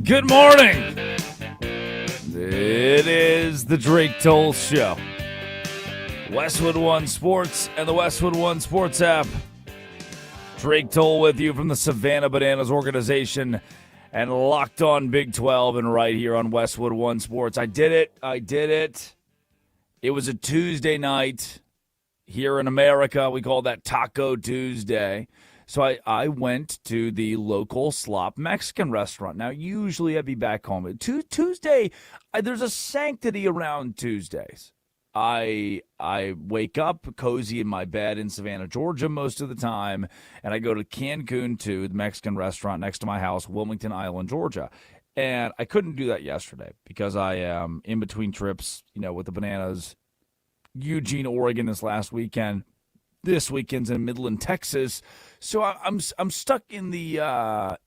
Good morning. It is the Drake Toll Show. Westwood One Sports and the Westwood One Sports app. Drake Toll with you from the Savannah Bananas organization and Locked On Big 12 and right here on Westwood One Sports. I did it. It was a Tuesday night here in America. We call that Taco Tuesday. So I went to the local slop Mexican restaurant. Now, usually I'd be back home. Tuesday, there's a sanctity around Tuesdays. I wake up cozy in my bed in Savannah, Georgia most of the time, and I go to Cancun to the Mexican restaurant next to my house, Wilmington Island, Georgia. And I couldn't do that yesterday because I am in between trips, with the Bananas, Eugene, Oregon this last weekend. This weekend's in Midland, Texas. So I'm stuck in the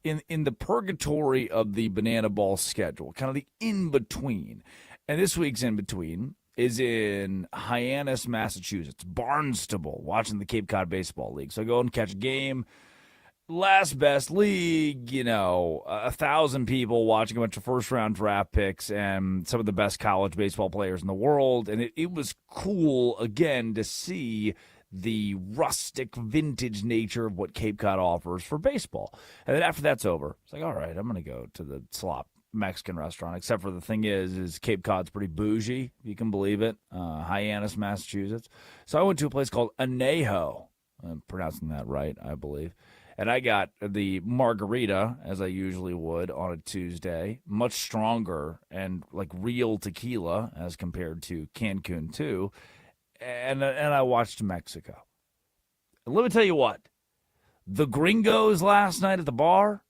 in the purgatory of the Banana Ball schedule, kind of the in-between. And this week's in-between is in Hyannis, Massachusetts, Barnstable, watching the Cape Cod Baseball League. So I go and catch a game. Last best league, 1,000 people watching a bunch of first-round draft picks and some of the best college baseball players in the world. And it was cool, again, to see the rustic, vintage nature of what Cape Cod offers for baseball. And then after that's over, it's like, all right, I'm going to go to the slop Mexican restaurant, except for the thing is Cape Cod's pretty bougie, if you can believe it, Hyannis, Massachusetts. So I went to a place called Anejo. I'm pronouncing that right, I believe. And I got the margarita, as I usually would on a Tuesday, much stronger and like real tequila as compared to Cancun too. And I watched Mexico. And let me tell you what, the gringos last night at the bar,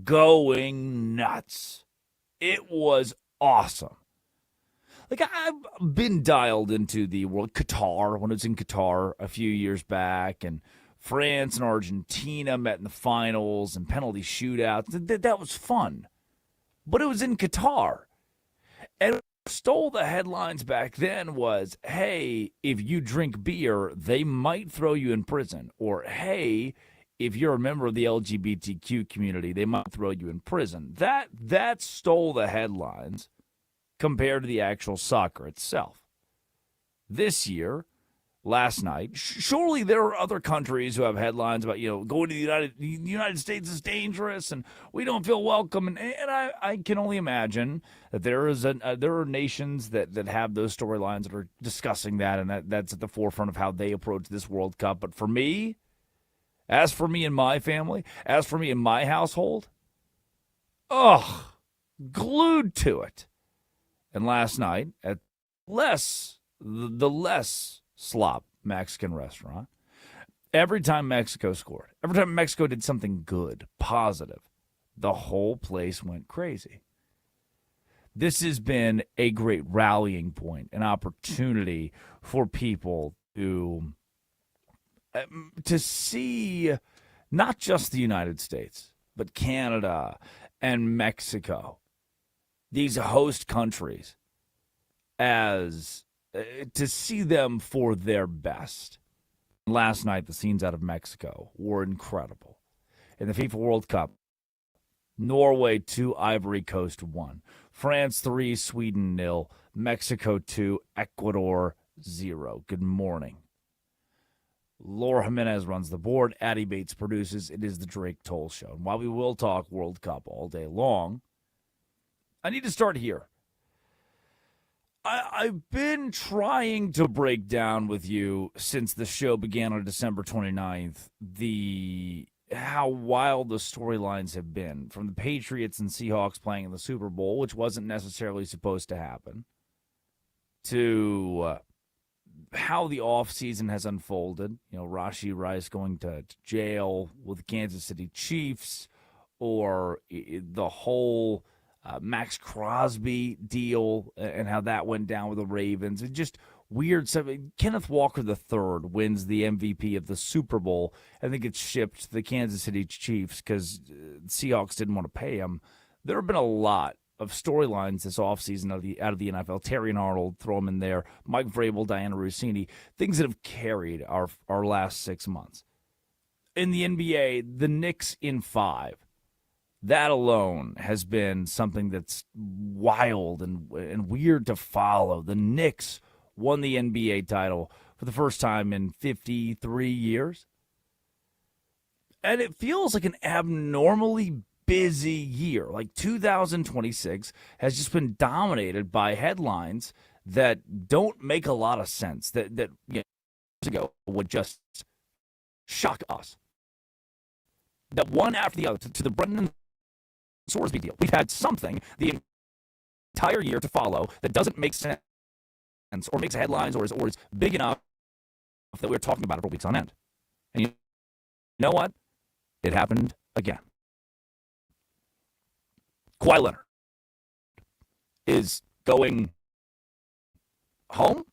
going nuts. It was awesome. Like, I've been dialed into the world, Qatar, when it was in Qatar a few years back, and France and Argentina met in the finals and penalty shootouts. That was fun. But it was in Qatar. And what stole the headlines back then was, hey, if you drink beer, they might throw you in prison. Or, hey, if you're a member of the LGBTQ community, they might throw you in prison. That stole the headlines compared to the actual soccer itself. This year, last night, surely there are other countries who have headlines about, going to the United States is dangerous and we don't feel welcome. And I can only imagine that there are nations that have those storylines that are discussing that, and that's at the forefront of how they approach this World Cup. But for me, as for me and my family, as for me and my household, glued to it. And last night at the less slop Mexican restaurant, every time Mexico scored, every time Mexico did something good, positive, the whole place went crazy. This has been a great rallying point, an opportunity for people to see not just the United States, but Canada and Mexico, these host countries, as to see them for their best. Last night, the scenes out of Mexico were incredible. In the FIFA World Cup, Norway 2, Ivory Coast 1. France 3, Sweden 0. Mexico 2, Ecuador 0. Good morning. Laura Jimenez runs the board. Addie Bates produces. It is the Drake Toll Show. And while we will talk World Cup all day long, I need to start here. I've been trying to break down with you since the show began on December 29th how wild the storylines have been, from the Patriots and Seahawks playing in the Super Bowl, which wasn't necessarily supposed to happen, to how the offseason has unfolded. Rashee Rice going to jail with the Kansas City Chiefs, or the whole Max Crosby deal and how that went down with the Ravens. It just weird stuff. Kenneth Walker III wins the MVP of the Super Bowl. I think it's shipped to the Kansas City Chiefs because Seahawks didn't want to pay him. There have been a lot of storylines this offseason out of the NFL. Terry and Arnold, throw them in there. Mike Vrabel, Diana Rossini, things that have carried our last 6 months. In the NBA, the Knicks in 5. That alone has been something that's wild and weird to follow. The Knicks won the NBA title for the first time in 53 years. And it feels like an abnormally busy year. Like 2026 has just been dominated by headlines that don't make a lot of sense, that years ago would just shock us. That one after the other, to the Brendan Sorsby deal. We've had something the entire year to follow that doesn't make sense or makes headlines or is big enough that we're talking about it for weeks on end. And you know what? It happened again. Kawhi Leonard is going home?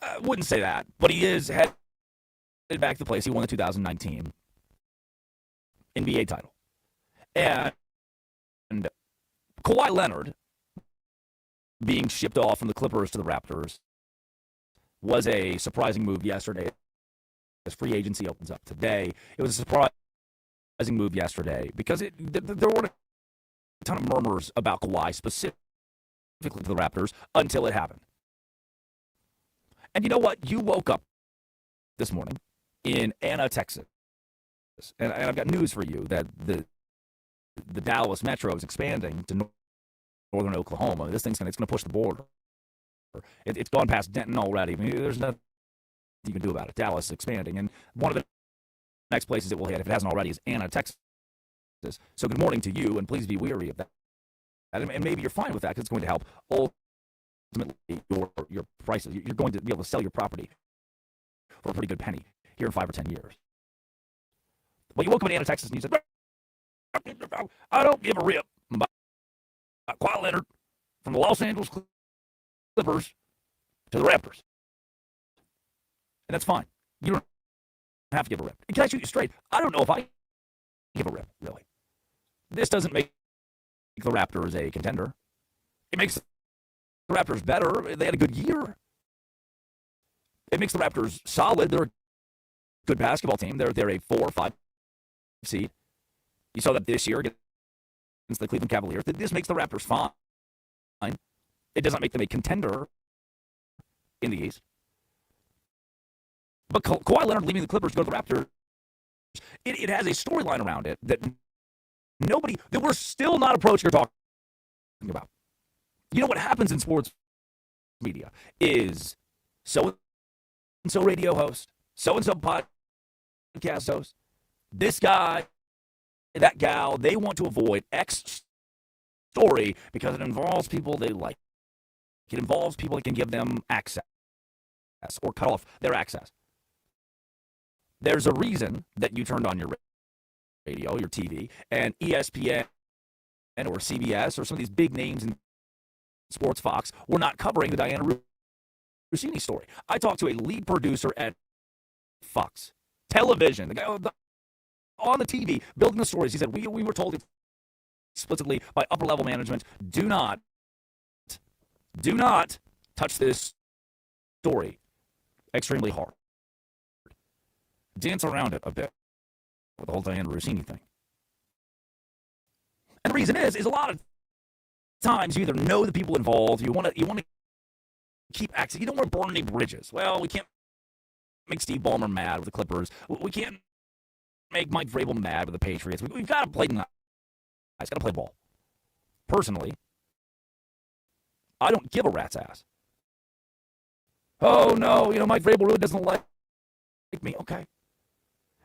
I wouldn't say that, but he is headed back to the place he won the 2019 NBA title. And Kawhi Leonard being shipped off from the Clippers to the Raptors was a surprising move yesterday. As free agency opens up today, it was a surprising move yesterday because there weren't a ton of murmurs about Kawhi specifically to the Raptors until it happened. And you know what? You woke up this morning in Anna, Texas, and I've got news for you that the Dallas Metro is expanding to northern Oklahoma. This thing's it's going to push the border. It's gone past Denton already. I mean, there's nothing you can do about it. Dallas is expanding, and one of the next places it will hit, if it hasn't already, is Anna, Texas. So good morning to you, and please be wary of that. And maybe you're fine with that because it's going to help ultimately your prices. You're going to be able to sell your property for a pretty good penny here in 5 or 10 years. Well, you woke up in Anna, Texas, and you said, I don't give a rip about Kawhi Leonard from the Los Angeles Clippers to the Raptors. And that's fine. You don't have to give a rip. Can I shoot you straight? I don't know if I give a rip, really. This doesn't make the Raptors a contender. It makes the Raptors better. They had a good year. It makes the Raptors solid. They're a good basketball team. They're a 4 or 5 seed. You saw that this year against the Cleveland Cavaliers. This makes the Raptors fine. It doesn't make them a contender in the East. But Kawhi Leonard leaving the Clippers to go to the Raptors, it has a storyline around it that we're still not approaching or talking about. You know what happens in sports media is so-and-so radio host, so-and-so podcast host, this guy, that gal, they want to avoid X story because it involves people they like. It involves people that can give them access or cut off their access. There's a reason that you turned on your radio, your TV, and ESPN or CBS or some of these big names in sports, Fox, were not covering the Diana Russini story. I talked to a lead producer at Fox Television, the guy on the TV building the stories. He said, we were told explicitly by upper-level management, do not touch this story extremely hard. Dance around it a bit with the whole Diana Russini thing. And the reason is a lot of times you either know the people involved, you want to keep access. You don't want to burn any bridges. Well, we can't make Steve Ballmer mad with the Clippers. We can't make Mike Vrabel mad with the Patriots. We've got to play nice. Got to play ball. Personally, I don't give a rat's ass. Oh no, Mike Vrabel really doesn't like me. Okay.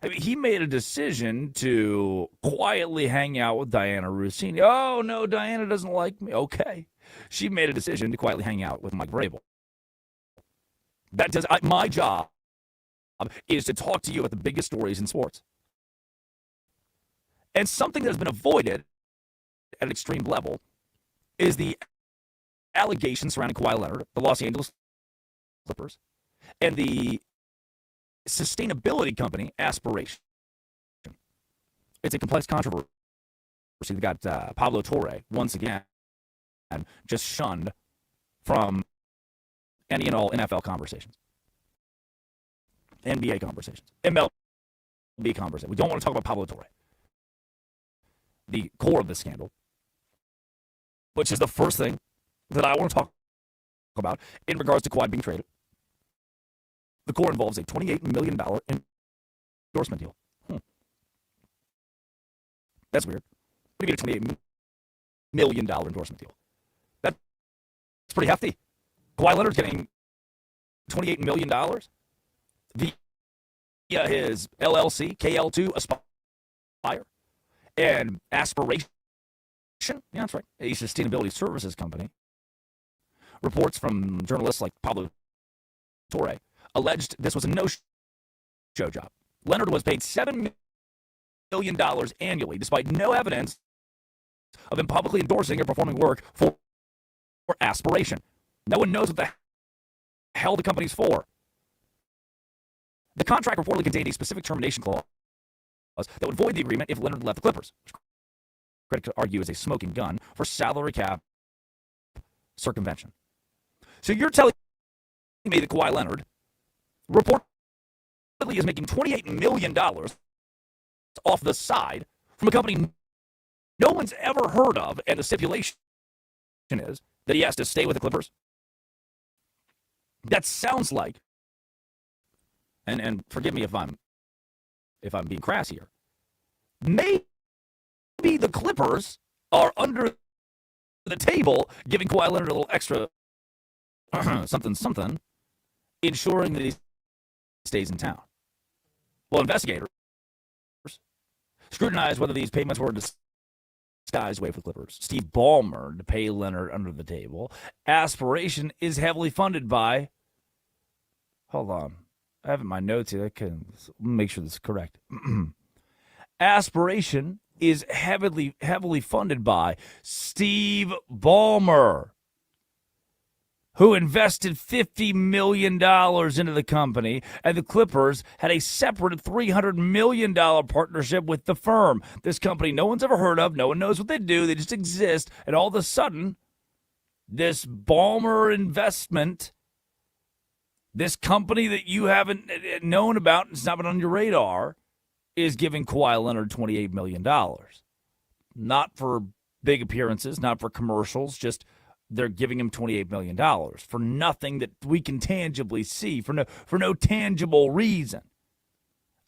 I mean, he made a decision to quietly hang out with Diana Russini. Oh, no, Diana doesn't like me. Okay. She made a decision to quietly hang out with Mike Vrabel. My job is to talk to you about the biggest stories in sports. And something that has been avoided at an extreme level is the allegations surrounding Kawhi Leonard, the Los Angeles Clippers, and the sustainability company Aspiration. It's a complex controversy. We've got Pablo Torre, once again, just shunned from any and all NFL conversations, NBA conversations, MLB conversations. We don't want to talk about Pablo Torre. the core of the scandal, which is the first thing that I want to talk about in regards to Kawhi being traded. The core involves a $28 million endorsement deal. That's weird. What do you mean a $28 million endorsement deal? That's pretty hefty. Kawhi Leonard's getting $28 million via his LLC, KL2 Aspire, and Aspiration. Yeah, that's right. A sustainability services company. Reports from journalists like Pablo Torre alleged this was a no-show job. Leonard was paid $7 million annually, despite no evidence of him publicly endorsing or performing work for Aspiration. No one knows what the hell the company's for. The contract reportedly contained a specific termination clause that would void the agreement if Leonard left the Clippers, which critics argue is a smoking gun for salary cap circumvention. So you're telling me that Kawhi Leonard reportedly is making $28 million off the side from a company no one's ever heard of, and the stipulation is that he has to stay with the Clippers? That sounds like, and forgive me if I'm being crass here, maybe the Clippers are under the table giving Kawhi Leonard a little extra something, ensuring that he stays in town. Well, investigators scrutinized whether these payments were disguised way for the Clippers. Steve Ballmer to pay Leonard under the table. Aspiration is heavily funded by, hold on, I have it in my notes here. I can make sure this is correct. Aspiration is heavily funded by Steve Ballmer, who invested $50 million into the company, and the Clippers had a separate $300 million partnership with the firm. This company no one's ever heard of, no one knows what they do, they just exist, and all of a sudden, this Ballmer investment, this company that you haven't known about, it's not been on your radar, is giving Kawhi Leonard $28 million. Not for big appearances, not for commercials, just they're giving him $28 million for nothing that we can tangibly see, for no tangible reason.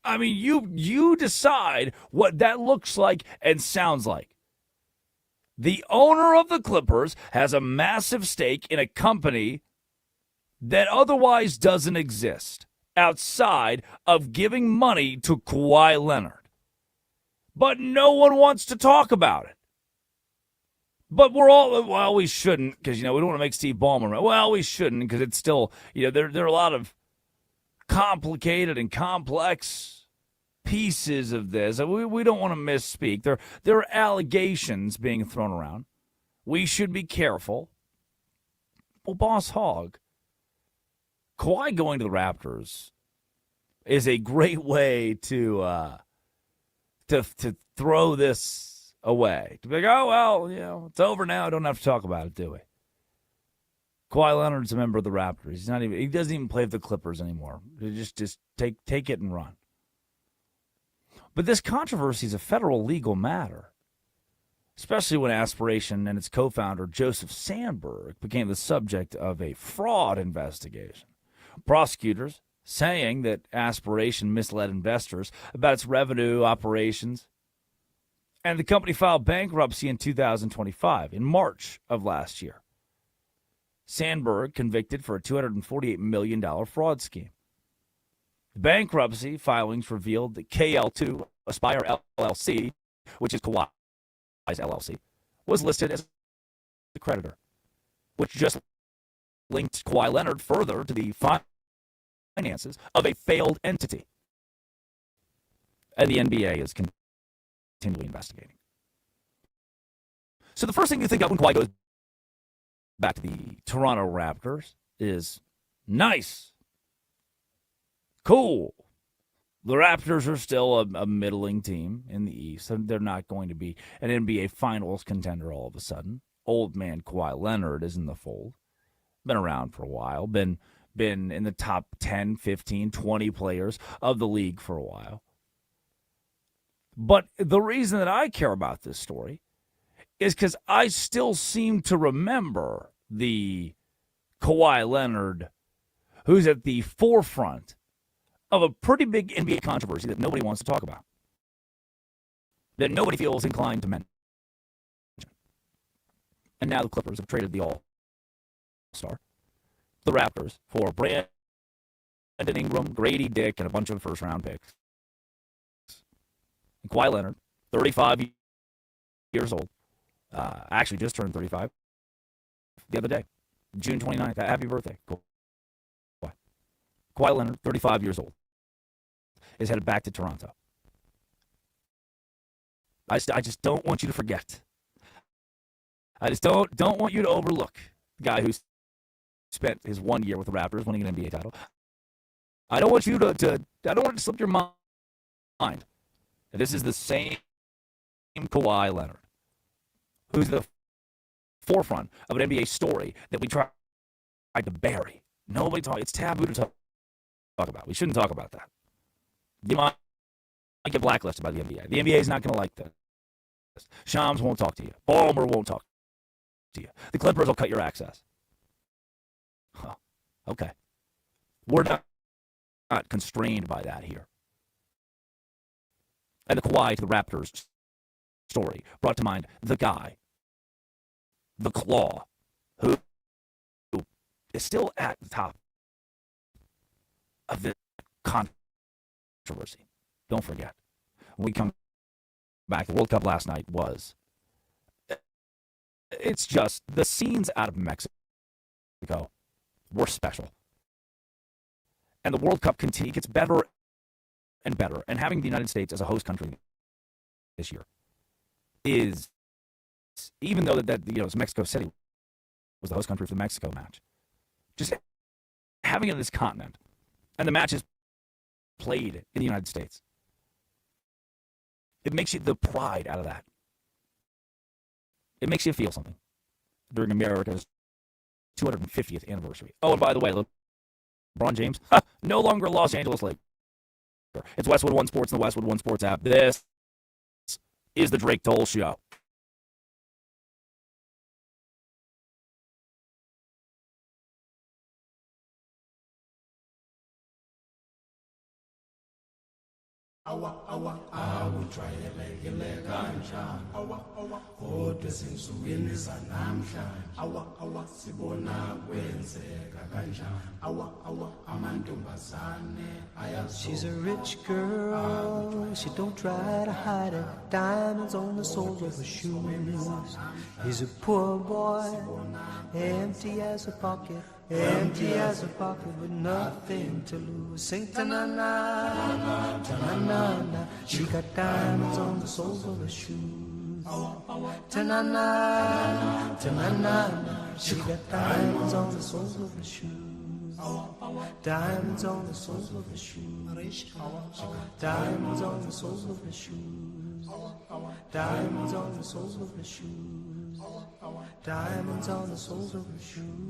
I mean, you decide what that looks like and sounds like. The owner of the Clippers has a massive stake in a company that otherwise doesn't exist outside of giving money to Kawhi Leonard. But no one wants to talk about it. But we shouldn't, because, we don't want to make Steve Ballmer right. Well, we shouldn't, because it's still, there are a lot of complicated and complex pieces of this. We don't want to misspeak. There are allegations being thrown around. We should be careful. Well, Boss Hog, Kawhi going to the Raptors is a great way to throw this away. To be like, oh, well, it's over now. I don't have to talk about it, do we? Kawhi Leonard's a member of the Raptors. He doesn't even play for the Clippers anymore. Just take it and run. But this controversy is a federal legal matter, especially when Aspiration and its co-founder, Joseph Sandberg, became the subject of a fraud investigation. Prosecutors saying that Aspiration misled investors about its revenue operations, and the company filed bankruptcy in 2025, in March of last year. Sandberg convicted for a $248 million fraud scheme. The bankruptcy filings revealed that KL2 Aspire LLC, which is Kawhi's LLC, was listed as the creditor, which just linked Kawhi Leonard further to the finances of a failed entity. And the NBA is continually investigating. So the first thing you think of when Kawhi goes back to the Toronto Raptors is nice. Cool. The Raptors are still a middling team in the East, and they're not going to be an NBA Finals contender all of a sudden. Old man Kawhi Leonard is in the fold. Been around for a while. Been in the top 10, 15, 20 players of the league for a while. But the reason that I care about this story is because I still seem to remember the Kawhi Leonard who's at the forefront of a pretty big NBA controversy that nobody wants to talk about, that nobody feels inclined to mention. And now the Clippers have traded the All-Star, the Raptors, for Brandon Ingram, Grady Dick, and a bunch of first-round picks. And Kawhi Leonard, 35 years old, actually just turned 35 the other day, June 29th. Happy birthday, Kawhi Leonard, 35 years old, is headed back to Toronto. I just don't want you to forget. I just don't want you to overlook the guy who spent his 1 year with the Raptors winning an NBA title. I don't want you to I don't want it to slip your mind. And this is the same Kawhi Leonard, who's the forefront of an NBA story that we tried to bury. Nobody talk. It's taboo to talk about. We shouldn't talk about that. You might get blacklisted by the NBA. The NBA is not going to like this. Shams won't talk to you. Ballmer won't talk to you. The Clippers will cut your access. Huh. Okay. We're not constrained by that here. And the Kawhi to the Raptors story brought to mind the guy, the Claw, who is still at the top of the controversy. Don't forget. When we come back, the World Cup last night was, it's just, the scenes out of Mexico were special. And the World Cup gets better and better. And having the United States as a host country this year is, even though that Mexico City was the host country for the Mexico match, just having it in this continent, and the matches played in the United States, it makes you the pride out of that. It makes you feel something during America's 250th anniversary. Oh, and by the way, LeBron James, no longer Los Angeles Lakers. It's Westwood One Sports and the Westwood One Sports app. This is the Drake Toll Show. Awu jwayelekile kanjani kodwa ezinsukwini zanamhlanje sibona kwenzeka kanjani amantombazane She's a rich girl, she don't try to hide it. Diamonds on the soles of her shoes. He's a poor boy, empty as a pocket. Empty as a pocket with nothing to lose. Sing ta-na-na, ta-na-na-na. She got diamonds on the soles of her shoes. Ta-na-na, ta-na-na-na. She got diamonds on the soles of her shoes. Diamonds on the soles of her shoes. Diamonds on the soles of her shoes. Diamonds on the soles of her shoes. Diamonds on the soles of her shoes.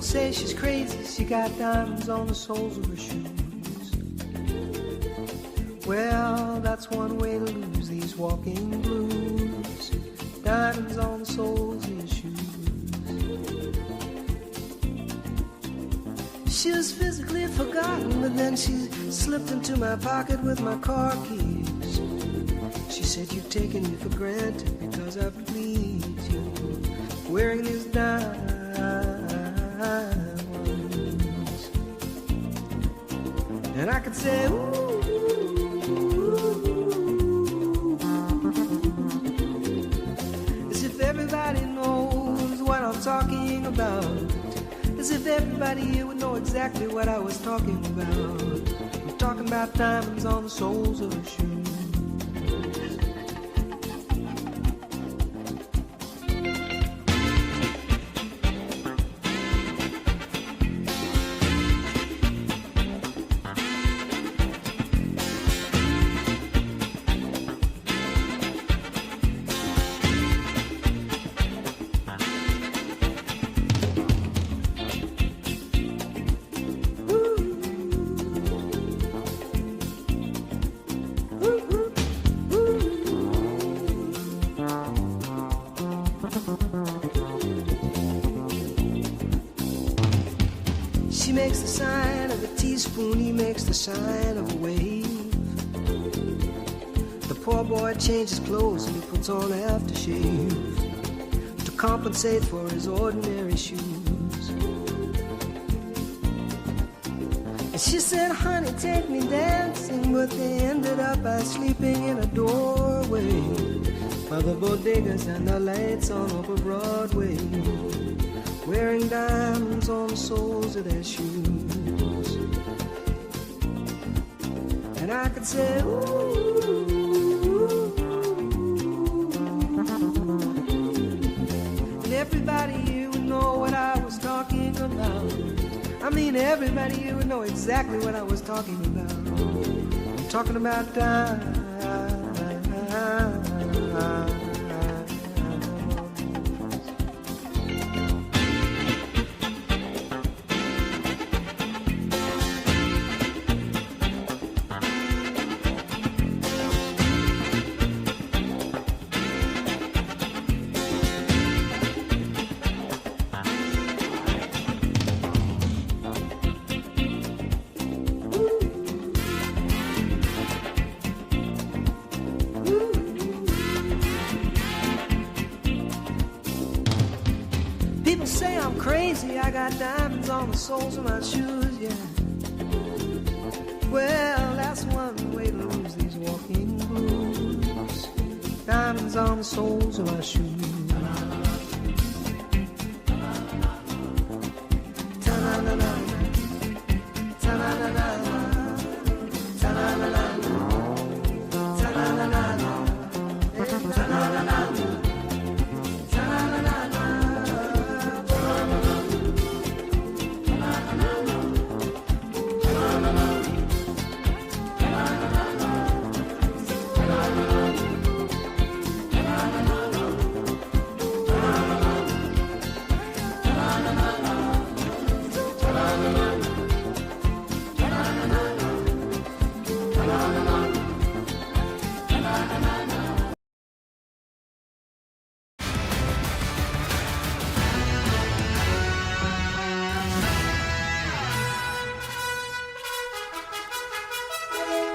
Say she's crazy, she got diamonds on the soles of her shoes. Well, that's one way to lose these walking blues. Diamonds on the soles of your shoes. She was physically forgotten, but then she slipped into my pocket with my car keys. She said, you've taken me for granted because I please you. Wearing these diamonds. And I could say, ooh, as if everybody knows what I'm talking about. As if everybody here would know exactly what I was talking about. I'm talking about diamonds on the soles of her shoes. She makes the sign of a teaspoon, he makes the sign of a wave. The poor boy changes clothes and he puts on aftershave to compensate for his ordinary shoes. And she said, honey, take me dancing, but they ended up by sleeping in a doorway by the bodegas and the lights on over Broadway, wearing diamonds on the soles of their shoes. And I could say, ooh, and everybody here would know what I was talking about. I mean, everybody here would know exactly what I was talking about. I'm talking about time. People say I'm crazy, I got diamonds on the soles of my shoes, yeah. Well, that's one way to lose these walking blues. Diamonds on the soles of my shoes.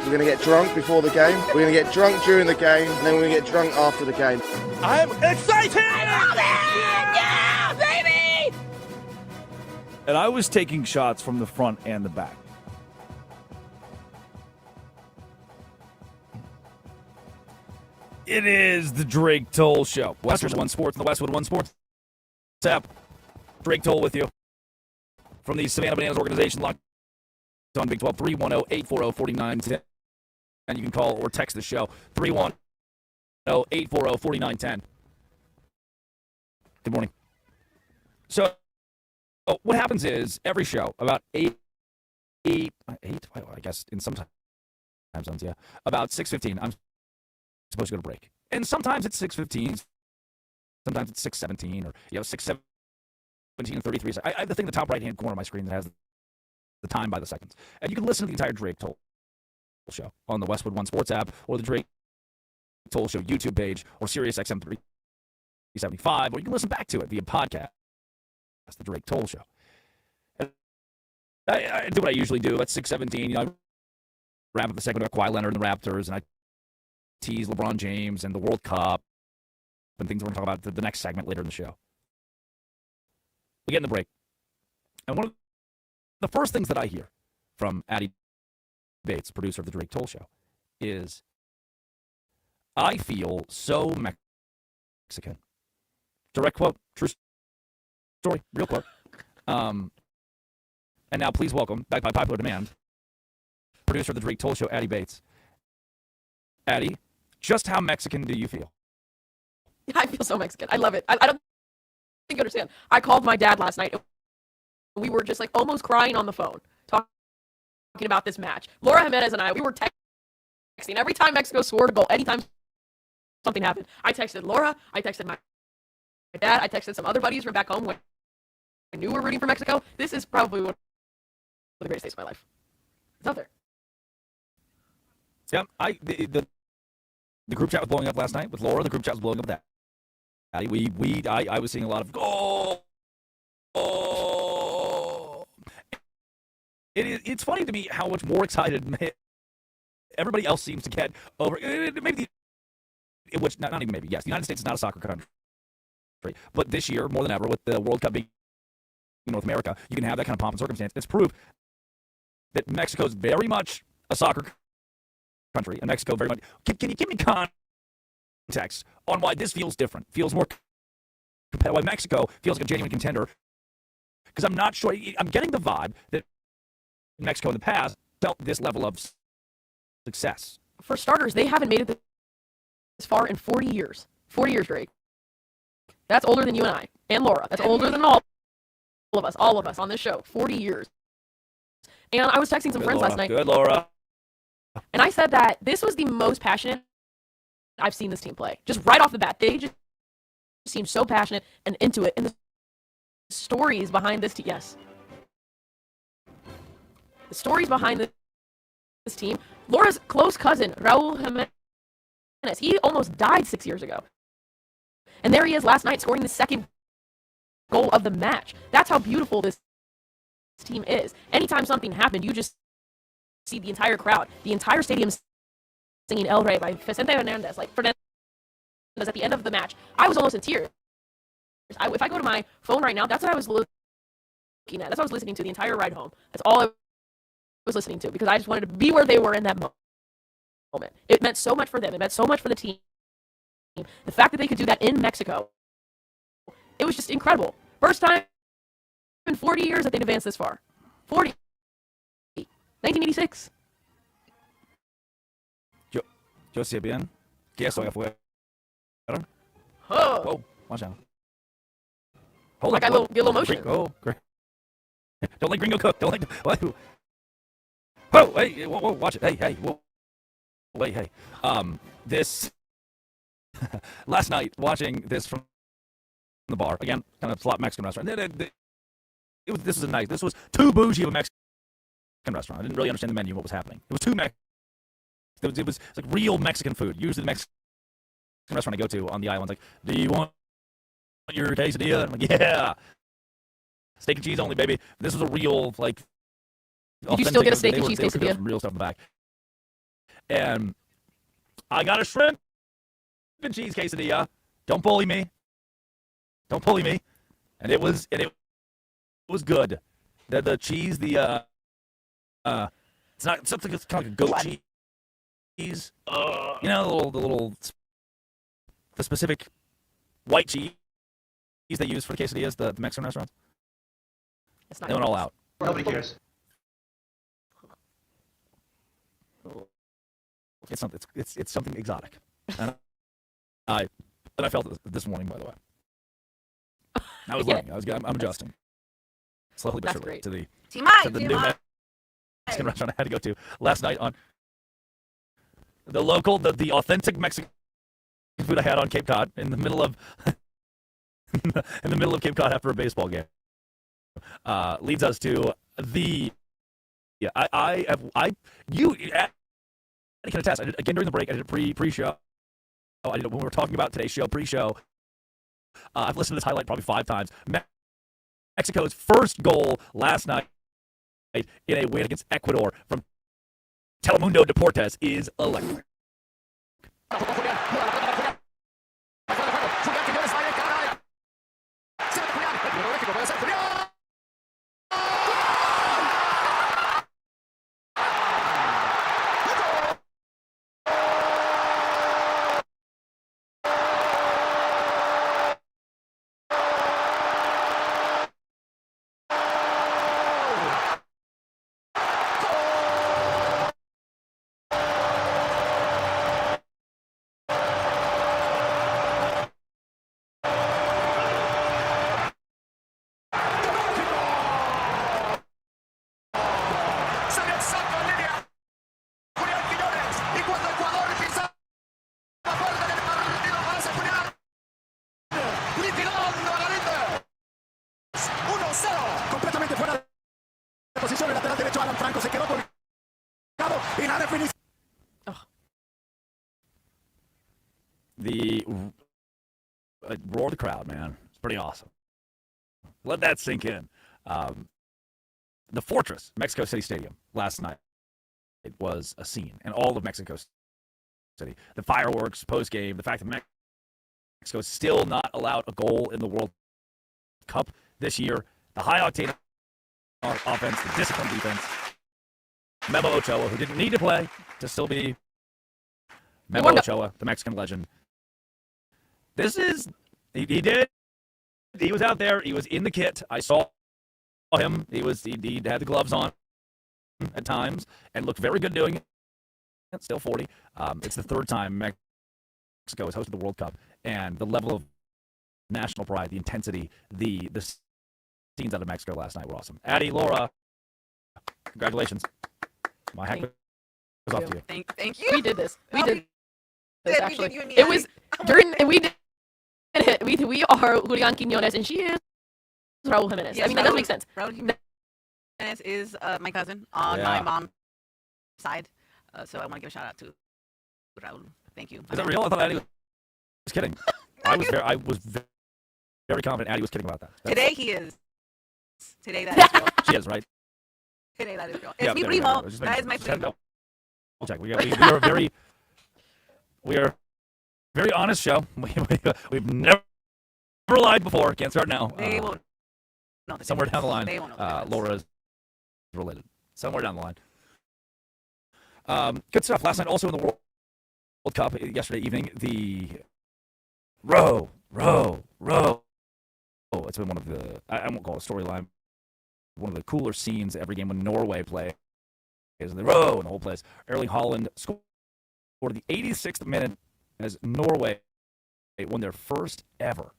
We're going to get drunk before the game, we're going to get drunk during the game, and then we're going to get drunk after the game. I'm excited! I love it! Yeah, baby! And I was taking shots from the front and the back. It is the Drake Toll Show. Westwood One Sports and the Westwood One Sports app. Drake Toll with you from the Savannah Bananas organization. Locked on Big 12, 310-840-4910. And you can call or text the show, 310-840-4910. Good morning. So, what happens is every show, about eight, I guess in some time zones, yeah, about 6:15, I'm supposed to go to break. And sometimes it's 6:15, sometimes it's 6:17, or 6:17 and 33. I have the thing in the top right-hand corner of my screen that has the time by the seconds. And you can listen to the entire Drake Toll Show on the Westwood One Sports app, or the Drake Toll Show YouTube page, or Sirius XM 375, or you can listen back to it via podcast. That's the Drake Toll Show. And I do what I usually do. At 6:17, I wrap up the segment about Kawhi Leonard and the Raptors, and I tease LeBron James and the World Cup and things we're going to talk about the next segment later in the show. We get in the break. And one of the first things that I hear from Addie Bates, producer of the Drake Toll Show, is, I feel so Mexican. Direct quote, true story, real quote. And now please welcome, back by popular demand, producer of the Drake Toll Show, Addie Bates. Addie, just how Mexican do you feel? I feel so Mexican. I love it. I don't think you understand. I called my dad last night. We were just like almost crying on the phone, talking about this match. Laura Jimenez and I, we were texting. Every time Mexico scored a goal, anytime something happened, I texted Laura, I texted my dad, I texted some other buddies from back home when I knew we were rooting for Mexico. This is probably one of the greatest days of my life. It's up there. Yeah, the group chat was blowing up last night with Laura. The group chat was blowing up with that. I was seeing a lot of goal. it's funny to me how much more excited everybody else seems to get over. Maybe, which not even maybe. Yes, the United States is not a soccer country, but this year more than ever, with the World Cup being in North America, you can have that kind of pomp and circumstance. It's proof that Mexico is very much a soccer country, and Mexico very much. Can you give me context on why this feels different? Feels more competitive. Why Mexico feels like a genuine contender? Because I'm not sure. I'm getting the vibe that Mexico in the past felt this level of success. For starters, they haven't made it this far in 40 years. 40 years, Drake. That's older than you and I and Laura. That's older than all of us on this show. 40 years. And I was texting some friends last night. Good, Laura. And I said that this was the most passionate I've seen this team play. Just right off the bat. They just seemed so passionate and into it. And the stories behind this team, yes. The stories behind this team. Laura's close cousin, Raúl Jiménez, he almost died 6 years ago. And there he is last night scoring the second goal of the match. That's how beautiful this team is. Anytime something happened, you just see the entire crowd, the entire stadium singing El Rey by Vicente Hernandez. Like Fernandez at the end of the match. I was almost in tears. If I go to my phone right now, that's what I was looking at. That's what I was listening to the entire ride home. That's all I was listening to because I just wanted to be where they were in that moment. It meant so much for them. It meant so much for the team. The fact that they could do that in Mexico, it was just incredible. First time in 40 years that they'd advanced this far. 40. 1986. Yo sé bien que eso afuera. Oh. Whoa, watch out. Hold like on. Get a little motion. Oh, great. Don't let Gringo cook. Don't let. Whoa, hey, whoa, watch it. Hey, whoa. Wait, hey. This last night watching this from the bar again, kind of slot Mexican restaurant. This was too bougie of a Mexican restaurant. I didn't really understand the menu, what was happening. It was too Mexican. It was like real Mexican food. Usually the Mexican restaurant I go to on the island's like, do you want your quesadilla? I'm like, yeah. Steak and cheese only, baby. This was a real, like, did you still get a steak and cheese quesadilla? Some real stuff in the back. And I got a shrimp and cheese quesadilla. Don't bully me. And it was good. The cheese, it's something that's kind of like a goat cheese. You know, the specific white cheese they use for the quesadillas, the Mexican restaurants. They went all out. Nobody cares. It's something exotic. And I felt it this morning, by the way. I was learning. I'm adjusting slowly but surely to the new Mexican restaurant I had to go to last night on the authentic Mexican food I had on Cape Cod in the middle of Cape Cod after a baseball game. Leads us to the you can attest. I did, again during the break. I did a pre-show. I did it when we were talking about today's show, pre-show. I've listened to this highlight probably 5 times. Mexico's first goal last night in a win against Ecuador from Telemundo Deportes is electric. The roar of the crowd, man. It's pretty awesome. Let that sink in. The fortress, Mexico City Stadium, last night, it was a scene. And all of Mexico City. The fireworks post-game, the fact that Mexico is still not allowed a goal in the World Cup this year, the high-octane offense, the disciplined defense, Memo Ochoa, who didn't need to play to still be Memo Ochoa, the Mexican legend. This is, he did. He was out there. He was in the kit. I saw him. He had the gloves on at times and looked very good doing it. Still 40. It's the third time Mexico has hosted the World Cup, and the level of national pride, the intensity, the scenes out of Mexico last night were awesome. Addie, Laura, congratulations. My heck was off to you. Thank you. We did this. We did this, did. actually. We did, you and me, It was Addie. during, and we did it. We are Julián Quiñones, and she is Raúl Jiménez. Yes, I mean, that does make sense. Raúl Jiménez is my cousin on my mom's side. So I want to give a shout out to Raúl. Thank you. Is that real? I thought Addie was kidding. I was very confident Addie was kidding about that. Today he is. Today that is real. She is, right? Today that is real. Yeah, It's mi there we go. primo. Just That is my just had primo. no- Check. We are a very honest show. We've never lied before. Can't start now. They won't know the Somewhere down the line, difference. They won't know the difference. Laura is related. Somewhere down the line. Good stuff. Last night, also in the World Cup, yesterday evening, the row. It's been one of the, I won't call it a storyline, one of the cooler scenes every game when Norway plays. They row in the whole place. Erling Haaland scored the 86th minute as Norway won their first ever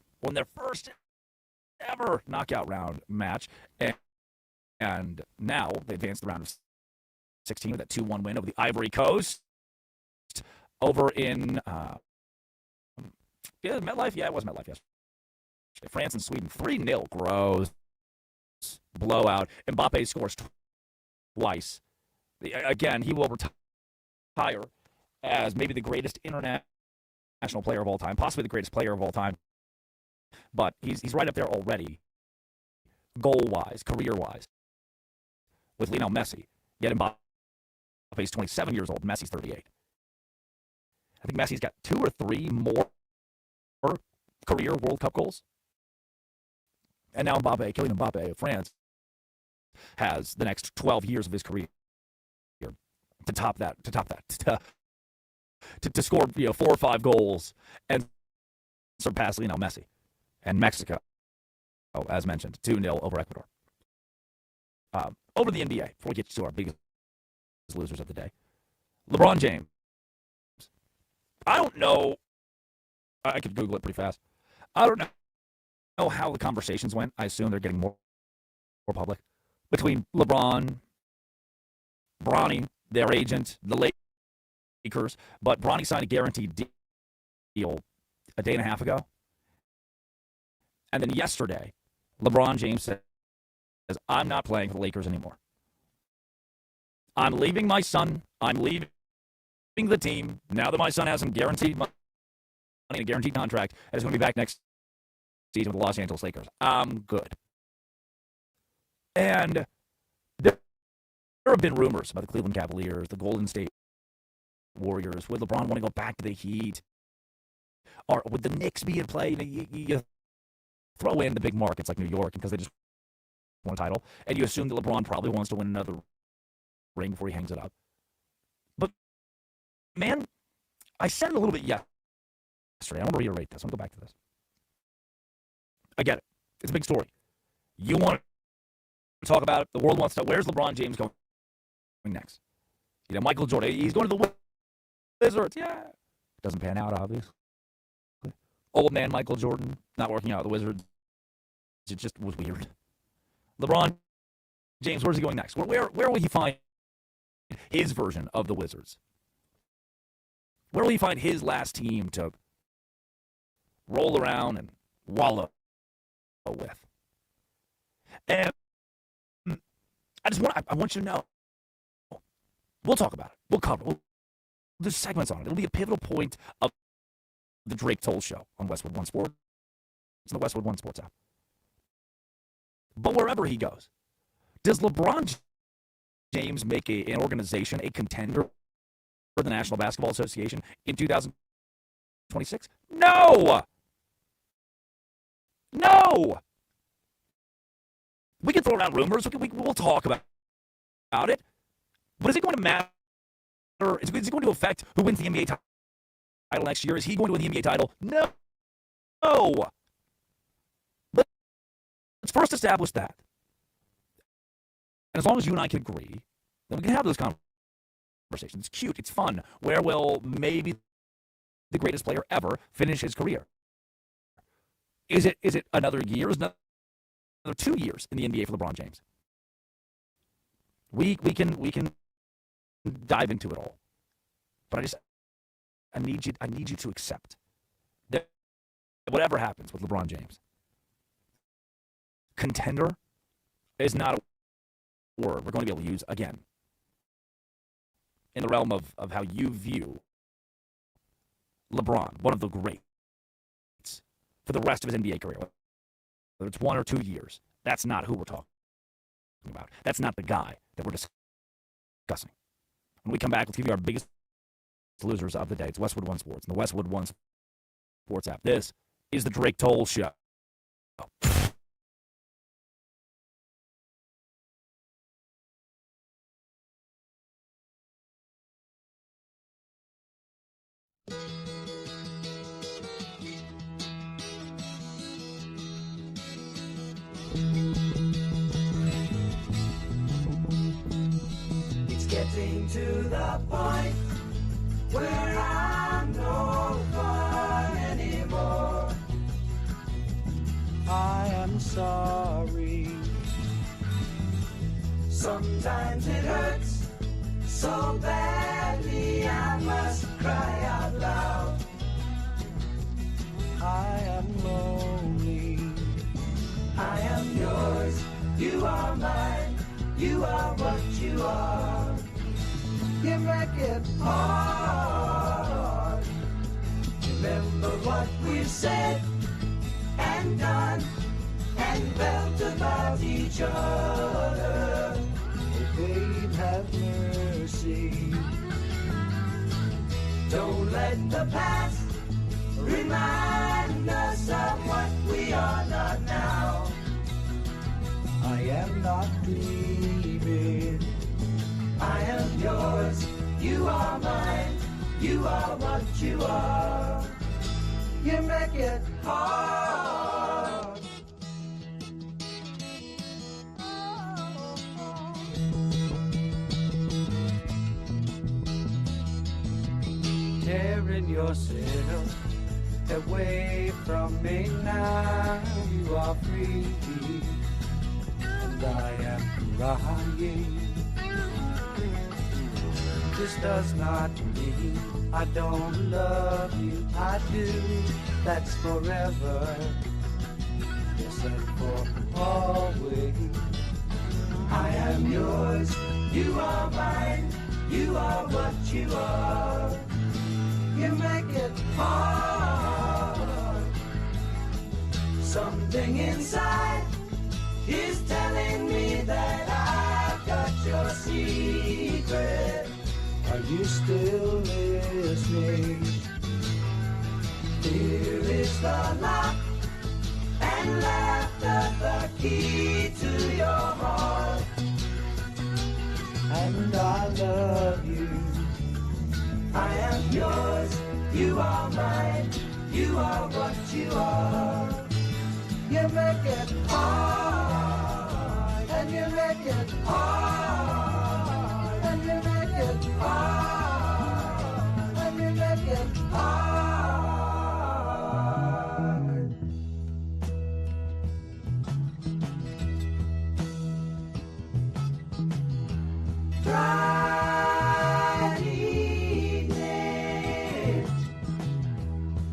knockout round match. And now they advanced the round of 16 with that 2-1 win over the Ivory Coast over in MetLife. Yeah, it was MetLife yesterday. France and Sweden 3-0. Gross blowout. Mbappe scores twice. Again, he will retire as maybe the greatest international player of all time, possibly the greatest player of all time. But he's right up there already, goal-wise, career-wise, with Lionel Messi. Yet Mbappe's 27 years old. Messi's 38. I think Messi's got 2 or 3 more career World Cup goals. And now Kylian Mbappe of France, has the next 12 years of his career to top that, to score 4 or 5 goals and surpass Lionel Messi. And Mexico, as mentioned, 2-0 over Ecuador. Over the NBA, before we get to our biggest losers of the day, LeBron James. I don't know. I could Google it pretty fast. I don't know how the conversations went. I assume they're getting more public between LeBron, Bronny, their agent, the Lakers. But Bronny signed a guaranteed deal a day and a half ago. And then yesterday, LeBron James says, I'm not playing for the Lakers anymore. I'm leaving my son. I'm leaving the team. Now that my son has some guaranteed money, a guaranteed contract, and is going to be back next season with the Los Angeles Lakers. I'm good. And there have been rumors about the Cleveland Cavaliers, the Golden State Warriors. Would LeBron want to go back to the Heat? Or would the Knicks be in play? You throw in the big markets like New York because they just won a title, and you assume that LeBron probably wants to win another ring before he hangs it up. But, man, I said it a little bit yesterday. I want to reiterate this. I want to go back to this. I get it. It's a big story. You want to talk about it. The world wants to know, where's LeBron James going next? Michael Jordan, he's going to the Wizards. Yeah. Doesn't pan out, obviously. Old man Michael Jordan not working out at the Wizards. It just was weird. LeBron James, where's he going next? Where will he find his version of the Wizards? Where will he find his last team to roll around and wallow with? And I want you to know. We'll talk about it. We'll cover it. There's segments on it. It'll be a pivotal point of the Drake Toll Show on Westwood One Sports. It's the Westwood One Sports app. But wherever he goes, Does LeBron James make an organization a contender for the National Basketball Association in 2026? No! No! We can throw around rumors. We'll talk about it. But is it going to matter? Is it going to affect who wins the NBA title next year? Is he going to win the NBA title? No. Let's first establish that. And as long as you and I can agree, then we can have those conversations. It's cute. It's fun. Where will maybe the greatest player ever finish his career? Is it another year? Is it another 2 years in the NBA for LeBron James? We can dive into it all. But I need you to accept that whatever happens with LeBron James, contender is not a word we're going to be able to use again in the realm of how you view LeBron, one of the greats, for the rest of his NBA career. Whether it's 1 or 2 years, that's not who we're talking about. That's not the guy that we're discussing. When we come back, let's give you our biggest losers of the day. It's Westwood One Sports and the Westwood One Sports app. This is the Drake Toll Show. It's getting to the point where I'm no fun anymore. I am sorry. Sometimes it hurts so badly I must cry out loud. I am lonely. I am yours, you are mine, you are what you are. You make it hard. Remember what we've said and done and felt about each other. Oh, babe, have mercy. Don't let the past remind us of what we are not now. I am not dreaming. I am yours, you are mine, you are what you are. You make it hard. Tearing yourself away from me now. You are free, and I am crying. This does not mean I don't love you. I do. That's forever. Yes, and for always. I am yours, you are mine, you are what you are. You make it hard. Something inside is telling me that I've got your secret. Are you still listening? Here is the lock, and laughter the key to your heart. And I love you. I am yours, you are mine, you are what you are. You make it hard, and you make it hard, and you make it hard, and you make it hard. Friday evening,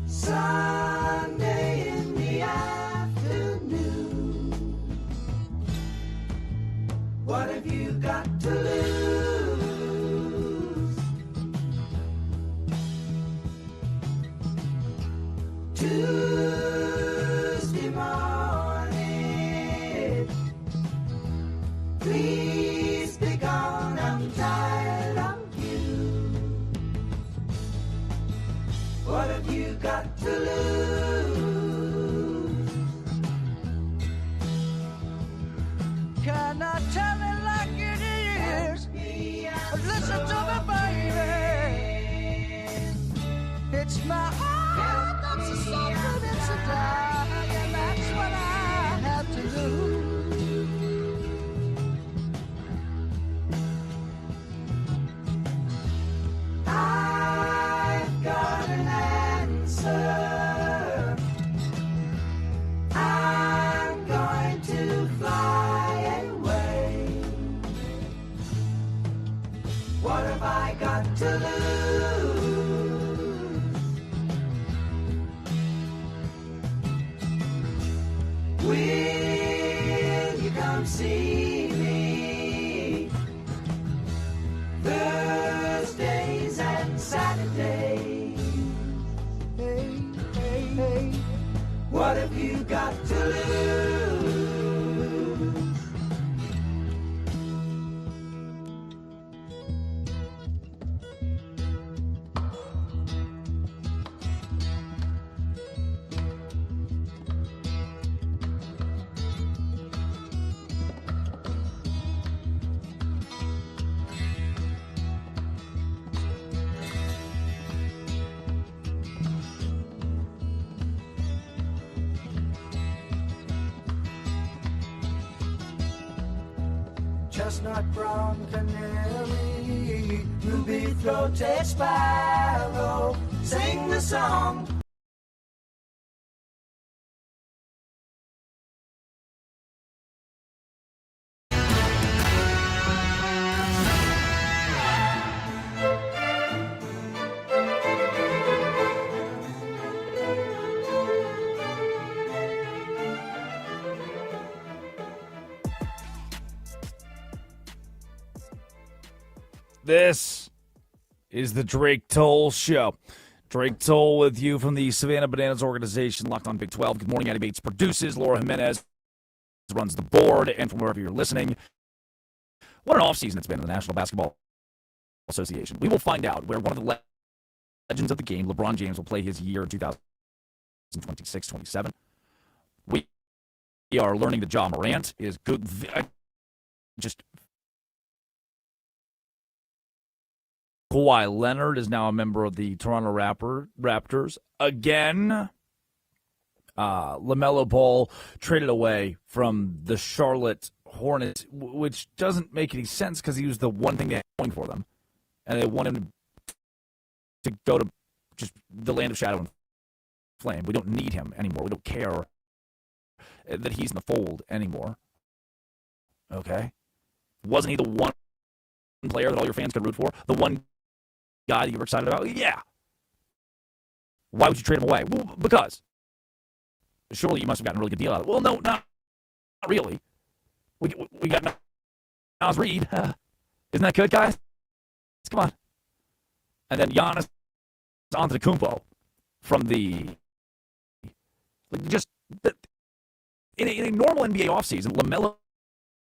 Sunday in the afternoon. What have you got to lose? Tuesday morning, Please be gone, I'm tired of you. What have you got to lose? Can I tell it like it is? Listen to me, baby. It's my heart that's a suffering, it's a die, and that's what I have to lose. I've got an answer. I'm going to fly away. What have I got to lose? Will you come see me Thursdays and Saturdays? Hey, hey, hey. What have you got to lose? Chestnut brown canary, ruby-throated sparrow, sing the song. This is the Drake Toll Show. Drake Toll with you from the Savannah Bananas organization, Locked on Big 12. Good morning, Eddie Bates produces. Laura Jimenez runs the board, and from wherever you're listening, what an offseason it's been in the National Basketball Association. We will find out where one of the legends of the game, LeBron James, will play his year in 2026-27. We are learning that Ja Morant is good. Just Kawhi Leonard is now a member of the Toronto Raptors. Again, LaMelo Ball traded away from the Charlotte Hornets, which doesn't make any sense because he was the one thing they had going for them. And they want him to go to just the land of shadow and flame. We don't need him anymore. We don't care that he's in the fold anymore. Okay? Wasn't he the one player that all your fans could root for? The one guy that you were excited about? Yeah. Why would you trade him away? Well, because. Surely you must have gotten a really good deal out of it. Well, no, not really. We got Miles Reed. Isn't that good, guys? Come on. And then Giannis Antetokounmpo from in a normal NBA offseason, LaMelo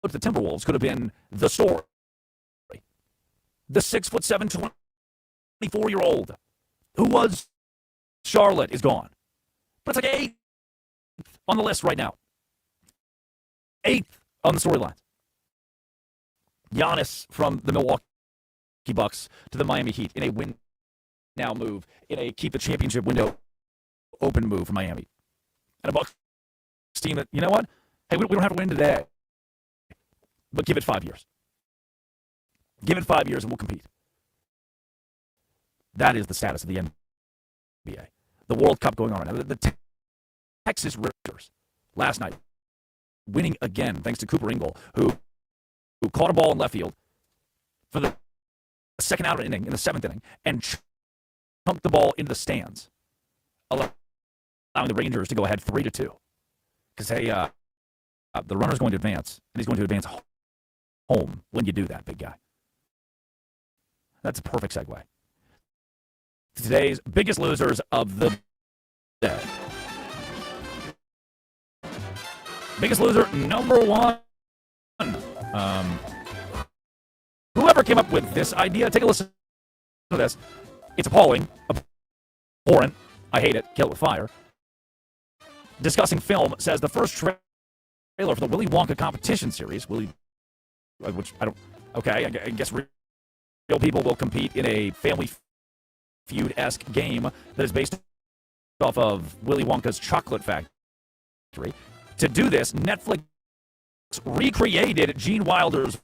to the Timberwolves could have been the story. The 6'7", 24-year-old who was Charlotte is gone. But it's like 8th on the list right now. 8th on the storylines. Giannis from the Milwaukee Bucks to the Miami Heat in a win now move, in a keep the championship window open move for Miami. And a Bucks team that, you know what? Hey, we don't have to win today. But give it 5 years. Give it 5 years and we'll compete. That is the status of the NBA. The World Cup going on right now. The Texas Raptors last night winning again thanks to Cooper Ingle, who caught a ball in left field for the second out inning in the 7th inning and chunked the ball into the stands, allowing the Rangers to go ahead 3-2. Because the runner's going to advance, and he's going to advance home when you do that, big guy. That's a perfect segue. Today's biggest losers of the day. Biggest loser, number one. Whoever came up with this idea, take a listen to this. It's appalling, abhorrent. I hate it. Kill it with fire. Discussing film says the first trailer for the Willy Wonka competition series, which I don't. Okay, I guess real people will compete in a Family Feud-esque game that is based off of Willy Wonka's Chocolate Factory. To do this, Netflix recreated Gene Wilder's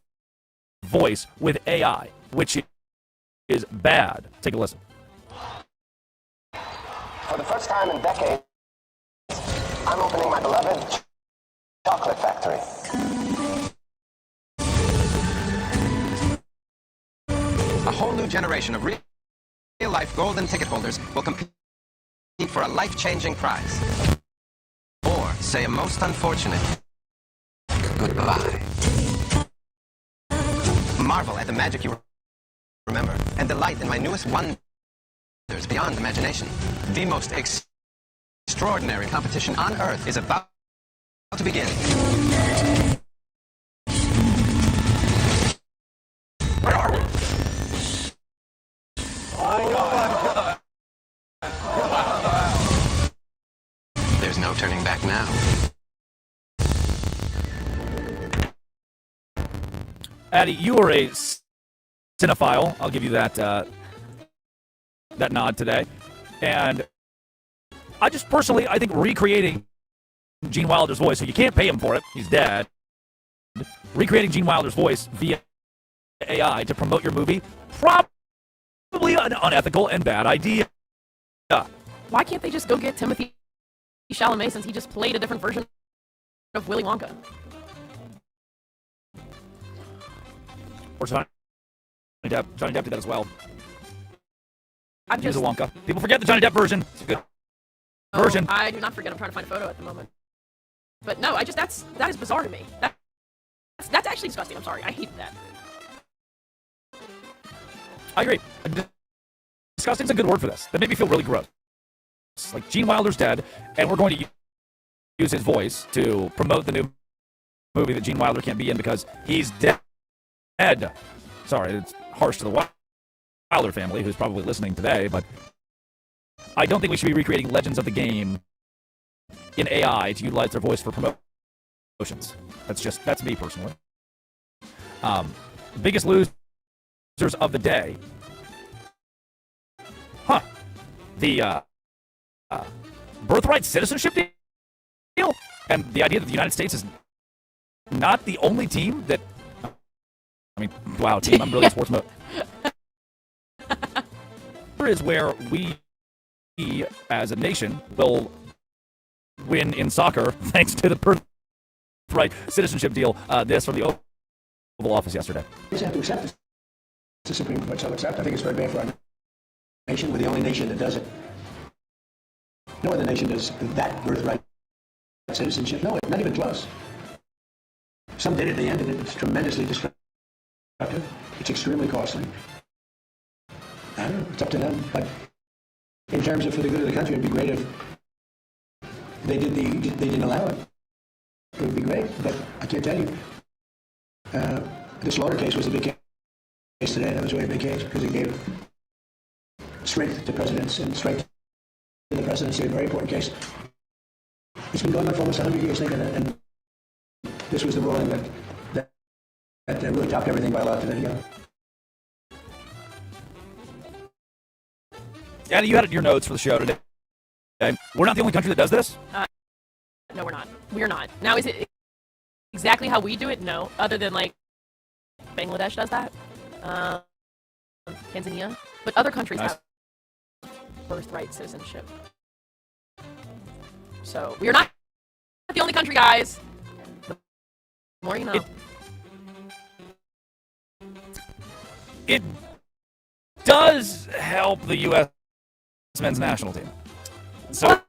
voice with AI, which is bad. Take a listen. For the first time in decades, I'm opening my beloved Chocolate Factory. A whole new generation of real-life golden ticket holders will compete for a life-changing prize. Or say a most unfortunate goodbye. Marvel at the magic you remember, and delight in my newest wonders beyond imagination. The most extraordinary competition on Earth is about to begin. Where are we? There's no turning back now. Addie, you are a cinephile. I'll give you that nod today. And I just personally, I think recreating Gene Wilder's voice, so you can't pay him for it, he's dead. Recreating Gene Wilder's voice via AI to promote your movie, probably an unethical and bad idea. Why can't they just go get Timothy Chalamet since he just played a different version of Willy Wonka? Or Johnny Depp. Johnny Depp did that as well. I'm He's just a Wonka. People forget the Johnny Depp version. It's a good version. I do not forget. I'm trying to find a photo at the moment. But no, that is bizarre to me. That's actually disgusting. I'm sorry. I hate that. I agree. Disgusting's a good word for this. That made me feel really gross. Like, Gene Wilder's dead, and we're going to use his voice to promote the new movie that Gene Wilder can't be in because he's dead. Sorry, it's harsh to the Wilder family, who's probably listening today, but I don't think we should be recreating Legends of the Game in AI to utilize their voice for promotions. That's me personally. Biggest losers of the day. The birthright citizenship deal, and the idea that the United States is not the only team that. I mean, wow, team, I'm really in sports mode. Here is where we, as a nation, will win in soccer thanks to the birthright citizenship deal. This from the Oval Office yesterday. We just have to accept it. The Supreme Court shall accept. I think it's very bad for our nation. We're the only nation that does it. No other nation does that birthright citizenship. No, not even close. Some did it, they ended it. It's tremendously destructive. It's extremely costly. I don't know, it's up to them. But in terms of for the good of the country, it'd be great if they didn't allow it. It would be great, but I can't tell you. The Slaughter case was a big case today. That was a very big case because it gave strength to presidents and strength to the presidency. A very important case. It's been going on for almost 100 years, and this was the ruling that really topped everything by a lot today. Anna, you had your notes for the show today. We're not the only country that does this? No, we're not. We're not. Now, is it exactly how we do it? No. Other than, like, Bangladesh does that. Tanzania. But other countries have birthright citizenship. So, we are not the only country, guys. The more you know. It does help the U.S. men's national team. So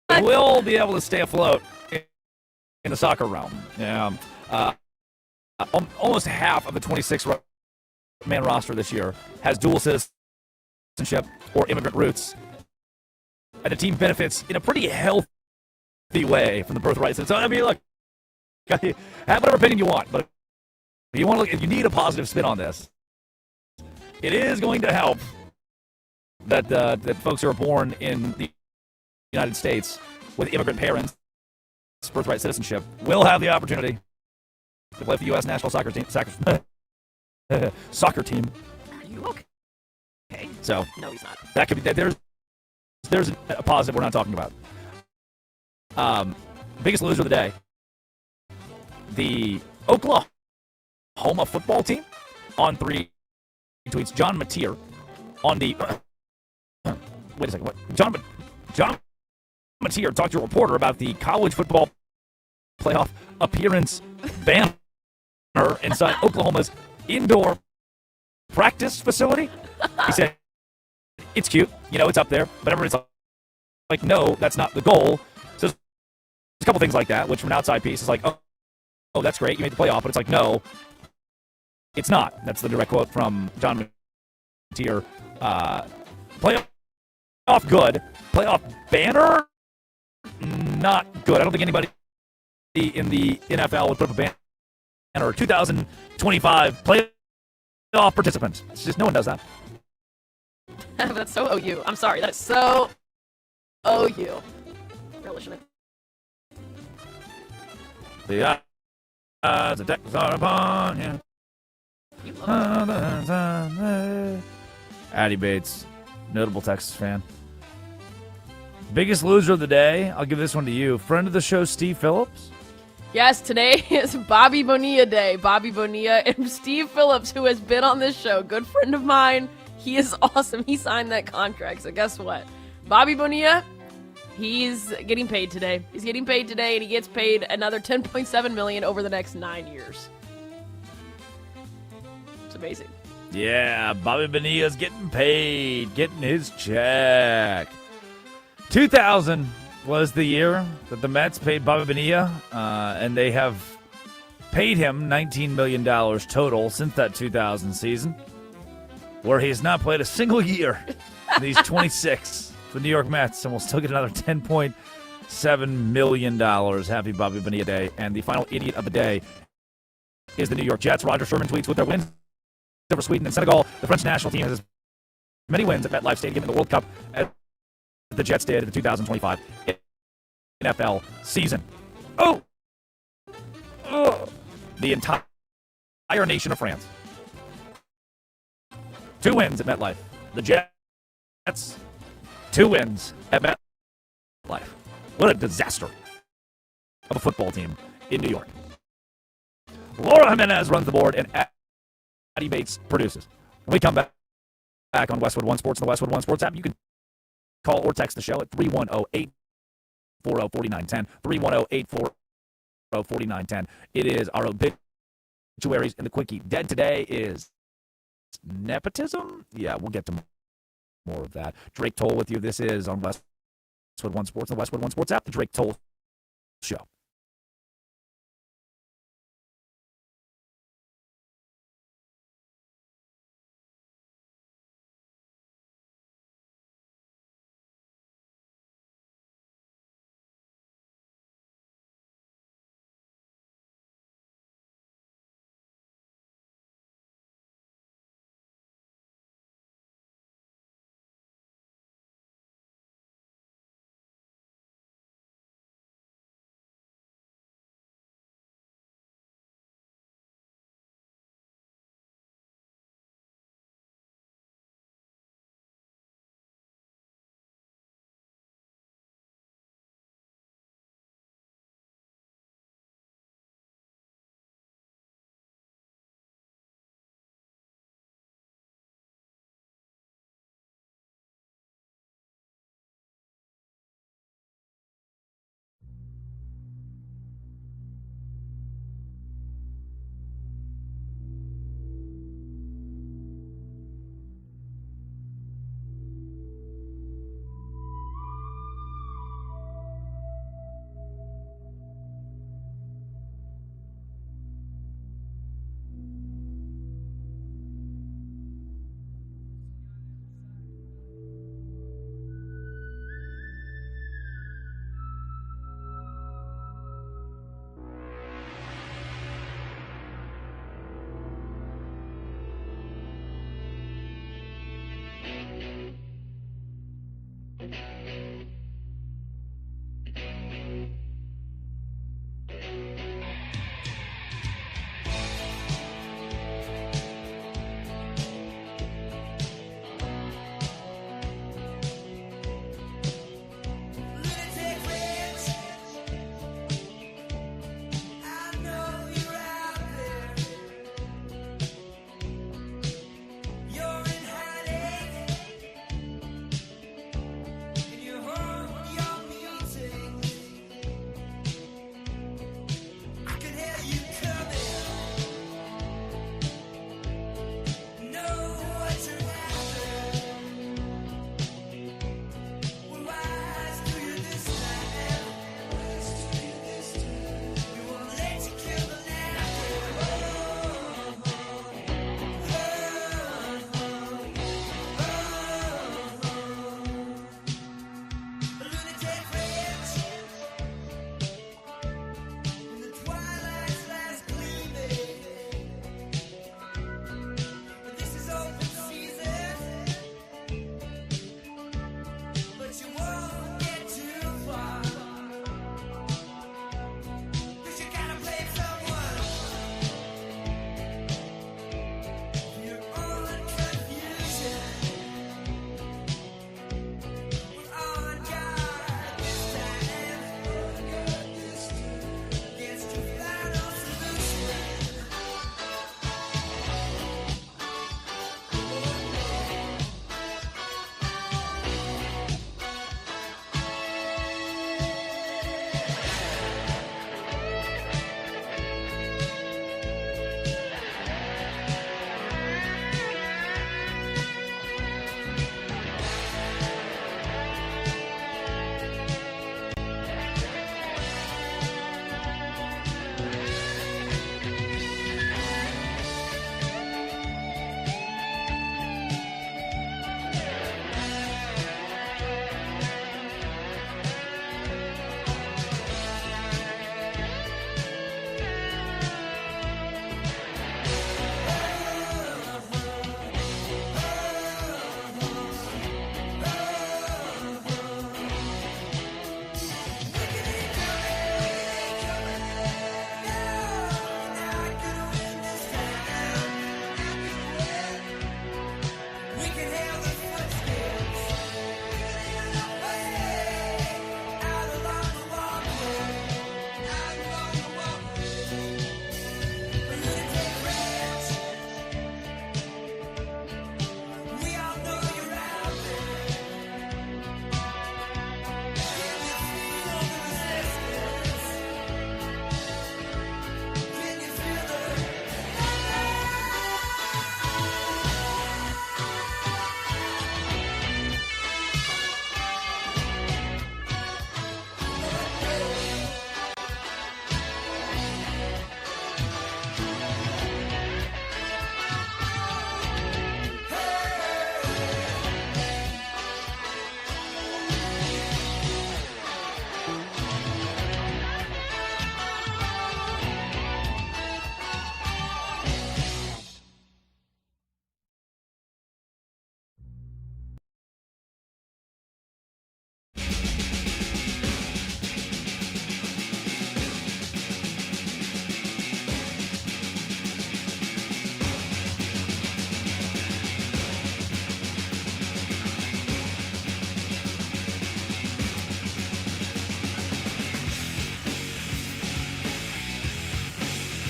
we'll be able to stay afloat in the soccer realm. Yeah. Almost half of the 26-man roster this year has dual citizenship or immigrant roots. And the team benefits in a pretty healthy way from the birthright. So, I mean, look, have whatever opinion you want, but if you need a positive spin on this, it is going to help that that folks who are born in the United States with immigrant parents, birthright citizenship, will have the opportunity to play for the U.S. national soccer team. Soccer team. Are you okay? So No, he's not. that could be there's a positive we're not talking about. Biggest loser of the day. The Oklahoma football team on 3 tweets. John Mateer on the wait a second. What? John Mateer talked to a reporter about the college football playoff appearance banner inside Oklahoma's indoor practice facility. He said, "It's cute, it's up there, but everybody's like, no, that's not the goal." So there's a couple things like that, which from an outside piece is like, oh, that's great, you made the playoff, but it's like, no, it's not. That's the direct quote from John Mateer. Playoff good, playoff banner not good. I don't think anybody in the NFL would put up a banner 2025 playoff participants. It's just no one does that. That's so OU. I'm sorry. That's so OU. Really shouldn't. The deck is upon you. You love it. Addie Bates, notable Texas fan. Biggest loser of the day. I'll give this one to you. Friend of the show, Steve Phillips. Yes, today is Bobby Bonilla Day. Bobby Bonilla and Steve Phillips, who has been on this show, good friend of mine. He is awesome. He signed that contract. So guess what? Bobby Bonilla, he's getting paid today. He's getting paid today, and he gets paid another $10.7 million over the next 9 years. It's amazing. Yeah, Bobby Bonilla's getting paid, getting his check. 2000 was the year that the Mets paid Bobby Bonilla, and they have paid him $19 million total since that 2000 season, where he has not played a single year in these 26 for the New York Mets, and will still get another $10.7 million. Happy Bobby Bonilla Day. And the final idiot of the day is the New York Jets. Roger Sherman tweets, with their wins over Sweden and Senegal, the French national team has as many wins at MetLife Stadium in the World Cup as the Jets did in the 2025 NFL season. The entire nation of France. 2 wins at MetLife. The Jets, 2 wins at MetLife. What a disaster of a football team in New York. Laura Jimenez runs the board, and Addie Bates produces. When we come back on Westwood One Sports and the Westwood One Sports app, you can call or text the show at 310-840-4910. 310-840-4910. It is our obituaries in the quickie. Dead today is nepotism? Yeah, we'll get to more of that. Drake Toll with you. This is on Westwood One Sports and the Westwood One Sports app, the Drake Toll Show.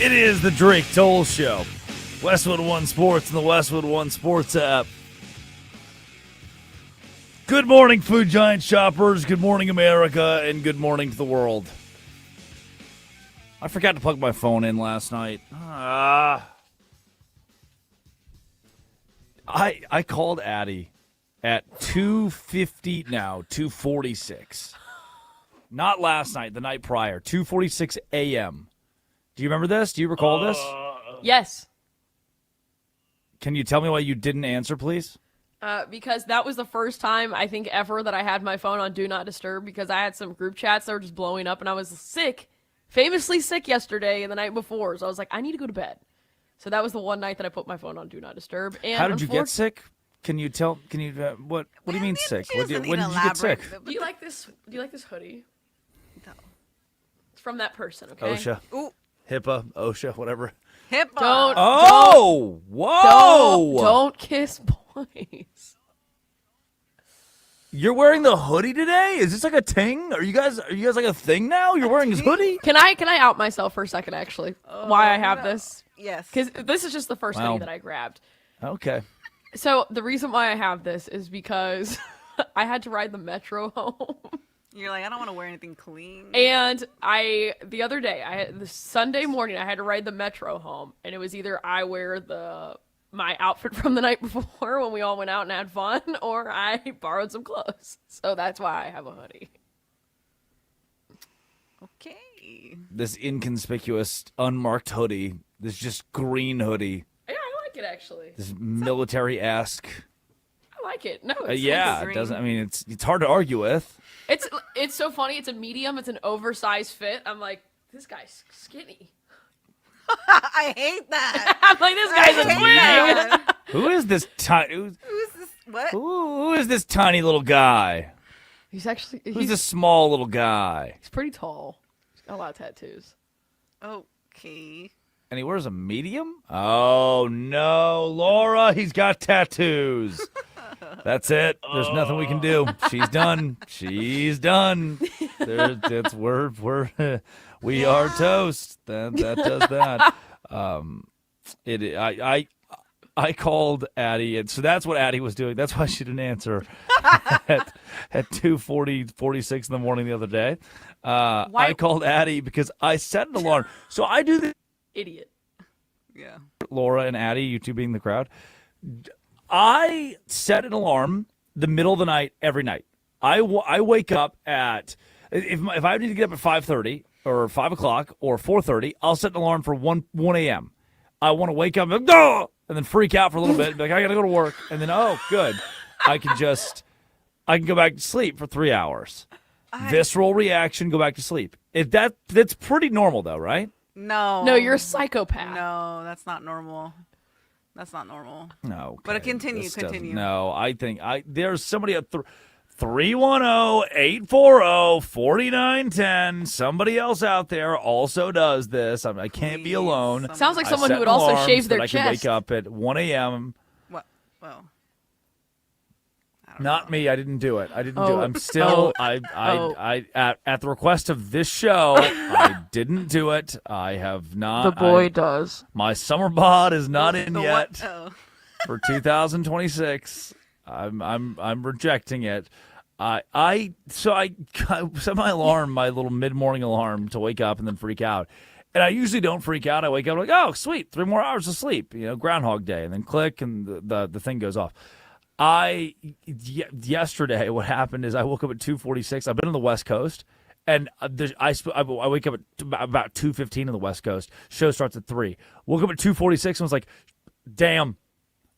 It is the Drake Toll Show. Westwood One Sports and the Westwood One Sports app. Good morning, Food Giant shoppers. Good morning, America, and good morning to the world. I forgot to plug my phone in last night. I called Addie at 2:50 now, 2:46. Not last night, the night prior, 2:46 a.m. Do you remember this? Do you recall this? Yes. Can you tell me why you didn't answer, please? Because that was the first time I think ever that I had my phone on Do Not Disturb because I had some group chats that were just blowing up and I was sick, famously sick yesterday and the night before. So I was like, I need to go to bed. So that was the one night that I put my phone on Do Not Disturb. And how did you get sick? Can you tell? Can you what do you mean sick? When did you get sick? Do you like this? Do you like this hoodie? No. It's from that person. Okay. OSHA. Ooh. HIPAA. OSHA. Whatever. HIPAA. Whoa! Don't kiss boys. You're wearing the hoodie today? Is this like a thing? Are you guys like a thing now? You're wearing this hoodie? Can I out myself for a second? Actually, why I have this? Yes. Because this is just the first hoodie that I grabbed. Okay. So the reason why I have this is because I had to ride the metro home. You're like, I don't want to wear anything clean. And the other day, the Sunday morning, I had to ride the metro home, and it was either I wear my outfit from the night before when we all went out and had fun, or I borrowed some clothes. So that's why I have a hoodie. Okay. This inconspicuous, unmarked hoodie. This just green hoodie. Yeah, I like it actually. This military-esque. I like it. No, it's yeah, it doesn't. I mean, it's hard to argue with. It's so funny. It's a medium. It's an oversized fit. I'm like, this guy's skinny. I hate that. I'm like, this guy's a twig. Who is this tiny? Who's this? What? Who is this tiny little guy? Who's this small little guy? He's pretty tall. He's got a lot of tattoos. Okay. And he wears a medium? Oh, no. Laura, he's got tattoos. That's it. There's nothing we can do. She's done. She's done. We are toast. That does that. I called Addie, and so that's what Addie was doing. That's why she didn't answer at 2:46 in the morning the other day. I called Addie because I set an alarm. So I do this. Idiot. Yeah. Laura and Addie, you two being the crowd. I set an alarm the middle of the night every night. I wake up at if I need to get up at 5:30 or 5 o'clock or 4:30, I'll set an alarm for 1 a.m. I want to wake up and then freak out for a little bit, be like I gotta go to work, and then good, I can go back to sleep for 3 hours. Visceral reaction, go back to sleep. That's pretty normal though, right? No, you're a psychopath. No, that's not normal. That's not normal. No. Okay. But continue. No, I think there's somebody at 310-840-4910. Somebody else out there also does this. I can't be alone. Sounds like someone who would also shave their chest. I can wake up at 1 a.m. What? Well. Not me. I didn't do it. I'm still. At the request of this show, I didn't do it. I have not. The boy does. My summer bod is not in yet for 2026. I'm rejecting it. I set my alarm, my little mid-morning alarm, to wake up and then freak out. And I usually don't freak out. I wake up like, oh, sweet, 3 more hours of sleep. Groundhog Day, and then click, and the thing goes off. Yesterday, what happened is I woke up at 2:46. I've been on the West Coast, and I wake up at about 2:15 on the West Coast. Show starts at 3. Woke up at 2:46 and was like, damn,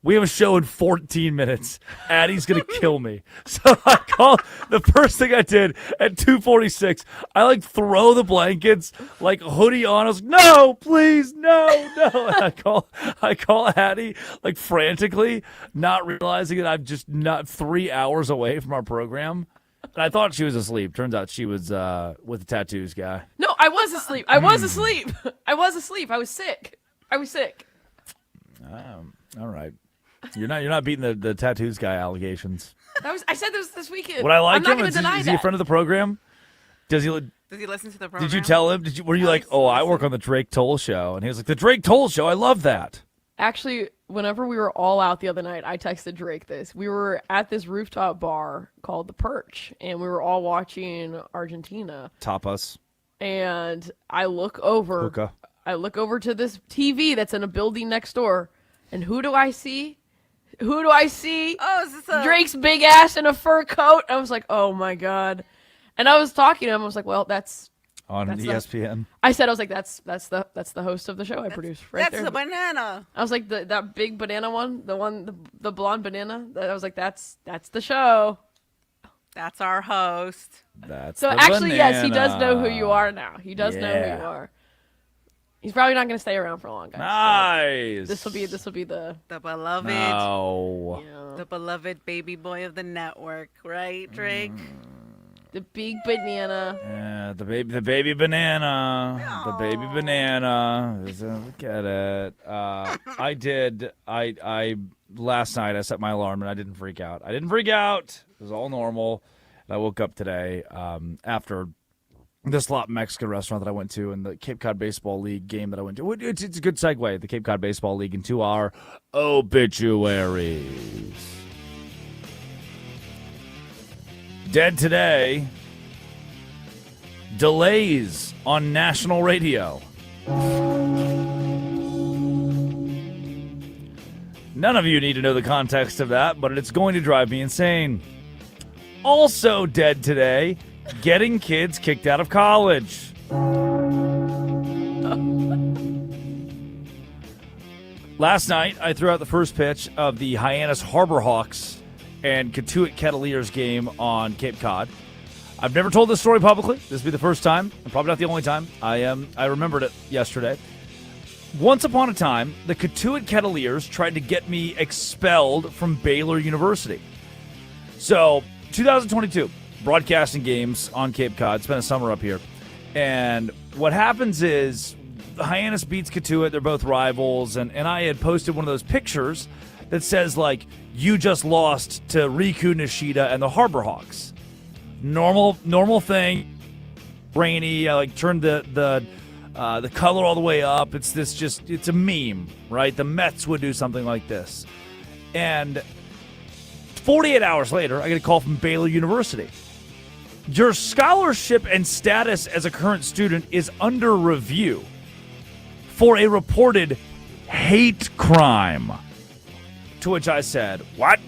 we have a show in 14 minutes. Addie's going to kill me. So I called, the first thing I did at 2:46, I throw the blankets, hoodie on. I was like, no, please, no. And I call Addie frantically, not realizing that I'm just not 3 hours away from our program. And I thought she was asleep. Turns out she was with the tattoos guy. No, I was asleep. I was asleep. I was sick. All right. You're not beating the tattoos guy allegations. I said this weekend. Would I like I'm not him? going to deny Is that. he a friend of the program? Does he listen to the program? Did you tell him? Were you like, oh, I work on the Drake Toll Show? And he was like, the Drake Toll Show? I love that. Actually, whenever we were all out the other night, I texted Drake this. We were at this rooftop bar called The Perch, and we were all watching Argentina. Tapas. And I look over. Hookah. I look over to this TV that's in a building next door, and who do I see? Oh, is this Drake's big ass in a fur coat? I was like, oh my God. And I was talking to him. I was like, well, that's on ESPN. I was like, that's the host of the show I produce right there. That's the banana. I was like, that big banana one, the blonde banana. I was like, that's the show. That's our host. So actually, yes, he does know who you are now. He does know who you are. He's probably not going to stay around for long, guys. Nice. So this will be the beloved. No. The beloved baby boy of the network, right, Drake? The big banana. Yeah, the baby banana. The baby banana. Look at it. I last night I set my alarm and I didn't freak out. It was all normal. And I woke up today after this La Mexican restaurant that I went to and the Cape Cod Baseball League game that I went to. It's a good segue, the Cape Cod Baseball League, into our obituaries. Dead today. Delays on national radio. None of you need to know the context of that, but it's going to drive me insane. Also dead today, getting kids kicked out of college. Last night, I threw out the first pitch of the Hyannis Harbor Hawks and Katuitt Kettleers game on Cape Cod. I've never told this story publicly. This will be the first time, and probably not the only time. I remembered it yesterday. Once upon a time, the Katuitt Kettleers tried to get me expelled from Baylor University. So, 2022, broadcasting games on Cape Cod. Spent a summer up here. And what happens is Hyannis beats Katuitt. They're both rivals. And I had posted one of those pictures that says, like, you just lost to Riku Nishida and the Harbor Hawks. Normal thing. Rainy. I turned the color all the way up. It's a meme, right? The Mets would do something like this. And 48 hours later, I get a call from Baylor University. Your scholarship and status as a current student is under review for a reported hate crime. To which I said, what?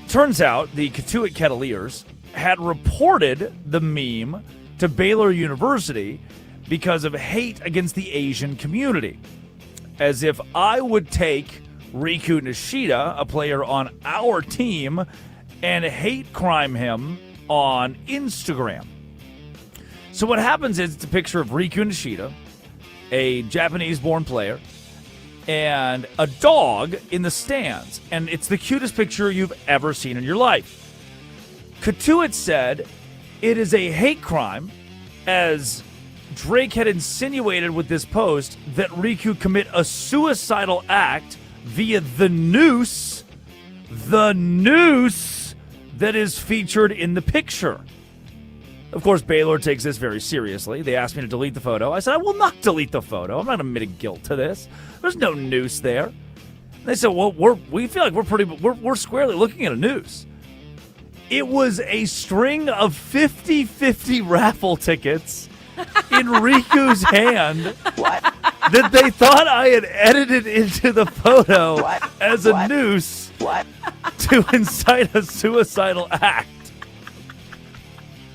Turns out the Katuitt Kettleers had reported the meme to Baylor University because of hate against the Asian community. As if I would take Riku Nishida, a player on our team, and hate crime him on Instagram. So what happens is it's a picture of Riku Nishida, a Japanese-born player, and a dog in the stands. And it's the cutest picture you've ever seen in your life. Katuitt said it is a hate crime, as Drake had insinuated with this post that Riku commit a suicidal act via the noose that is featured in the picture. Of course, Baylor takes this very seriously. They asked me to delete the photo. I said, I will not delete the photo. I'm not admitting guilt to this. There's no noose there. They said, well, we feel like we're squarely looking at a noose. It was a string of 50-50 raffle tickets in Riku's hand that they thought I had edited into the photo as a noose to incite a suicidal act.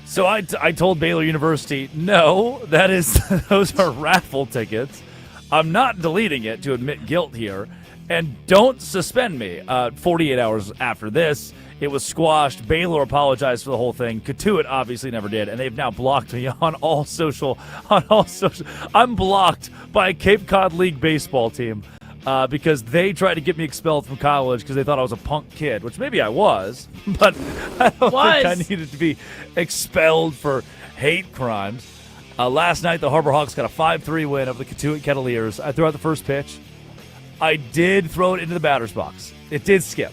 So I told Baylor University, no, those are raffle tickets. I'm not deleting it to admit guilt here, and don't suspend me. 48 hours after this, it was squashed. Baylor apologized for the whole thing. Katuitt obviously never did, and they've now blocked me on all social. I'm blocked by a Cape Cod League baseball team because they tried to get me expelled from college because they thought I was a punk kid, which maybe I was, but I don't think I needed to be expelled for hate crimes. Last night, the Harbor Hawks got a 5-3 win over the Katuitt Kettleers. I threw out the first pitch. I did throw it into the batter's box. It did skip.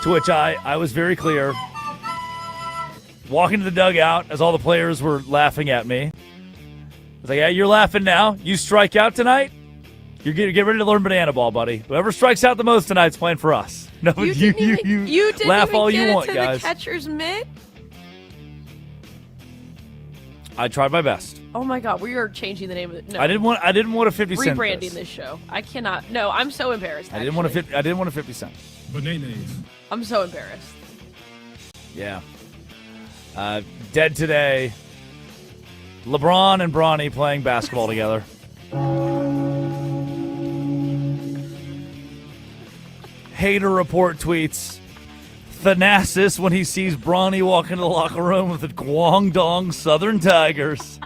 To which I was very clear. walking to the dugout as all the players were laughing at me. I was like, yeah, you're laughing now. You strike out tonight, you get ready to learn banana ball, buddy. Whoever strikes out the most tonight's playing for us. No, You didn't laugh even all get you it want, to guys. the catcher's mitt? I tried my best. Oh my God, we are changing the name of it. No. I didn't want a 50 cent. Rebranding this show. I cannot. No, I'm so embarrassed. I didn't want a 50 cent. Bananas. I'm so embarrassed. Yeah. Dead today. LeBron and Bronny playing basketball together. Hater report tweets Thanasis when he sees Bronny walk into the locker room with the Guangdong Southern Tigers.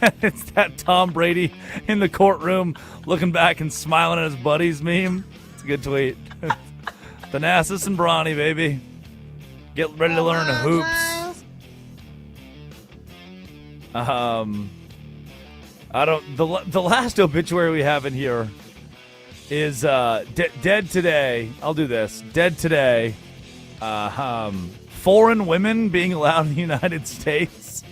It's that Tom Brady in the courtroom looking back and smiling at his buddies meme. It's a good tweet. Thanasis and Bronny, baby. Get ready to learn hoops. The last obituary we have in here is dead today. I'll do this. Dead today. Foreign women being allowed in the United States.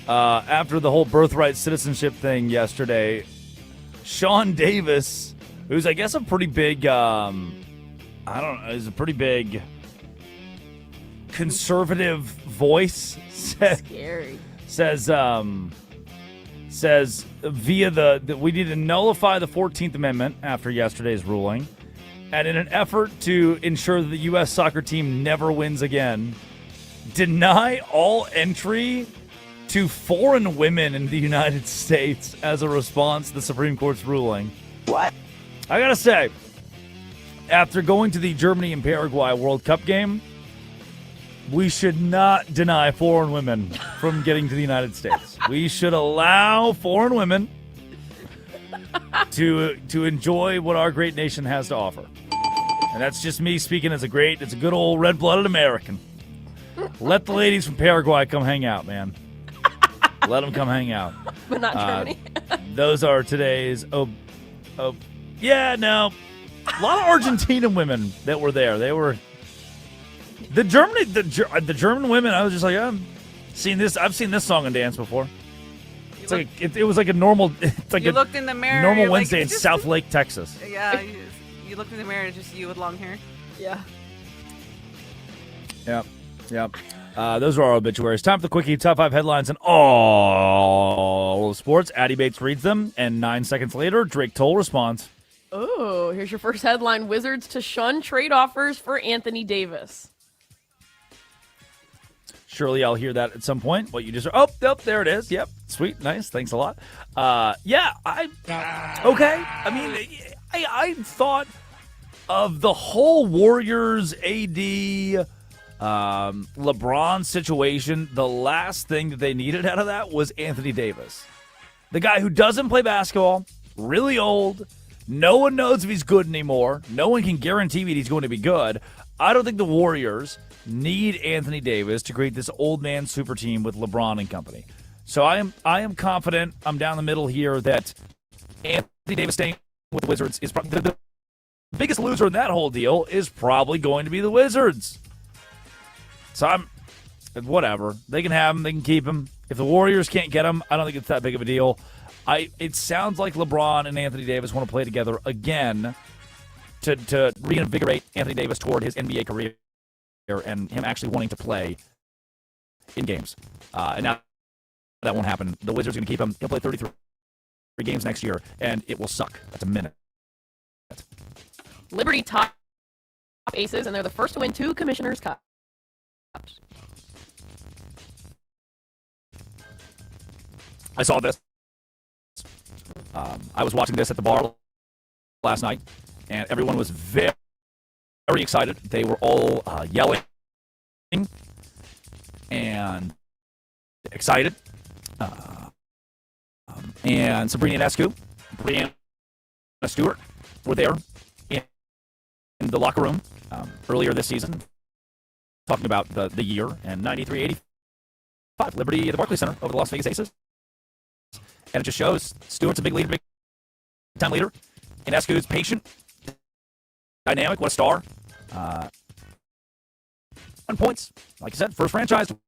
After the whole birthright citizenship thing yesterday, Sean Davis, who's I guess a pretty big, is a pretty big conservative voice. Scary. Says via the we need to nullify the 14th Amendment after yesterday's ruling, and in an effort to ensure that the U.S. soccer team never wins again, deny all entry to foreign women in the United States as a response to the Supreme Court's ruling. What? I gotta say, after going to the Germany and Paraguay World Cup game, we should not deny foreign women from getting to the United States. We should allow foreign women to enjoy what our great nation has to offer. And that's just me speaking as it's a good old red-blooded American. Let the ladies from Paraguay come hang out, man. Let them come hang out. But not Germany. Those are today's... yeah, no. A lot of Argentinian women that were there. They were... The German women, I was just like, I've seen this song and dance before. It's like it was like a normal. It's like you looked in the mirror. Normal Wednesday like, in South Lake, Texas. Yeah, you looked in the mirror. It's just you with long hair. Yeah. Yep. Those are our obituaries. Time for the quickie. Top 5 headlines in all of sports. Addy Bates reads them, and 9 seconds later, Drake Toll responds. Oh, here's your first headline: Wizards to shun trade offers for Anthony Davis. Surely I'll hear that at some point. What you just... Oh, there it is. Yep. Sweet. Nice. Thanks a lot. Okay. I mean, I thought of the whole Warriors, AD, LeBron situation. The last thing that they needed out of that was Anthony Davis. The guy who doesn't play basketball, really old. No one knows if he's good anymore. No one can guarantee that he's going to be good. I don't think the Warriors need Anthony Davis to create this old man super team with LeBron and company. So I am confident. I'm down the middle here that Anthony Davis staying with the Wizards is probably the biggest loser in that whole deal is probably going to be the Wizards. So I'm whatever. They can have him. They can keep him. If the Warriors can't get him, I don't think it's that big of a deal. It sounds like LeBron and Anthony Davis want to play together again to reinvigorate Anthony Davis toward his NBA career and him actually wanting to play in games. And now that won't happen. The Wizards are going to keep him. He'll play 33 games next year, and it will suck. That's a minute. Liberty top aces, and they're the first to win 2 Commissioner's Cups. I saw this. I was watching this at the bar last night, and everyone was very excited. They were all yelling and excited. And Sabrina Ionescu, Brianna Stewart were there in the locker room earlier this season, talking about the year and 93-85 Liberty at the Barclays Center over the Las Vegas Aces. And it just shows Stewart's a big leader, big-time leader. Ionescu's patient, dynamic, what a star. On points, like I said, first franchise to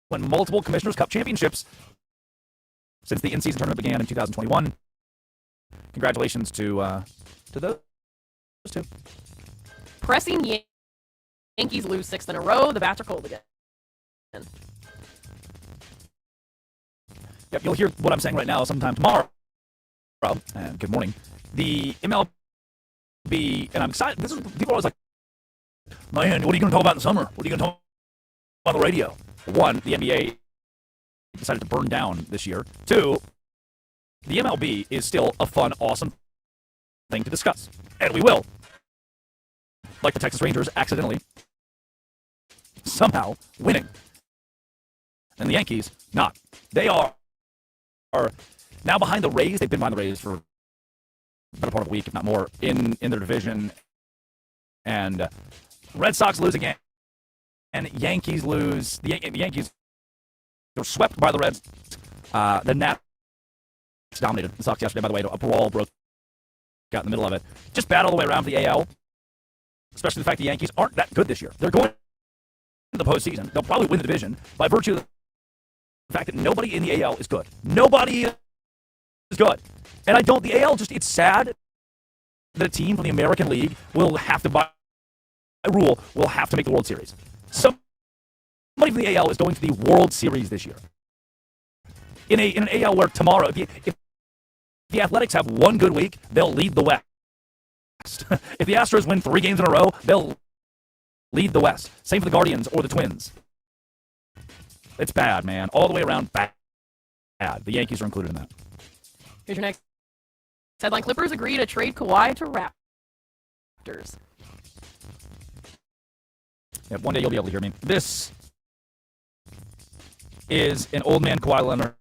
win multiple Commissioner's Cup championships since the in-season tournament began in 2021. Congratulations to those two. Pressing Yankees lose 6th in a row. The bats are cold again. Yep, you'll hear what I'm saying right now sometime tomorrow. And good morning. The MLB, and I'm excited. People are always like, man, what are you going to talk about in the summer? What are you going to talk about on the radio? One, the NBA decided to burn down this year. Two, the MLB is still a fun, awesome thing to discuss. And we will. Like the Texas Rangers accidentally somehow winning. And the Yankees not. They are now behind the Rays. They've been behind the Rays for a better part of a week, if not more, in their division. And Red Sox lose again. And Yankees lose. The Yankees were swept by the Reds. The Nats dominated the Sox yesterday, by the way. A brawl broke out in the middle of it. Just bad all the way around for the AL. Especially the fact the Yankees aren't that good this year. They're going to the postseason. They'll probably win the division by virtue of the fact that nobody in the AL is good. Nobody is good. And the AL it's sad that a team from the American League will have to will have to make the World Series. Somebody from the AL is going to the World Series this year. In an AL where tomorrow, if the Athletics have one good week, they'll lead the West. If the Astros win 3 games in a row, they'll lead the West. Same for the Guardians or the Twins. It's bad, man. All the way around, bad. The Yankees are included in that. Here's your next headline. Clippers agree to trade Kawhi to Raptors. Yeah, one day you'll be able to hear me. This is an old man Kawhi Leonard.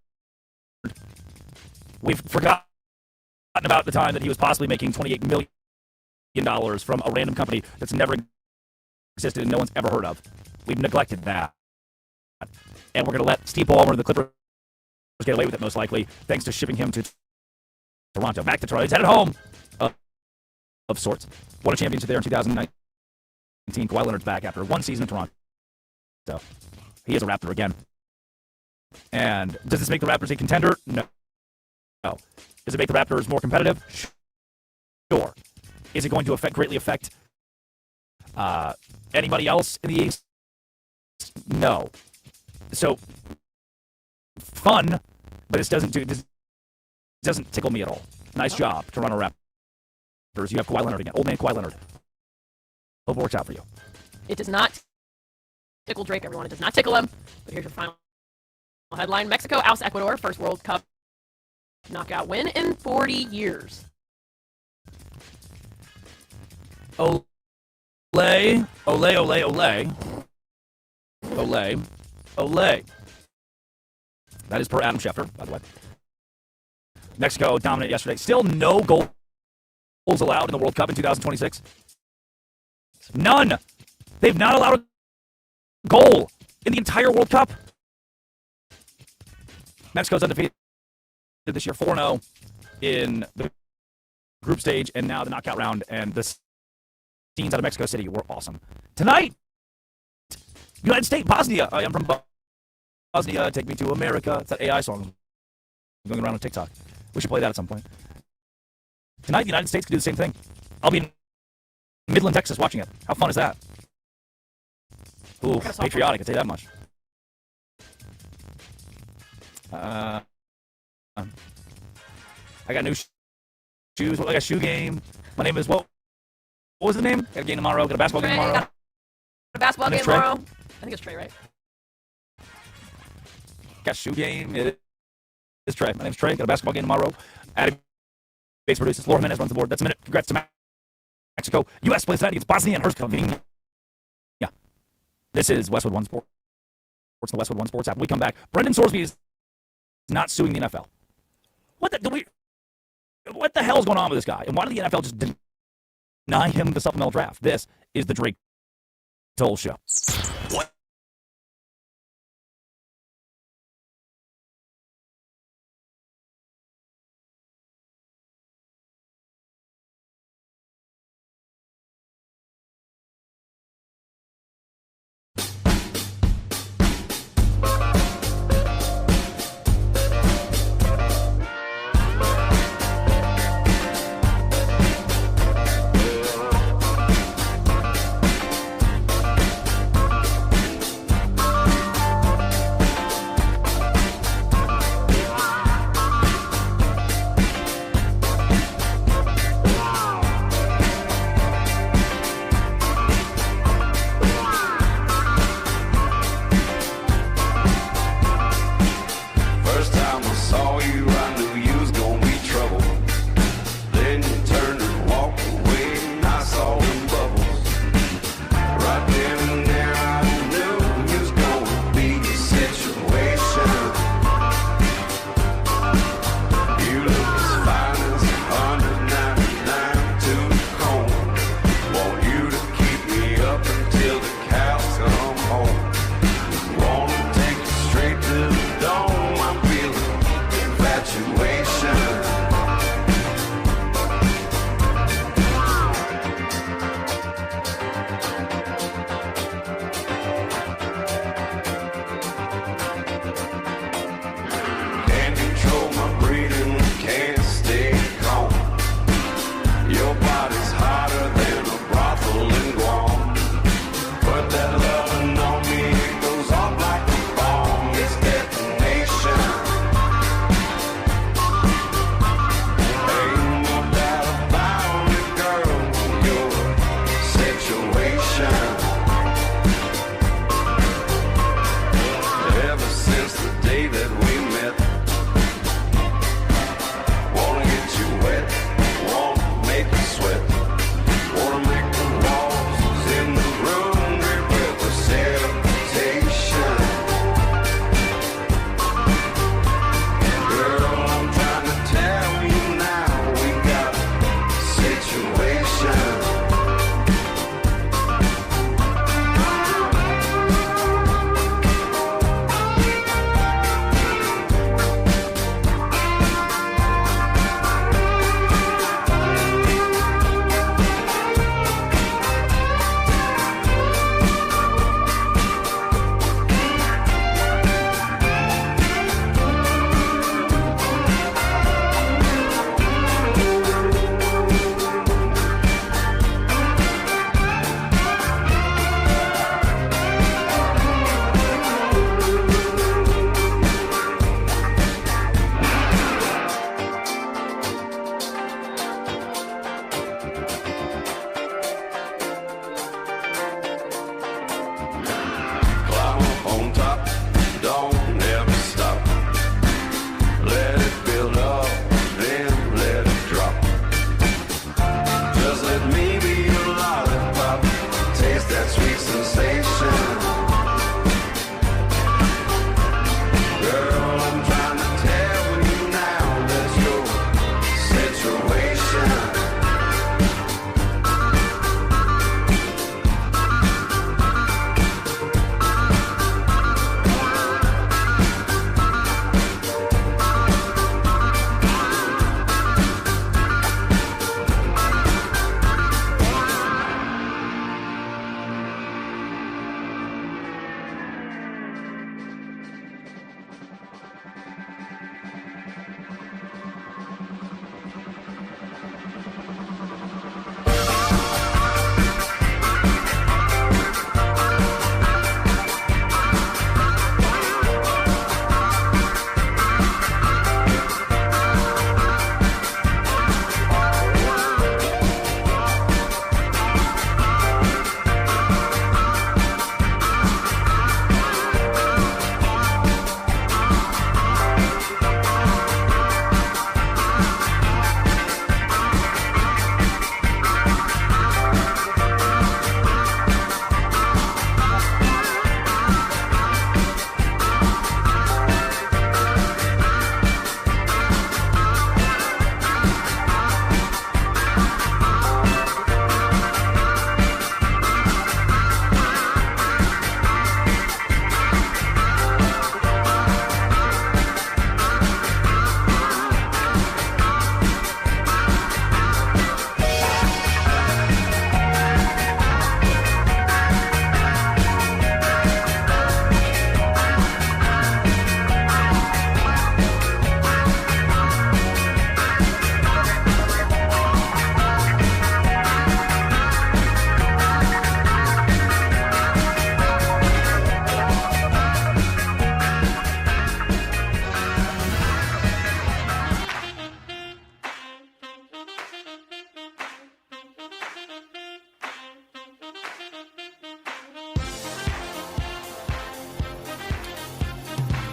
We've forgotten about the time that he was possibly making $28 million from a random company that's never existed and no one's ever heard of. We've neglected that. And we're going to let Steve Ballmer and the Clippers get away with it, most likely, thanks to shipping him to Toronto. Back to Toronto. He's headed home of sorts. Won a championship there in 2019. Kawhi Leonard's back after 1 season in Toronto. So he is a Raptor again. And does this make the Raptors a contender? No. Does it make the Raptors more competitive? Sure. Is it going to greatly affect anybody else in the East? No. So fun, but this doesn't tickle me at all. Nice job, Toronto Raptors. You have Kawhi Leonard again. Old man Kawhi Leonard. Hope it works out for you. It does not tickle Drake, everyone. It does not tickle him. But here's your final headline. Mexico oust Ecuador. First World Cup knockout win in 40 years. Ole, ole, ole, ole. Ole, ole. That is per Adam Schefter, by the way. Mexico dominated yesterday. Still no goals allowed in the World Cup in 2026. None. They've not allowed a goal in the entire World Cup. Mexico's undefeated this year, 4-0 in the group stage and now the knockout round. And the scenes out of Mexico City were awesome. Tonight, United States, Bosnia. I am from Bosnia. Take me to America. It's that AI song going around on TikTok. We should play that at some point. Tonight, the United States could do the same thing. I'll be in Midland, Texas, watching it. How fun is that? Ooh, patriotic. I'll tell you that much. I got new shoes. I got a shoe game. My name is what? What was the name? Got a game tomorrow. Got a basketball game tomorrow. Got a basketball game tomorrow. I think it's Trey, right? Got a shoe game. It is Trey. My name's Trey. Got a basketball game tomorrow. Added base produces. Laura Jimenez runs the board. That's a minute. Congrats to Mexico. U.S. plays tonight against Bosnia and Herzegovina. Yeah. This is Westwood One Sports. The Westwood One Sports app. When we come back, Brendan Sorsby is not suing the NFL. What the hell is going on with this guy? And why did the NFL just deny him the supplemental draft? This is the Drake Toll Show. What?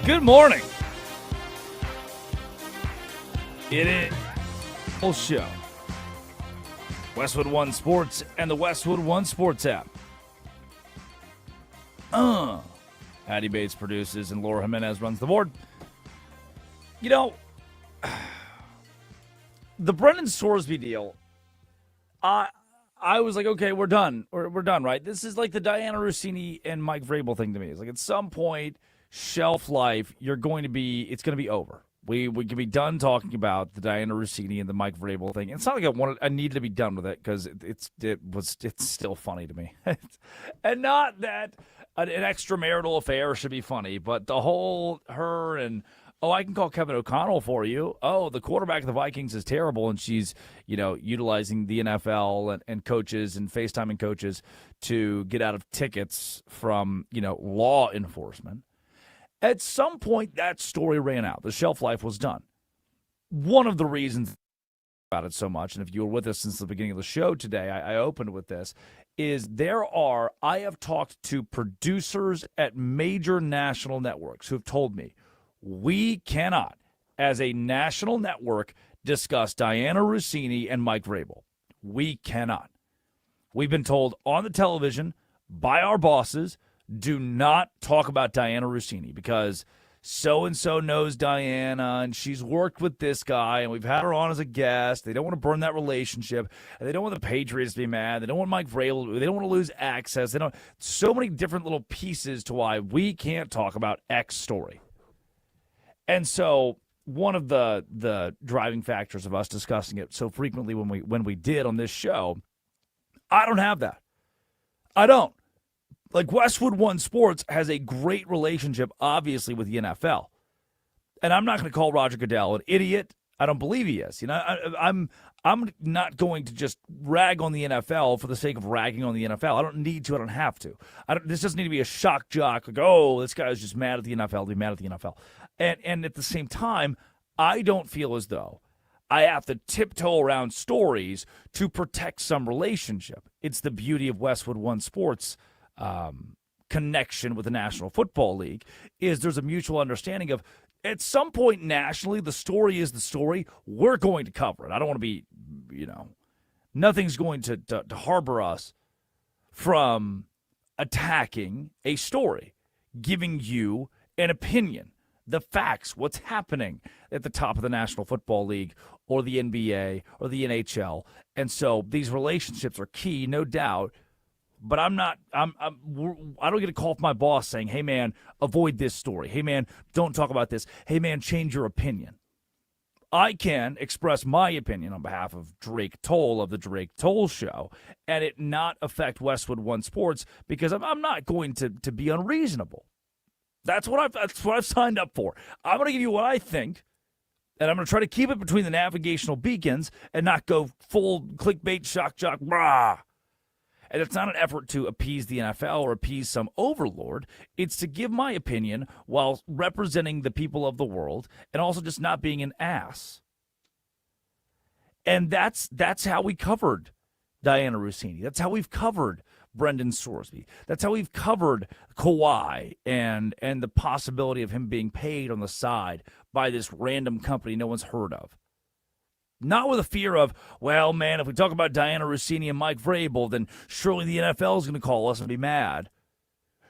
Good morning. It is a full show. Westwood One Sports and the Westwood One Sports app. Patty Bates produces and Laura Jimenez runs the board. You know, the Brendan Sorsby deal, I was like, okay, we're done. We're done, right? This is like the Diana Rossini and Mike Vrabel thing to me. It's like at some point, shelf life, it's going to be over. We can be done talking about the Diana Rossini and the Mike Vrabel thing. It's not like I needed to be done with it because it's still funny to me. And not that an extramarital affair should be funny, but the whole her and, oh, I can call Kevin O'Connell for you. Oh, the quarterback of the Vikings is terrible, and she's, utilizing the NFL and coaches and FaceTiming coaches to get out of tickets from, law enforcement. At some point, that story ran out. The shelf life was done. One of the reasons about it so much, and if you were with us since the beginning of the show today, I opened with this, is I have talked to producers at major national networks who have told me, we cannot, as a national network, discuss Diana Rossini and Mike Vrabel. We cannot. We've been told on the television by our bosses, do not talk about Diana Rossini because so-and-so knows Diana and she's worked with this guy and we've had her on as a guest. They don't want to burn that relationship. And they don't want the Patriots to be mad. They don't want Mike Vrabel. They don't want to lose access. So many different little pieces to why we can't talk about X story. And so one of the driving factors of us discussing it so frequently when we did on this show, I don't have that. I don't. Like, Westwood One Sports has a great relationship, obviously, with the NFL. And I'm not going to call Roger Goodell an idiot. I don't believe he is. I'm not going to just rag on the NFL for the sake of ragging on the NFL. I don't need to. I don't have to. This doesn't need to be a shock jock. Like, oh, this guy is just mad at the NFL. Be mad at the NFL. And at the same time, I don't feel as though I have to tiptoe around stories to protect some relationship. It's the beauty of Westwood One Sports connection with the National Football League is there's a mutual understanding of at some point nationally, the story is the story. We're going to cover it. I don't want to be, nothing's going to harbor us from attacking a story, giving you an opinion, the facts, what's happening at the top of the National Football League or the NBA or the NHL. And so these relationships are key, no doubt. But I don't get a call from my boss saying, hey, man, avoid this story. Hey, man, don't talk about this. Hey, man, change your opinion. I can express my opinion on behalf of Drake Toll of the Drake Toll Show and it not affect Westwood One Sports because I'm not going to be unreasonable. That's what I've signed up for. I'm going to give you what I think, and I'm going to try to keep it between the navigational beacons and not go full clickbait, shock jock, rah. And it's not an effort to appease the NFL or appease some overlord. It's to give my opinion while representing the people of the world and also just not being an ass. And that's how we covered Diana Rossini. That's how we've covered Brendan Sorsby. That's how we've covered Kawhi and the possibility of him being paid on the side by this random company no one's heard of. Not with a fear of, well, man, if we talk about Diana Rossini and Mike Vrabel, then surely the NFL is going to call us and be mad.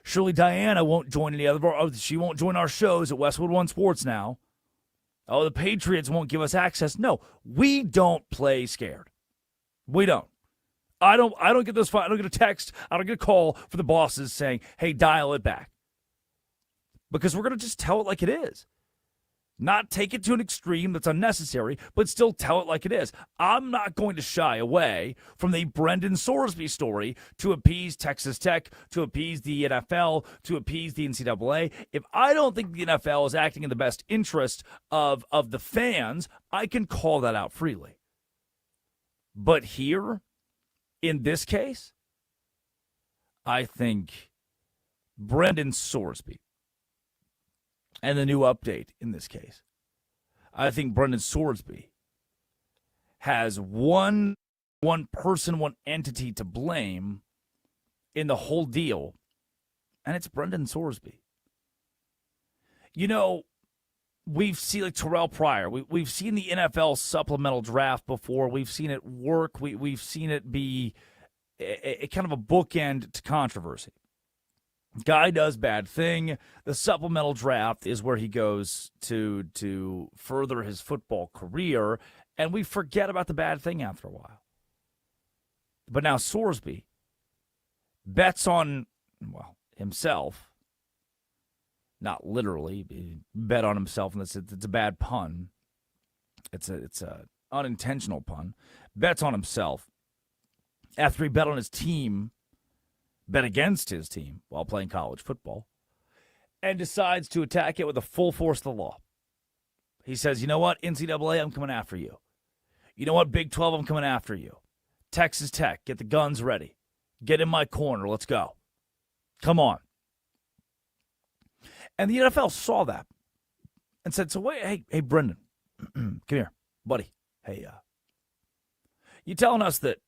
Surely Diana won't join she won't join our shows at Westwood One Sports now. Oh, the Patriots won't give us access. No, we don't play scared. We don't. I don't get those. I don't get a text. I don't get a call from the bosses saying, hey, dial it back. Because we're going to just tell it like it is. Not take it to an extreme that's unnecessary, but still tell it like it is. I'm not going to shy away from the Brendan Sorsby story to appease Texas Tech, to appease the NFL, to appease the NCAA. If I don't think the NFL is acting in the best interest of the fans, I can call that out freely. But here, in this case, I think Brendan Sorsby, and the new update in this case, I think Brendan Sorsby has one person, one entity to blame in the whole deal, and it's Brendan Sorsby. we've seen like Terrell Pryor. We've seen the NFL supplemental draft before. We've seen it work. We've seen it be a kind of a bookend to controversy. Guy does bad thing. The supplemental draft is where he goes to further his football career, and we forget about the bad thing after a while. But now Sorsby bets on, himself. Not literally, he bet on himself, and it's a bad pun. It's a unintentional pun. Bets on himself after he bet on his team, bet against his team while playing college football, and decides to attack it with the full force of the law. He says, you know what, NCAA, I'm coming after you. You know what, Big 12, I'm coming after you. Texas Tech, get the guns ready. Get in my corner, let's go. Come on. And the NFL saw that and said, so wait, hey, Brendan, come here, buddy. Hey, you telling us that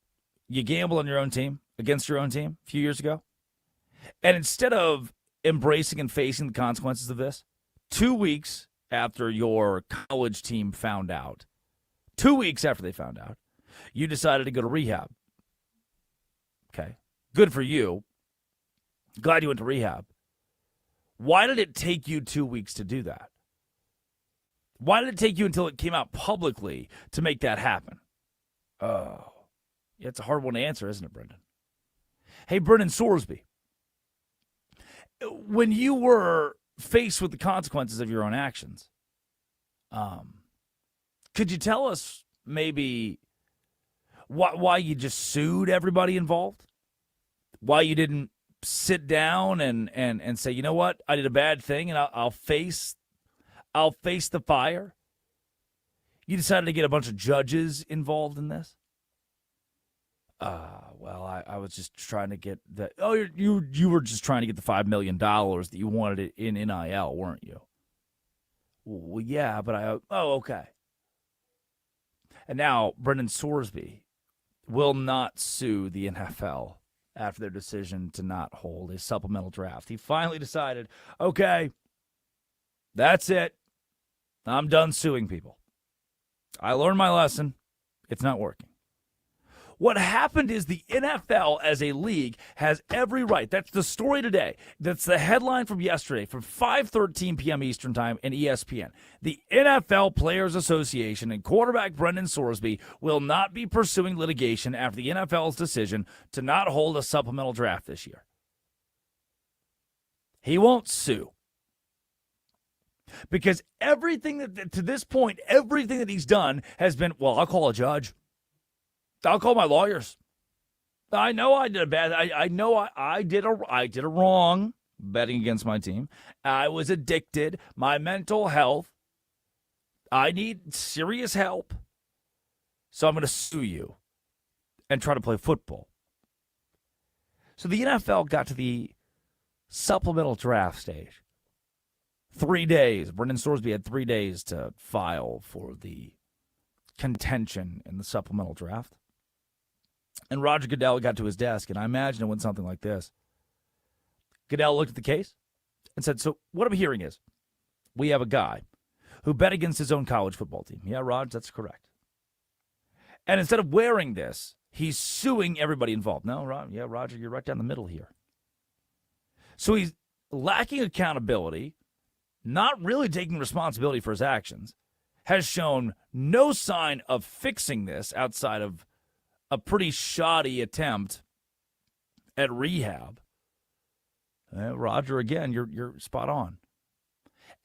you gamble on your own team, against your own team a few years ago? And instead of embracing and facing the consequences of this, 2 weeks after your college team found out, 2 weeks after they found out, you decided to go to rehab. Okay, good for you. Glad you went to rehab. Why did it take you 2 weeks to do that? Why did it take you until it came out publicly to make that happen? Oh, yeah, it's a hard one to answer, isn't it, Brendan? Hey, Brendan Sorsby, when you were faced with the consequences of your own actions, could you tell us maybe why you just sued everybody involved? Why you didn't sit down and say, you know what, I did a bad thing and I'll face the fire? You decided to get a bunch of judges involved in this? I was just trying to get that. Oh, you were just trying to get the $5 million that you wanted it in NIL, weren't you? Well, yeah, but okay. And now Brendan Sorsby will not sue the NFL after their decision to not hold a supplemental draft. He finally decided, okay, that's it. I'm done suing people. I learned my lesson. It's not working. What happened is the NFL as a league has every right. That's the story today. That's the headline from yesterday from 5:13 p.m. Eastern Time and ESPN. The NFL Players Association and quarterback Brendan Sorsby will not be pursuing litigation after the NFL's decision to not hold a supplemental draft this year. He won't sue. Because everything that, to this point, everything that he's done has been, well, I'll call a judge. I'll call my lawyers. I know I did a bad. I know I did a wrong betting against my team. I was addicted. My mental health. I need serious help. So I'm going to sue you and try to play football. So the NFL got to the supplemental draft stage. 3 days. Brendan Sorsby had 3 days to file for the contention in the supplemental draft. And Roger Goodell got to his desk, and I imagine it went something like this. Goodell looked at the case and said, so what I'm hearing is we have a guy who bet against his own college football team. Yeah, Raj, that's correct. And instead of wearing this, he's suing everybody involved. No, Roger, you're right down the middle here. So he's lacking accountability, not really taking responsibility for his actions, has shown no sign of fixing this outside of a pretty shoddy attempt at rehab. Roger, again, you're spot on.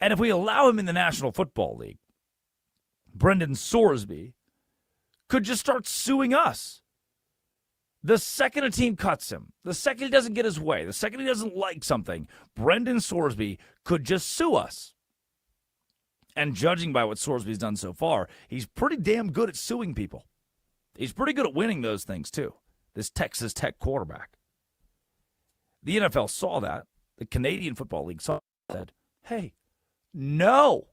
And if we allow him in the National Football League, Brendan Sorsby could just start suing us. The second a team cuts him, the second he doesn't get his way, the second he doesn't like something, Brendan Sorsby could just sue us. And judging by what Sorsby's done so far, he's pretty damn good at suing people. He's pretty good at winning those things, too, this Texas Tech quarterback. The NFL saw that. The Canadian Football League saw that and said, hey, no,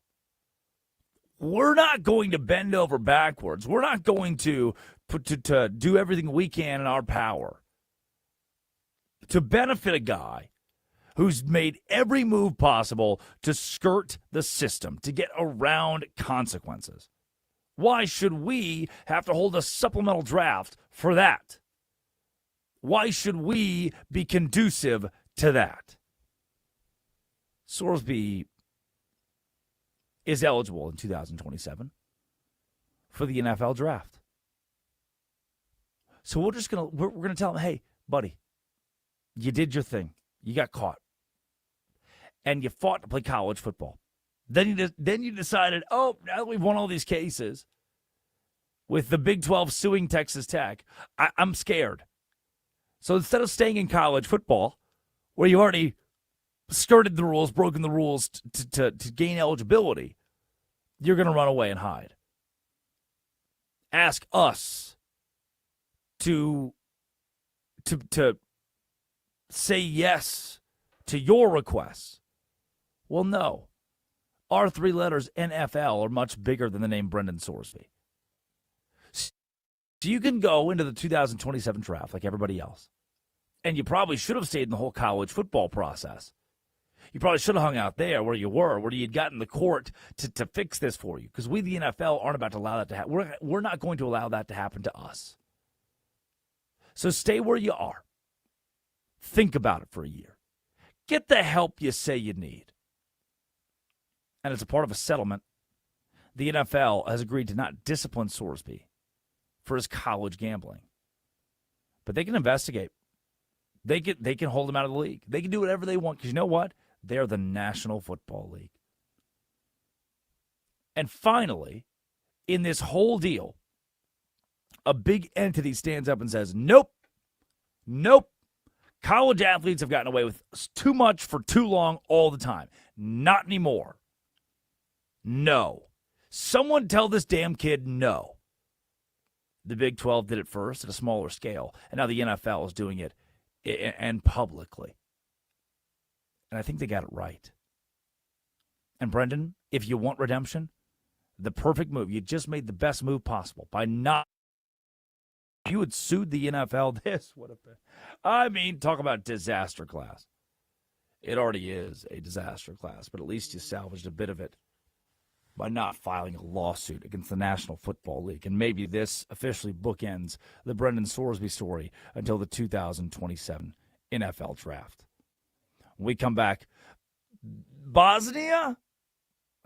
we're not going to bend over backwards. We're not going to do everything we can in our power to benefit a guy who's made every move possible to skirt the system, to get around consequences. Why should we have to hold a supplemental draft for that? Why should we be conducive to that? Sorsby is eligible in 2027 for the NFL draft. So we're gonna tell him, hey, buddy, you did your thing. You got caught. And you fought to play college football. Then you decided, now that we've won all these cases with the Big 12 suing Texas Tech, I'm scared. So instead of staying in college football, where you already skirted the rules, broken the rules to gain eligibility, you're going to run away and hide. Ask us to say yes to your requests. Well, no. Our three letters, NFL, are much bigger than the name Brendan Sorsby. So you can go into the 2027 draft like everybody else. And you probably should have stayed in the whole college football process. You probably should have hung out there where you were, where you'd gotten the court to fix this for you. Because we, the NFL, aren't about to allow that to happen. We're not going to allow that to happen to us. So stay where you are. Think about it for a year. Get the help you say you need. And as a part of a settlement, the NFL has agreed to not discipline Sorsby for his college gambling. But they can investigate. They can hold him out of the league. They can do whatever they want because you know what? They're the National Football League. And finally, in this whole deal, a big entity stands up and says, nope. College athletes have gotten away with too much for too long all the time. Not anymore. No. Someone tell this damn kid no. The Big 12 did it first at a smaller scale, and now the NFL is doing it and publicly. And I think they got it right. And Brendan, if you want redemption, the perfect move, you just made the best move possible by not. If you had sued the NFL, this would have been, talk about disaster class. It already is a disaster class, but at least you salvaged a bit of it by not filing a lawsuit against the National Football League. And maybe this officially bookends the Brendan Sorsby story until the 2027 NFL Draft. When we come back, Bosnia?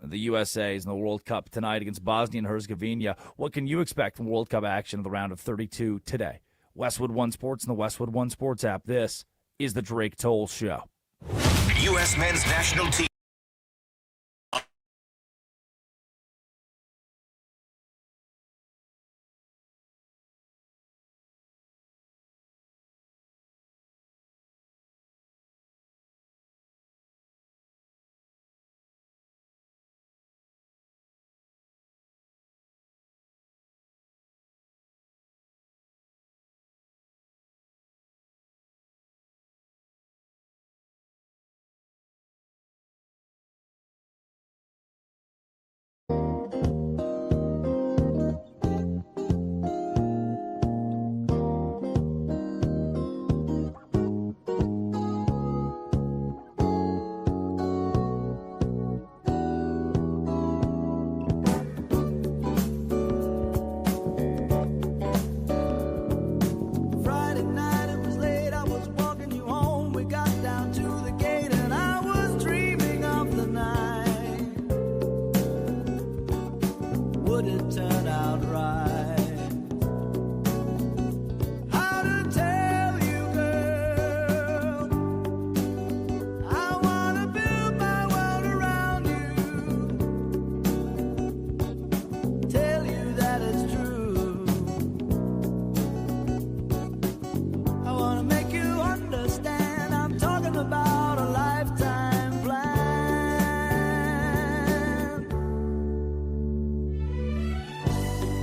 The USA is in the World Cup tonight against Bosnia and Herzegovina. What can you expect from World Cup action in the round of 32 today? Westwood One Sports and the Westwood One Sports app. This is the Drake Toll Show. U.S. men's national team.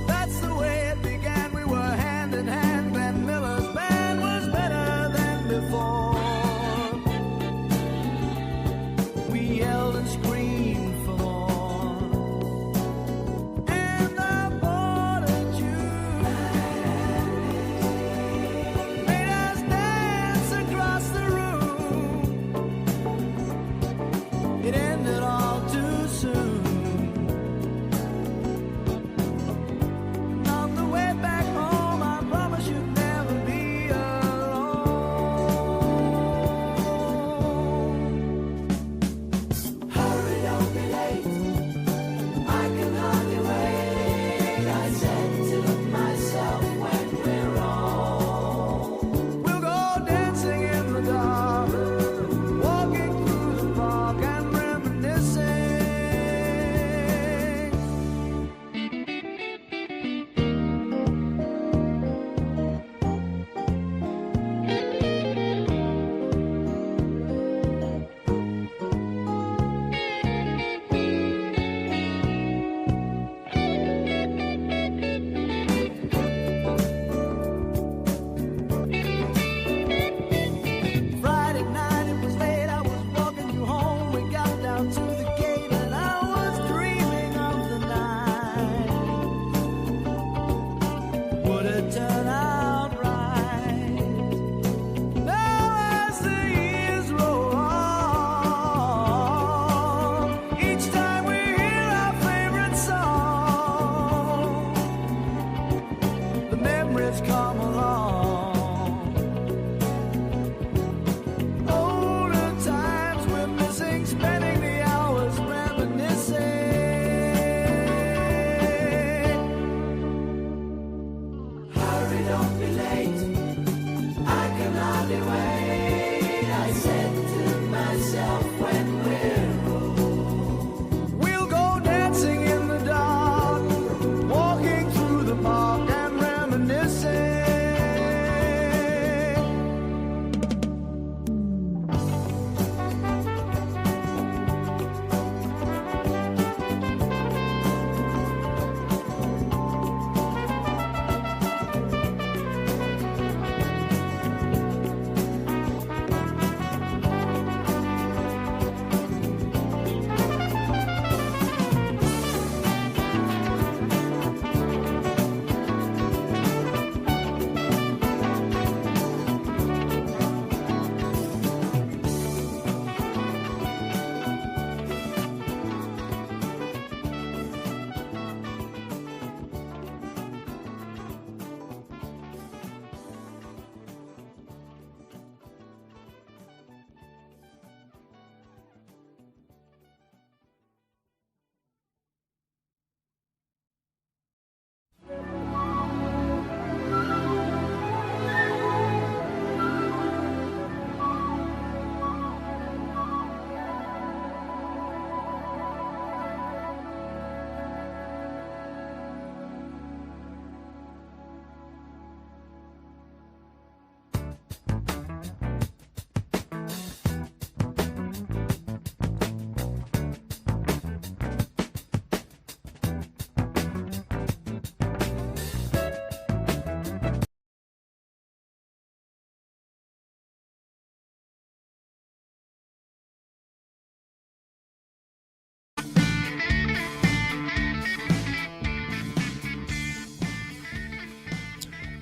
That's the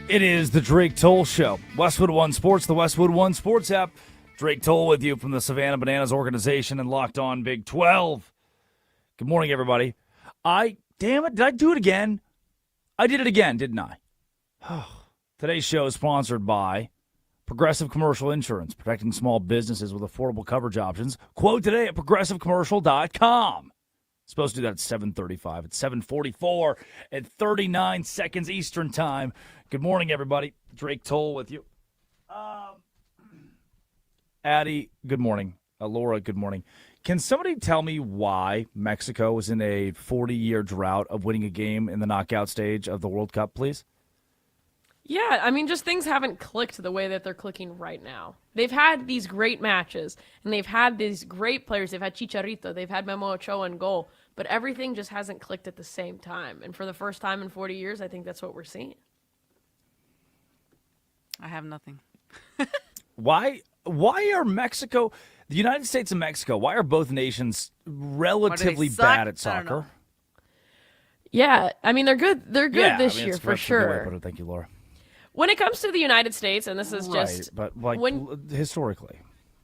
It is the Drake Toll Show. Westwood One Sports, the Westwood One Sports app. Drake Toll with you from the Savannah Bananas organization and Locked On Big 12. Good morning, everybody. Damn it, did I do it again? I did it again, didn't I? Today's show is sponsored by Progressive Commercial Insurance, protecting small businesses with affordable coverage options. Quote today at progressivecommercial.com. Supposed to do that at 7:35. It's 7:44 at 39 seconds Eastern time. Good morning, everybody. Drake Toll with you. Addie, good morning. Laura, good morning. Can somebody tell me why Mexico was in a 40-year drought of winning a game in the knockout stage of the World Cup, please? Yeah, I mean, just things haven't clicked the way that they're clicking right now. They've had these great matches, and they've had these great players. They've had Chicharito, they've had Memo Ochoa in goal, but everything just hasn't clicked at the same time. And for the first time in 40 years, I think that's what we're seeing. I have nothing. Why are Mexico, the United States and Mexico, why are both nations relatively bad at soccer? Yeah, I mean, they're good. They're good this year for sure. Thank you, Laura. When it comes to the United States, and this is just but like historically.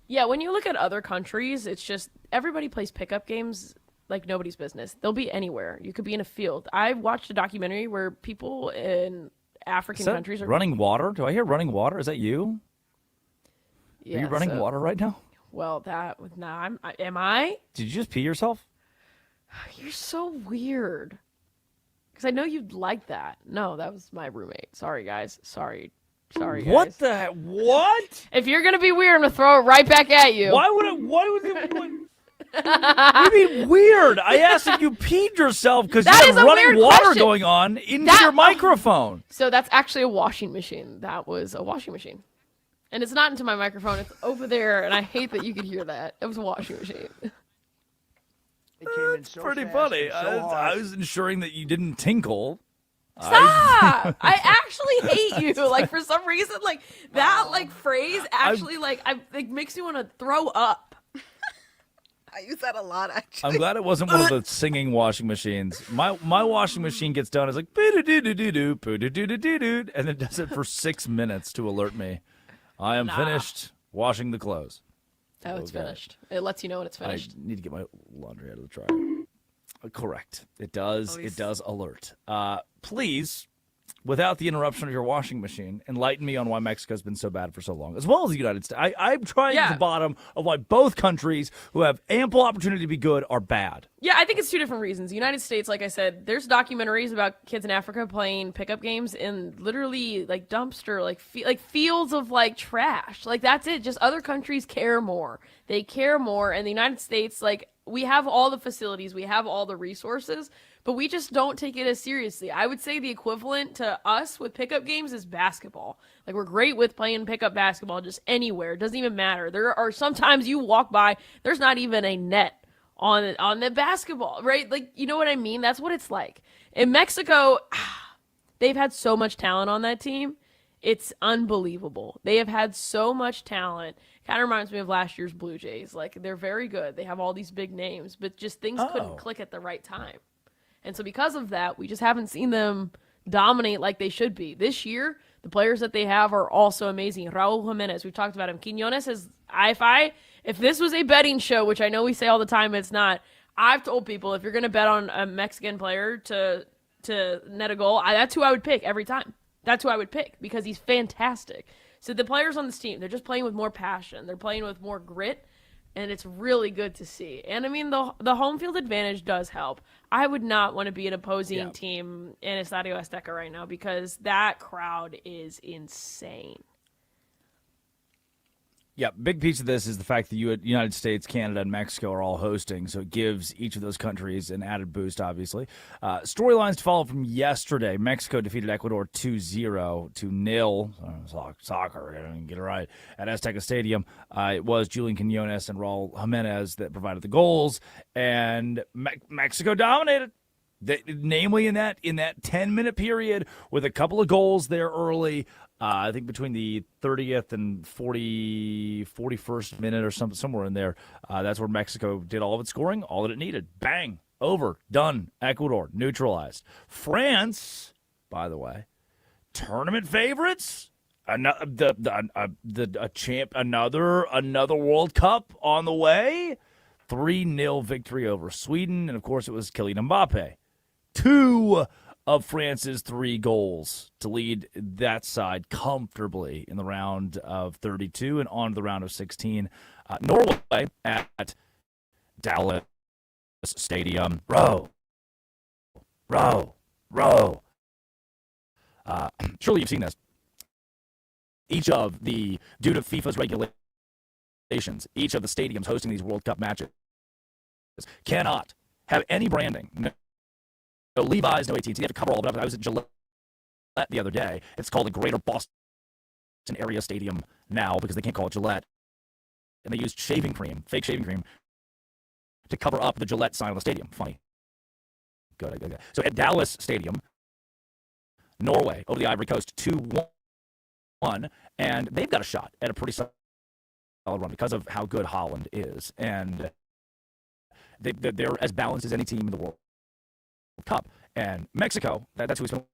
Yeah, when you look at other countries, it's just everybody plays pickup games like nobody's business. They'll be anywhere. You could be in a field. I watched a documentary where people in African countries are running water. Do I hear running water? Is that you? Yeah, are you running water right now? Well, am I? Did you just pee yourself? You're so weird. Because I know you'd like that. No, that was my roommate. Sorry, guys. Sorry, guys. What the heck? What? If you're going to be weird, I'm going to throw it right back at you. Why would it? What do you mean weird? I asked if you peed yourself because you have running water question. going on into your microphone. So that's actually a washing machine. That was a washing machine. And it's not into my microphone. It's over there, and I hate that you could hear that. It was a washing machine. It's so pretty funny. I was ensuring that you didn't tinkle. Stop! I actually hate you. Like, for some reason, like, that, like, phrase actually, makes me want to throw up. I use that a lot, actually. I'm glad it wasn't one of the singing washing machines. My washing machine gets done. It's like, boo-doo-doo-doo-doo, boo-doo-doo-doo-doo, and it does it for 6 minutes to alert me. I am finished washing the clothes. Oh, it's finished. It lets you know when it's finished. I need to get my laundry out of the dryer. Correct. It does. It does alert. Please, without the interruption of your washing machine, enlighten me on why Mexico's been so bad for so long, as well as the United States. I'm trying to the bottom of why both countries who have ample opportunity to be good are bad. Yeah, I think it's two different reasons. The United States, like I said, there's documentaries about kids in Africa playing pickup games in literally like dumpster, like fields of like trash. Like that's it. Just other countries care more. They care more. And the United States, like we have all the facilities, we have all the resources, but we just don't take it as seriously. I would say the equivalent to us with pickup games is basketball. Like we're great with playing pickup basketball just anywhere. It doesn't even matter. There are sometimes you walk by, there's not even a net on the basketball, right? Like, you know what I mean? That's what it's like. In Mexico, they've had so much talent on that team. It's unbelievable. They have had so much talent. Kind of reminds me of last year's Blue Jays. Like, they're very good. They have all these big names, but just things couldn't click at the right time. And so because of that, we just haven't seen them dominate like they should be. This year, the players that they have are also amazing. Raúl Jiménez, we've talked about him. Quiñones is, if this was a betting show, which I know we say all the time it's not, I've told people if you're going to bet on a Mexican player to net a goal, that's who I would pick every time. That's who I would pick because he's fantastic. So the players on this team, they're just playing with more passion. They're playing with more grit, and it's really good to see. And, I mean, the home field advantage does help. I would not want to be an opposing team in Estadio Azteca right now because that crowd is insane. Yeah, big piece of this is the fact that United States, Canada, and Mexico are all hosting, so it gives each of those countries an added boost, obviously. Storylines to follow from yesterday. Mexico defeated Ecuador 2-0 to 0. Soccer, get it right. At Azteca Stadium, it was Julián Quiñones and Raúl Jiménez that provided the goals, and Mexico dominated. Namely in that 10-minute period with a couple of goals there early. I think between the 30th and 41st minute or somewhere in there, that's where Mexico did all of its scoring, all that it needed. Bang, over, done. Ecuador neutralized. France, by the way, tournament favorites. Another World Cup on the way. 3-0 victory over Sweden, and of course it was Kylian Mbappe. 2 of France's 3 goals to lead that side comfortably in the round of 32 and on to the round of 16. Norway at Dallas Stadium. Row. Surely you've seen this. Due to FIFA's regulations, each of the stadiums hosting these World Cup matches cannot have any branding. No Levi's, no AT&T. They have to cover all of it. I was at Gillette the other day. It's called the Greater Boston Area Stadium now because they can't call it Gillette. And they used shaving cream, fake shaving cream, to cover up the Gillette sign on the stadium. Funny. Good. So at Dallas Stadium, Norway over the Ivory Coast 2-1, and they've got a shot at a pretty solid run because of how good Holland is. And they're as balanced as any team in the World Cup. And Mexico, that's who we spent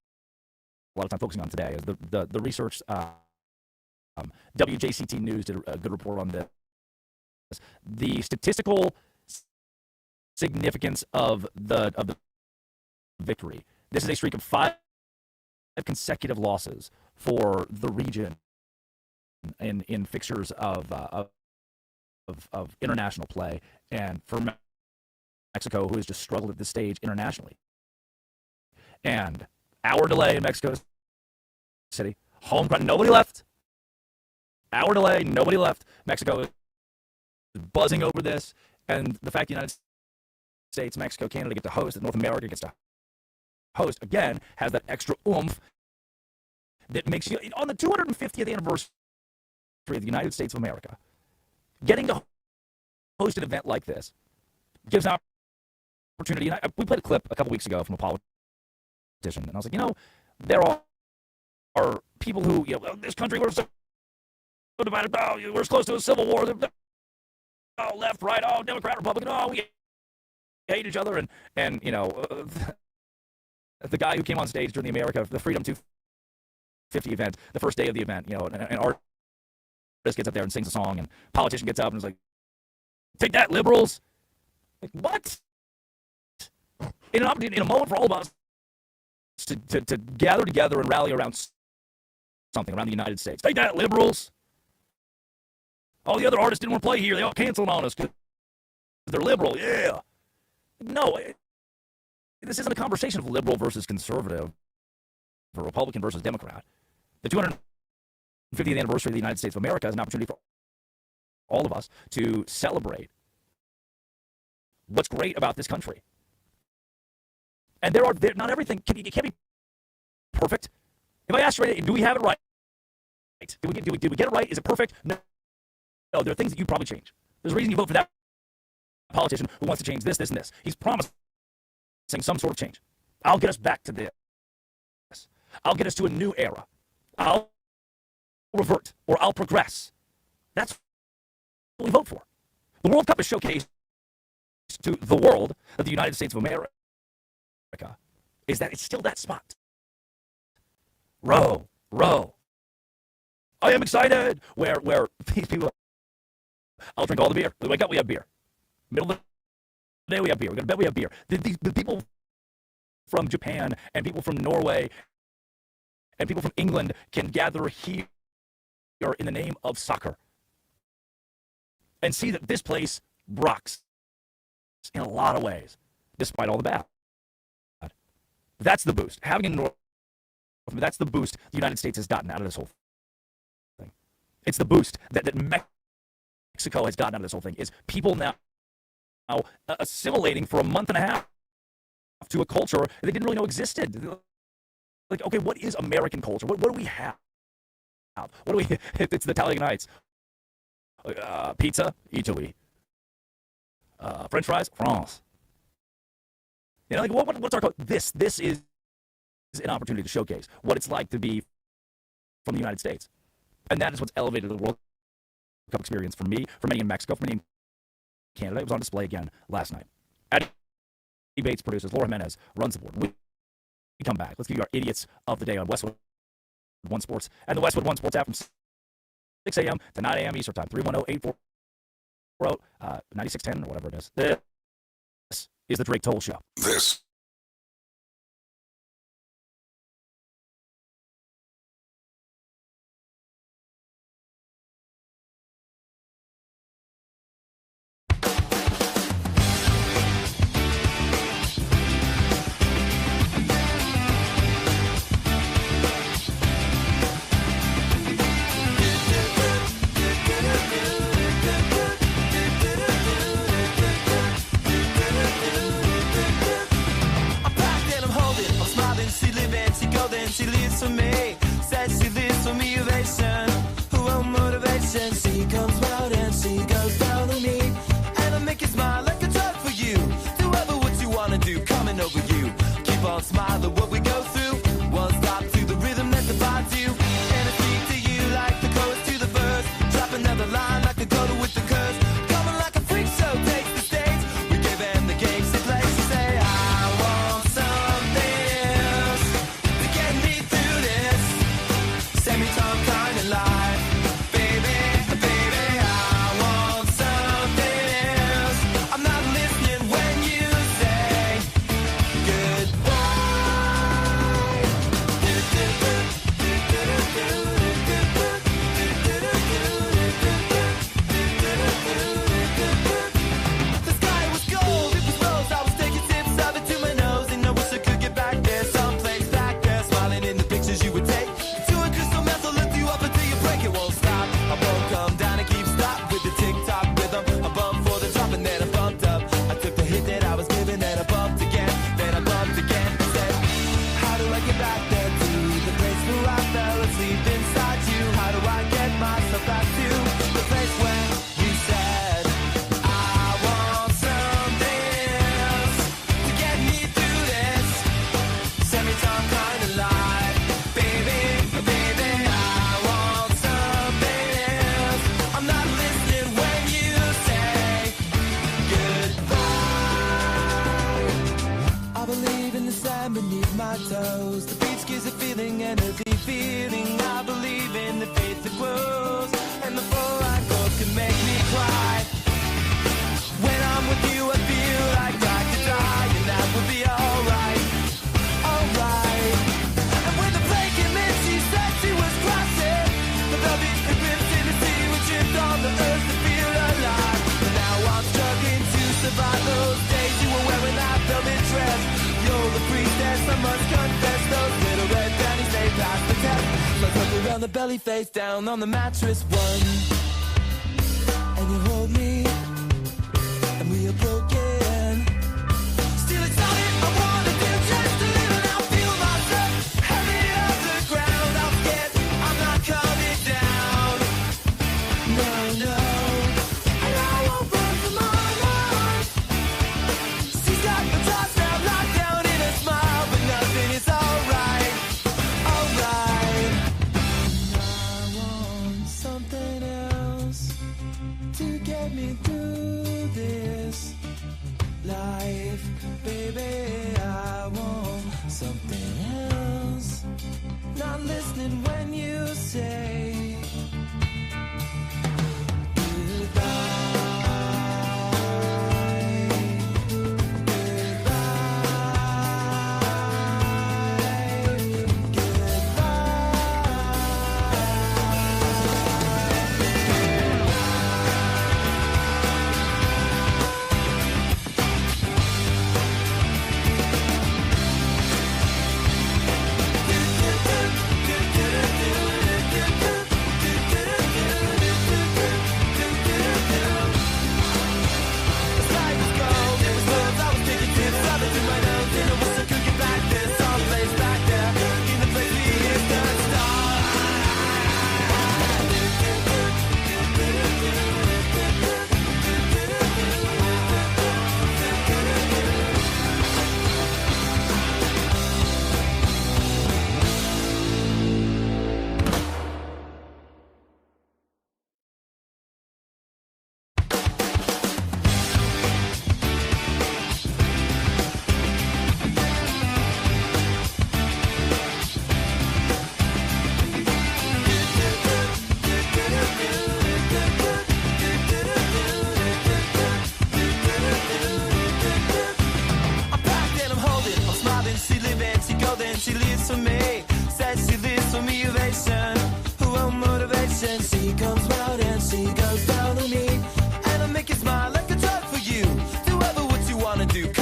a lot of time focusing on today, is the research. WJCT News did a good report on this. The statistical significance of the victory. This is a streak of 5 consecutive losses for the region in fixtures of international play, and for Mexico, who has just struggled at this stage internationally. And hour delay in Mexico City, home crowd, nobody left. Hour delay, nobody left. Mexico is buzzing over this, and the fact the United States, Mexico, Canada get to host, that North America gets to host, again, has that extra oomph that makes you, on the 250th anniversary of the United States of America, getting to host an event like this gives an opportunity. And we played a clip a couple weeks ago from a politician, and I was like, there are people who, this country, we're so divided, we're close to a civil war, left, right, Democrat, Republican, we hate each other, and the guy who came on stage during the Freedom 250 event, the first day of the event, an artist gets up there and sings a song, and a politician gets up and is like, "Take that, liberals!" Like, what? In an opportunity, in a moment for all of us to gather together and rally around something, around the United States. Take that, liberals! All the other artists didn't want to play here. They all canceled on us because they're liberal. Yeah. No, this isn't a conversation of liberal versus conservative, or Republican versus Democrat. The 250th anniversary of the United States of America is an opportunity for all of us to celebrate what's great about this country. And not everything, it can't be perfect. If I ask you, do we have it right? Did we get it right? Is it perfect? No, there are things that you probably change. There's a reason you vote for that politician who wants to change this, and this. He's promising some sort of change. I'll get us back to this. I'll get us to a new era. I'll revert, or I'll progress. That's what we vote for. The World Cup is showcased to the world that the United States of America is that it's still that spot. Row. I am excited. Where these people, I'll drink all the beer. We wake up, we have beer. Middle of the day, we have beer. We go to bed, we have beer. The people from Japan and people from Norway and people from England can gather here in the name of soccer and see that this place rocks in a lot of ways, despite all the bad. That's the boost. That's the boost the United States has gotten out of this whole thing. It's the boost that Mexico has gotten out of this whole thing, is people now assimilating for a month and a half to a culture they didn't really know existed. Like, okay, what is American culture? What do we have? What do we? It's the Italian Nights. Pizza, Italy. French fries, France. What's our culture? This is an opportunity to showcase what it's like to be from the United States, and that is what's elevated the World Cup experience for me, for many in Mexico, for many in Canada. It was on display again last night. Eddie Bates produces, Laura Jimenez runs the board. We come back. Let's give you our idiots of the day on Westwood One Sports and the Westwood One Sports app from 6 a.m. to 9 a.m. Eastern Time. 310-840-9610 or whatever it is. This is the Drake Toll Show. This She lives for me, says she lives for me, ovation. Who won't motivation? She comes round and she goes down on me. And I make you smile like a drug for you. Do ever what you wanna do, coming over you. Keep on smiling what we go through. One stop to the rhythm that divides you. And I speak to you like the chorus to the verse. Drop another line like a coda with the curse. Coming like a freak show, take the stage. We give them the game, she plays. She say, I want something else to get me through this semi-time kind of life. Baby, baby, I want something else. I'm not listening when you say the sky was gold, it was rose. I was taking sips of it to my nose, and I wish I could get back there, someplace back there, smiling in the pictures you would take. To a crystal method, lift you up until you break. It won't stop. I won't come down and keep stop with the tick-tock rhythm. I bumped for the drop and then I bumped up. I took the hit that I was given, then I bumped again, then I bumped again. Said, how do I get back there to the place where I fell asleep inside you? How do I get myself back to the place where you said I want something else to get me through this semi-time kind of life? Baby, baby, I want something else. I'm not listening when you say goodbye. I believe in the sand beneath my toes. The beach gives a feeling and a deep feeling. I believe in the faith that grows, and the full I go can make me cry. When I'm with you, I feel like I could die, and that would be alright, alright. And when the plane came in, she said she was crossing the velvet ribbons in the sea, we tripped on the earth to feel alive. But now I'm struggling to survive those days you were wearing that velvet dress. You're the priestess, I must confess. Those little red panties, they passed the test. So I took around the belly, face down on the mattress one, and you hold me, and we are broken. Still it's all I wanna do, just to live, and I feel myself heavy off the ground. I'm scared, I'm not coming down. No, no, and I won't run from my life. She's got the toss now locked down in a smile, but nothing is alright, alright. I want something else to get me through this this for me. Says she lives for me ovation. Who will motivation? She comes round and she goes down on me. And I make you smile like a drug for you. Do ever what you wanna do.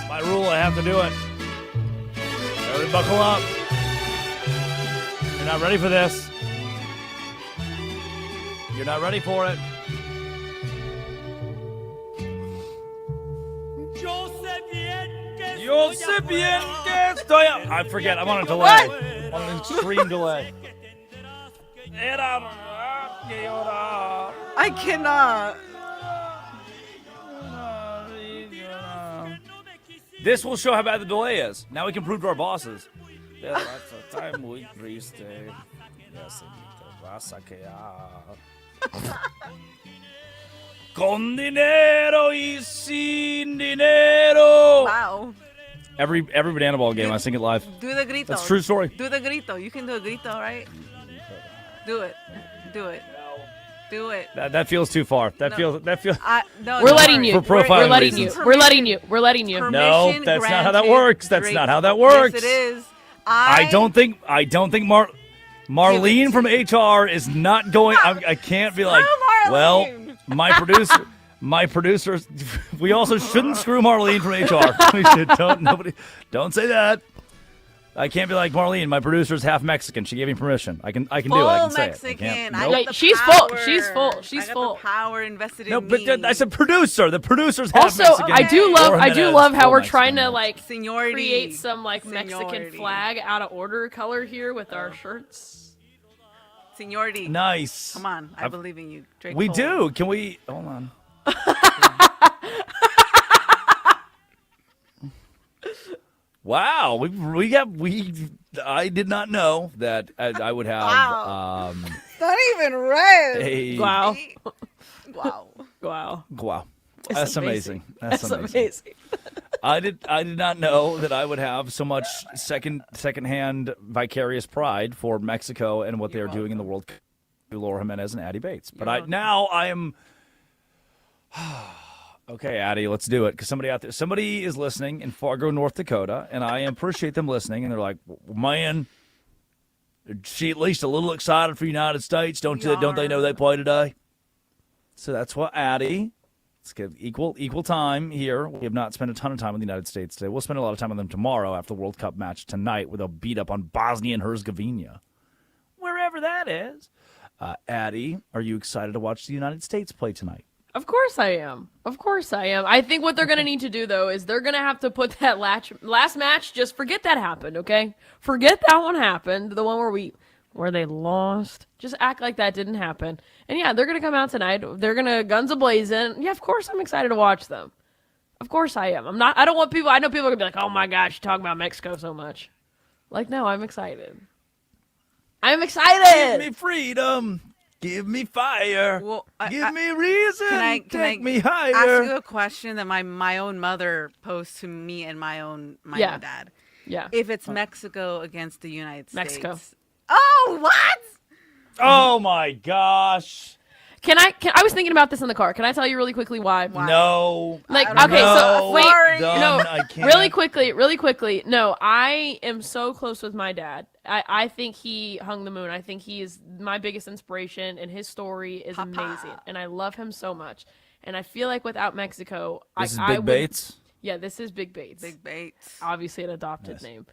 My rule, I have to do it. Everybody buckle up. You're not ready for this. You're not ready for it. Yo sé bien que estoy. I forget. I'm on a delay. On an extreme delay. I cannot. This will show how bad the delay is. Now we can prove to our bosses. Yeah, that's the time we greased it. Yes, vas a quedar. Con dinero y sin dinero. Wow. Every banana ball game, I sing it live. Do the grito. That's a true story. Do the grito. You can do a grito, right? Do it. Do it. Do it. That feels too far. That feels. No, We're letting you. For profiling We're letting reasons. you. We're letting you. We're letting you. No, Permission that's not how that granted, works. That's Drake. not how that works. Yes, it is. I don't think Marlene from HR is not going. I can't be like, Screw well, Marlene. my producers. We also shouldn't screw Marlene from HR. Don't say that. I can't be like Marlene. My producer's half Mexican. She gave me permission. I can do it. I can say Mexican. it. I Nope. got the She's power. full. She's full. She's I got full. The power invested No, in but me. I said producer. The producer's half Also, Mexican. I do Laura love Jimenez, how full we're Mexican. trying to like Seniority. create some like Mexican Seniority. flag out of order color here with our shirts. Seniority. Nice. Come on, I believe in you, Drake. We Cole. do. Can we? Hold on. Wow, I did not know that I would have Wow. Not even red. a Wow. Wow. Wow. wow. It's That's amazing. That's amazing. amazing. I did not know that I would have so much secondhand vicarious pride for Mexico and what they're doing in the World Cup. Laura Jimenez and Addie Bates. But I am okay, Addie, let's do it. Because somebody is listening in Fargo, North Dakota, and I appreciate them listening. And they're like, man, is she at least a little excited for the United States? Don't they know they play today? So that's what Addie. Let's give equal time here. We have not spent a ton of time with the United States today. We'll spend a lot of time with them tomorrow after the World Cup match tonight, where they'll beat up on Bosnia and Herzegovina, wherever that is. Addie, are you excited to watch the United States play tonight? Of course I am. Of course I am. I think what they're going to need to do, though, is they're going to have to put that last match, just forget that happened, okay? Forget that one happened, the one where they lost. Just act like that didn't happen. And, yeah, they're going to come out tonight. They're going to guns a-blazing. Yeah, of course I'm excited to watch them. Of course I am. I don't want people, I know people are going to be like, oh, my gosh, you talk about Mexico so much. Like, no, I'm excited. I'm excited. Give me freedom. Give me fire. Well, Give me reason. Can I take me higher. ask you a question that my own mother posed to me and my own dad? Yeah. If it's Mexico against the United States. Mexico. Oh, what? Oh my gosh. I was thinking about this in the car. Can I tell you really quickly why? No. Like, I don't okay, know. so wait, Sorry. no, I can't. really quickly. No, I am so close with my dad. I think he hung the moon. I think he is my biggest inspiration, and his story is amazing, and I love him so much. And I feel like without Mexico, This is Big Bates? Yeah, this is Big Bates. Big Bates. Obviously an adopted name.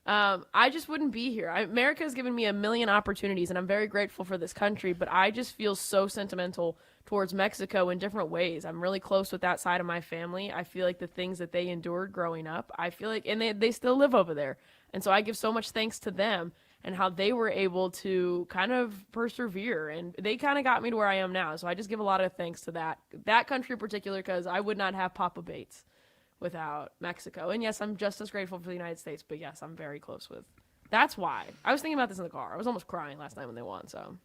I just wouldn't be here. America has given me a million opportunities, and I'm very grateful for this country, but I just feel so sentimental towards Mexico in different ways. I'm really close with that side of my family. I feel like the things that they endured growing up, I feel like, and they still live over there. And so I give so much thanks to them and how they were able to kind of persevere, and they kind of got me to where I am now. So I just give a lot of thanks to that country in particular, because I would not have Papa Bates without Mexico. And yes, I'm just as grateful for the United States, but yes, I'm very close with. That's why. I was thinking about this in the car. I was almost crying last night when they won, so.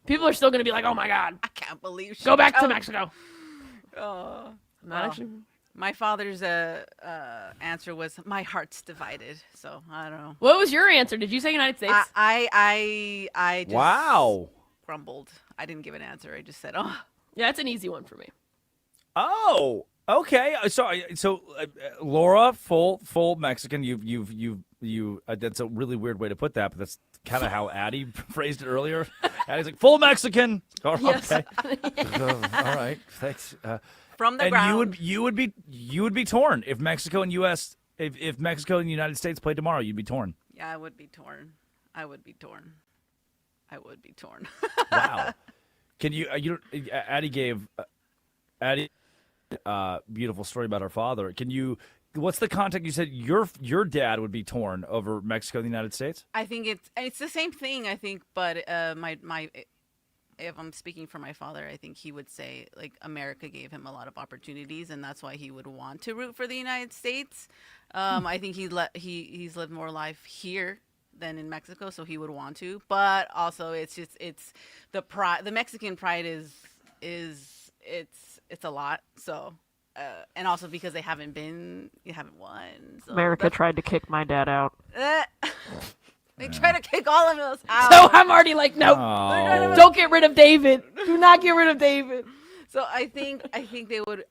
People are still going to be like, oh my God. I can't believe she Go back to Mexico. Oh. I'm not actually. My father's answer was, my heart's divided. So I don't know. What was your answer? Did you say United States? I just Wow. grumbled. I didn't give an answer. I just said, oh. Yeah, that's an easy one for me. Oh, okay. So Laura, full Mexican. That's a really weird way to put that, but that's kind of how Addie phrased it earlier. Addie's like full Mexican. Oh, Yes. okay. All right. Thanks. From the And ground. you would be torn if Mexico and if Mexico and the United States played tomorrow. You'd be torn. Yeah, I would be torn. I would be torn. Wow. Can you? Addie gave Addie beautiful story about her father. Can you? What's the context? You said your dad would be torn over Mexico and the United States. I think it's the same thing. I think, but my if I'm speaking for my father, I think he would say like America gave him a lot of opportunities, and that's why he would want to root for the United States. I think he's lived more life here than in Mexico, so he would want to. But also, it's the pride. The Mexican pride is it's a lot. So. And also because they haven't won. So America tried to kick my dad out. They try to kick all of us out. So I'm already like, no, Oh. don't get rid of David. Do not get rid of David. So I think they would,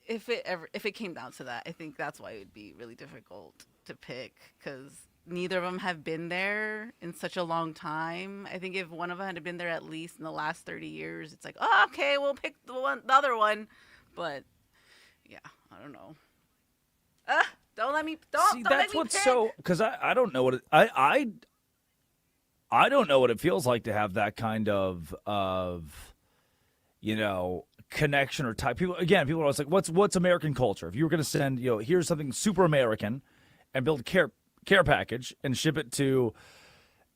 if it came down to that, I think that's why it would be really difficult to pick because neither of them have been there in such a long time. I think if one of them had been there at least in the last 30 years, it's like, oh, okay, we'll pick the other one. But yeah, I don't know. Don't let me. See, don't that's let me what's pick. so because I don't know what it, I don't know what it feels like to have that kind of connection or type. People are always like, what's American culture? If you were going to send here's something super American and build a care package and ship it to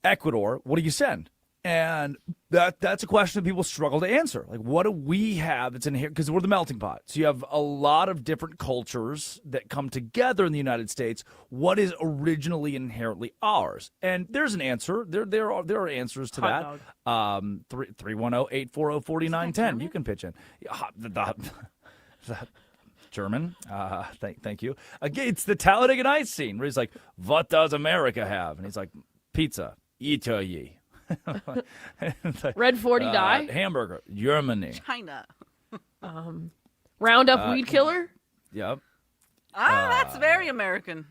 Ecuador, what do you send? And that's a question that people struggle to answer. Like, what do we have that's in here? Because we're the melting pot. So you have a lot of different cultures that come together in the United States. What is originally inherently ours? And there's an answer. There are answers to that. 310-840-4910. You can pitch in. German. Thank you. Again, it's the Talladega Nights scene where he's like, "What does America have?" And he's like, "Pizza, Italy." Red 40 die. Hamburger, Germany. China. Roundup weed killer. Yep. That's very American.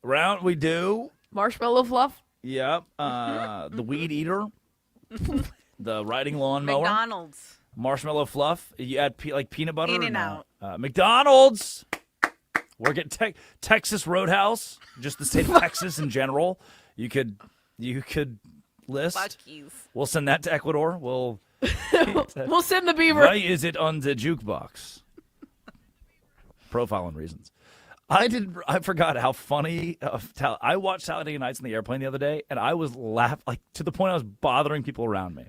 We do. Marshmallow fluff. Yep. The weed eater. The riding lawnmower. McDonald's. Marshmallow fluff. You add like peanut butter. In-N-Out. McDonald's. Work at Texas Roadhouse. Just the state of Texas in general. You could list. Buc-ee's. We'll send that to Ecuador. We'll send the beaver. Why is it on the jukebox? Profiling reasons. I forgot how funny. I watched Talladega Nights in the airplane the other day, and I was laughing to the point I was bothering people around me.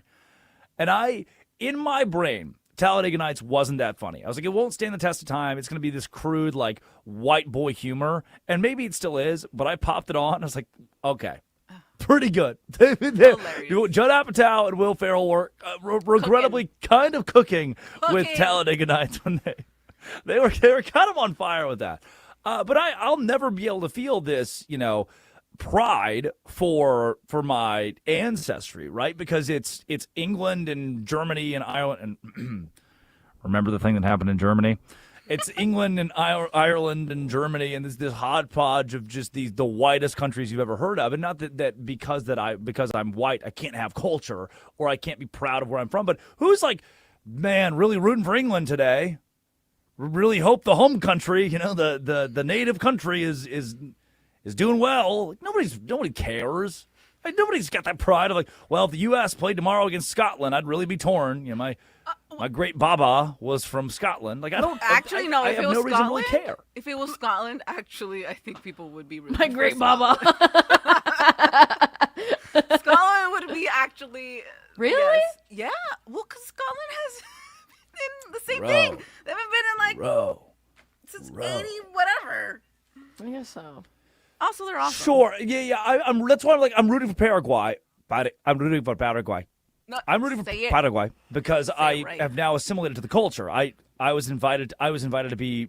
And in my brain, Talladega Nights wasn't that funny. I was like, it won't stand the test of time. It's going to be this crude, like, white boy humor. And maybe it still is, but I popped it on. And I was like, okay. Pretty good. Judd Apatow and Will Ferrell were regrettably kind of cooking with Talladega Nights when they were kind of on fire with that. But I'll never be able to feel this, pride for my ancestry, right? Because it's England and Germany and Ireland. And remember the thing that happened in Germany? It's England and Ireland and Germany, and this hodgepodge of just the whitest countries you've ever heard of. And not that because I'm white, I can't have culture or I can't be proud of where I'm from. But who's like, man, really rooting for England today? Really hope the home country, the native country is doing well. Nobody cares. Like, nobody's got that pride of like, well, if the U.S. played tomorrow against Scotland, I'd really be torn. My great Baba was from Scotland. Like, I don't actually no. I If have it was no reason to really care. If it was Scotland, actually, I think people would be. My great Baba. Scotland would be actually. Really? Yes. Yeah. Well, because Scotland has been the same thing. They haven't been in like since 80 whatever. I guess so. Also, they're awesome. Sure. Yeah. That's why I'm rooting for Paraguay. I'm rooting for Paraguay. No, I'm rooting for say it. Paraguay because I right. have now assimilated to the culture. I was invited to be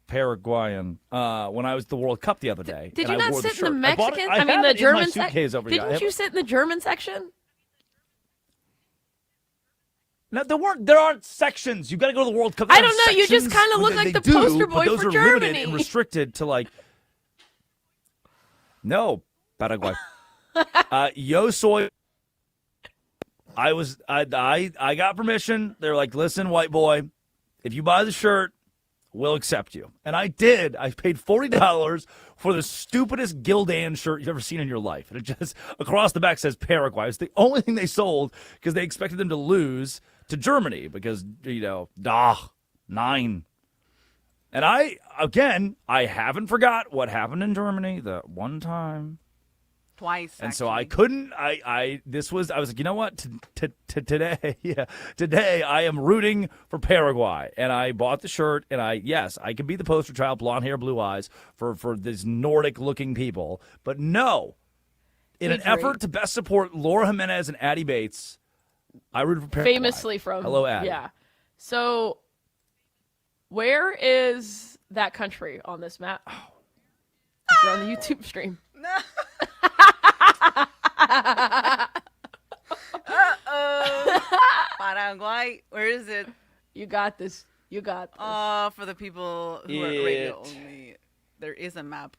Paraguayan when I was at the World Cup the other day. Did and you I not wore the sit in the shirt. Mexican? I mean, have the it in my German suitcase over here. Didn't you sit in the German section? No, there aren't sections. You got to go to the World Cup. I don't know. You just kind of look like the poster boy those for are Germany. Limited and restricted to like. No, Paraguay. Yo soy. I got permission. They're like, listen, white boy, if you buy the shirt, we'll accept you. And I did. I paid $40 for the stupidest Gildan shirt you've ever seen in your life. And it just, across the back says Paraguay. It's the only thing they sold because they expected them to lose to Germany because, 9. And I haven't forgot what happened in Germany that one time. Twice. And so I couldn't. I was like, you know what? Today I am rooting for Paraguay, and I bought the shirt. And I could be the poster child, blonde hair, blue eyes for these Nordic-looking people. But no, in an effort to best support Laura Jimenez and Addie Bates, I rooted for Paraguay. Famously from Hello, Addie. Yeah. So, where is that country on this map? If you're on the YouTube stream. Paraguay. Where is it? You got this. You got this. For the people who are radio only, there is a map.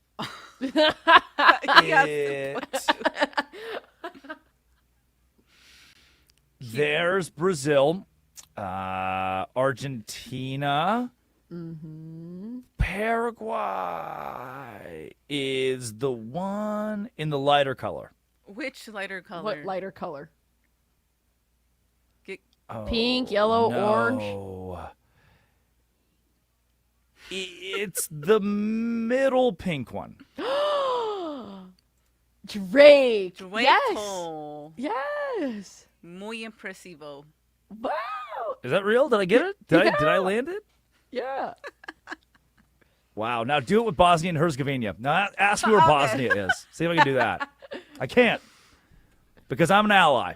There's Brazil, Argentina. Paraguay is the one in the lighter color. Which lighter color? What lighter color? Pink, yellow, orange. It's the middle pink one. Drake. Yes. Yes. Muy impresivo. Wow. Is that real? Did I get it? Did I land it? Yeah. Wow. Now do it with Bosnia and Herzegovina. Now ask me where Bosnia is. See if I can do that. I can't because I'm an ally.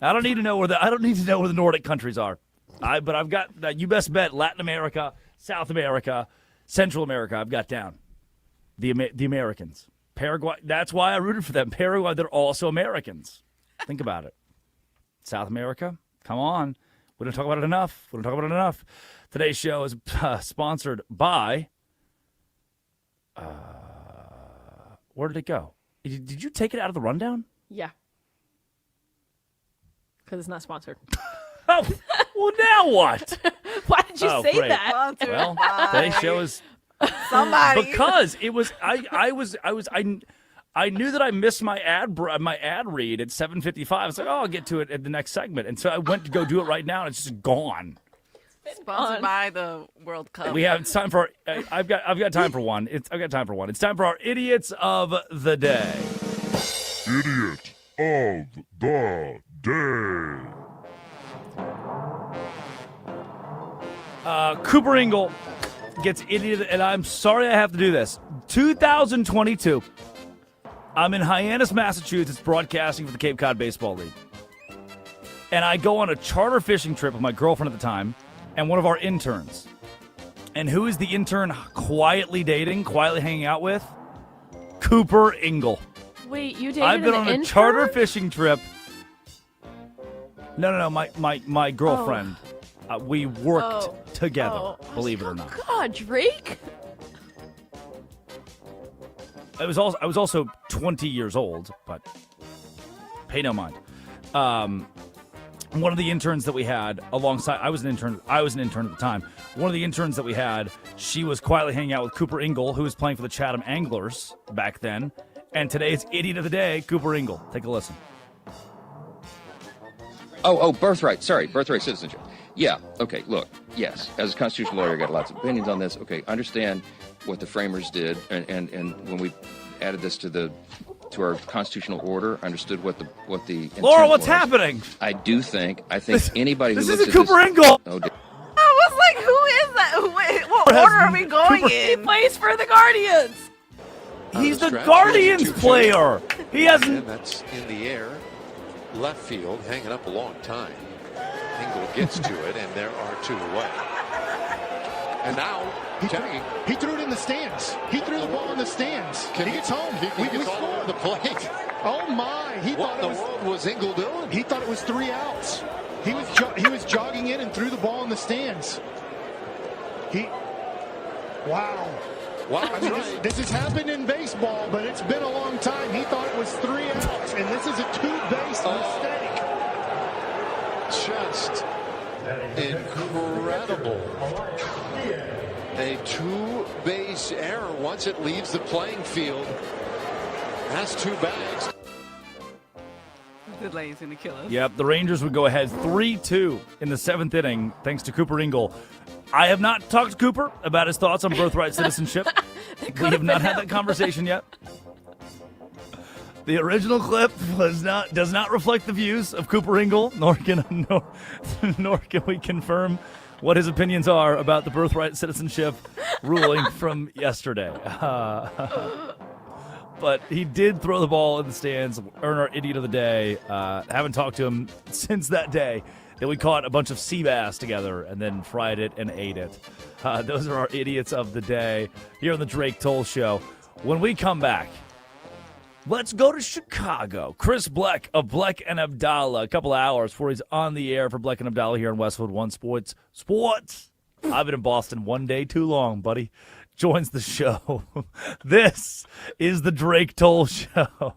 I don't need to know where the Nordic countries are. But I've got you best bet Latin America, South America, Central America. I've got down the Americans. Paraguay. That's why I rooted for them. Paraguay. They're also Americans. Think about it. South America. Come on. We don't talk about it enough. Today's show is sponsored by. Where did it go? Did you take it out of the rundown? Yeah. Because it's not sponsored. Oh, well, now what? Why did you say great. that? Well, today's show is somebody because it was. I knew that I missed my ad read at 7:55. I was like, I'll get to it at the next segment, and so I went to go do it right now, and it's just gone. Sponsored by the World Cup. It's time for. I've got time for one. It's time for our idiots of the day. Idiot of the day. Cooper Ingle gets idioted, and I'm sorry I have to do this. 2022. I'm in Hyannis, Massachusetts, broadcasting for the Cape Cod Baseball League. And I go on a charter fishing trip with my girlfriend at the time and one of our interns. And who is the intern quietly dating, quietly hanging out with? Cooper Ingle. Wait, you dated I've been on intern? a charter fishing trip. No, my girlfriend. We worked together, believe it or not. God, Drake? I was also 20 years old, but pay no mind. One of the interns that we had alongside, I was an intern at the time. One of the interns that we had, she was quietly hanging out with Cooper Ingle, who was playing for the Chatham Anglers back then. And today's idiot of the day, Cooper Ingle. Take a listen. Oh, birthright. Sorry, birthright citizenship. Yeah, okay, look, yes, as a constitutional lawyer, I got lots of opinions on this. Okay, understand what the framers did, and when we added this to our constitutional order, understood what the intent Laura, what's was. happening? I think anybody who this looks isn't at Cooper this, Ingle. Oh, I was like, who is that? What order are we going He in? plays for the Guardians. He's the Guardians player. He hasn't. And that's in the air, left field, hanging up a long time. Hingle gets to it, and there are 2 away. And now, he threw it in the stands. He threw the ball in the stands. He gets home. He gets all over the plate. Oh my! What in the world was Hingle doing? He thought it was 3 outs. He was jogging in and threw the ball in the stands. Wow. Wow, I mean, this has happened in baseball, but it's been a long time. He thought it was 3 outs, and this is a 2-base mistake. Just incredible. A 2-base error once it leaves the playing field. That's 2 bags. The delay's going to kill us. Yep, the Rangers would go ahead 3-2 in the 7th inning thanks to Cooper Ingle. I have not talked to Cooper about his thoughts on birthright citizenship. We have not had that conversation yet. The original clip does not reflect the views of Cooper Ingle, nor can we confirm what his opinions are about the birthright citizenship ruling from yesterday. But he did throw the ball in the stands, earn our Idiot of the Day. Haven't talked to him since that day that we caught a bunch of sea bass together and then fried it and ate it. Those are our Idiots of the Day here on the Drake Toll Show. When we come back, let's go to Chicago. Chris Bleck of Bleck and Abdallah, a couple of hours before he's on the air for Bleck and Abdallah here in Westwood One Sports. I've been in Boston one day too long, buddy. Joins the show. This is the Drake Toll Show.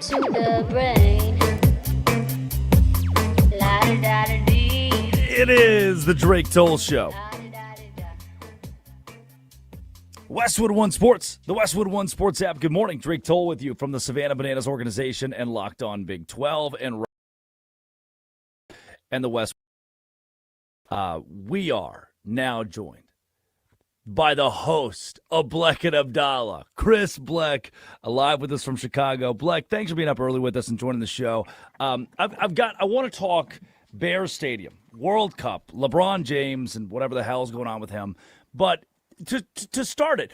to the brain. La-da-da-da-dee. It is the Drake Toll Show. Westwood One Sports, the Westwood One Sports app. Good morning. Drake Toll with you from the Savannah Bananas organization and Locked On Big 12 and the West. We are now joined by the host of Bleck and Abdallah, Chris Bleck, live with us from Chicago. Bleck, thanks for being up early with us and joining the show. I want to talk Bears Stadium, World Cup, LeBron James, and whatever the hell is going on with him. But to start it,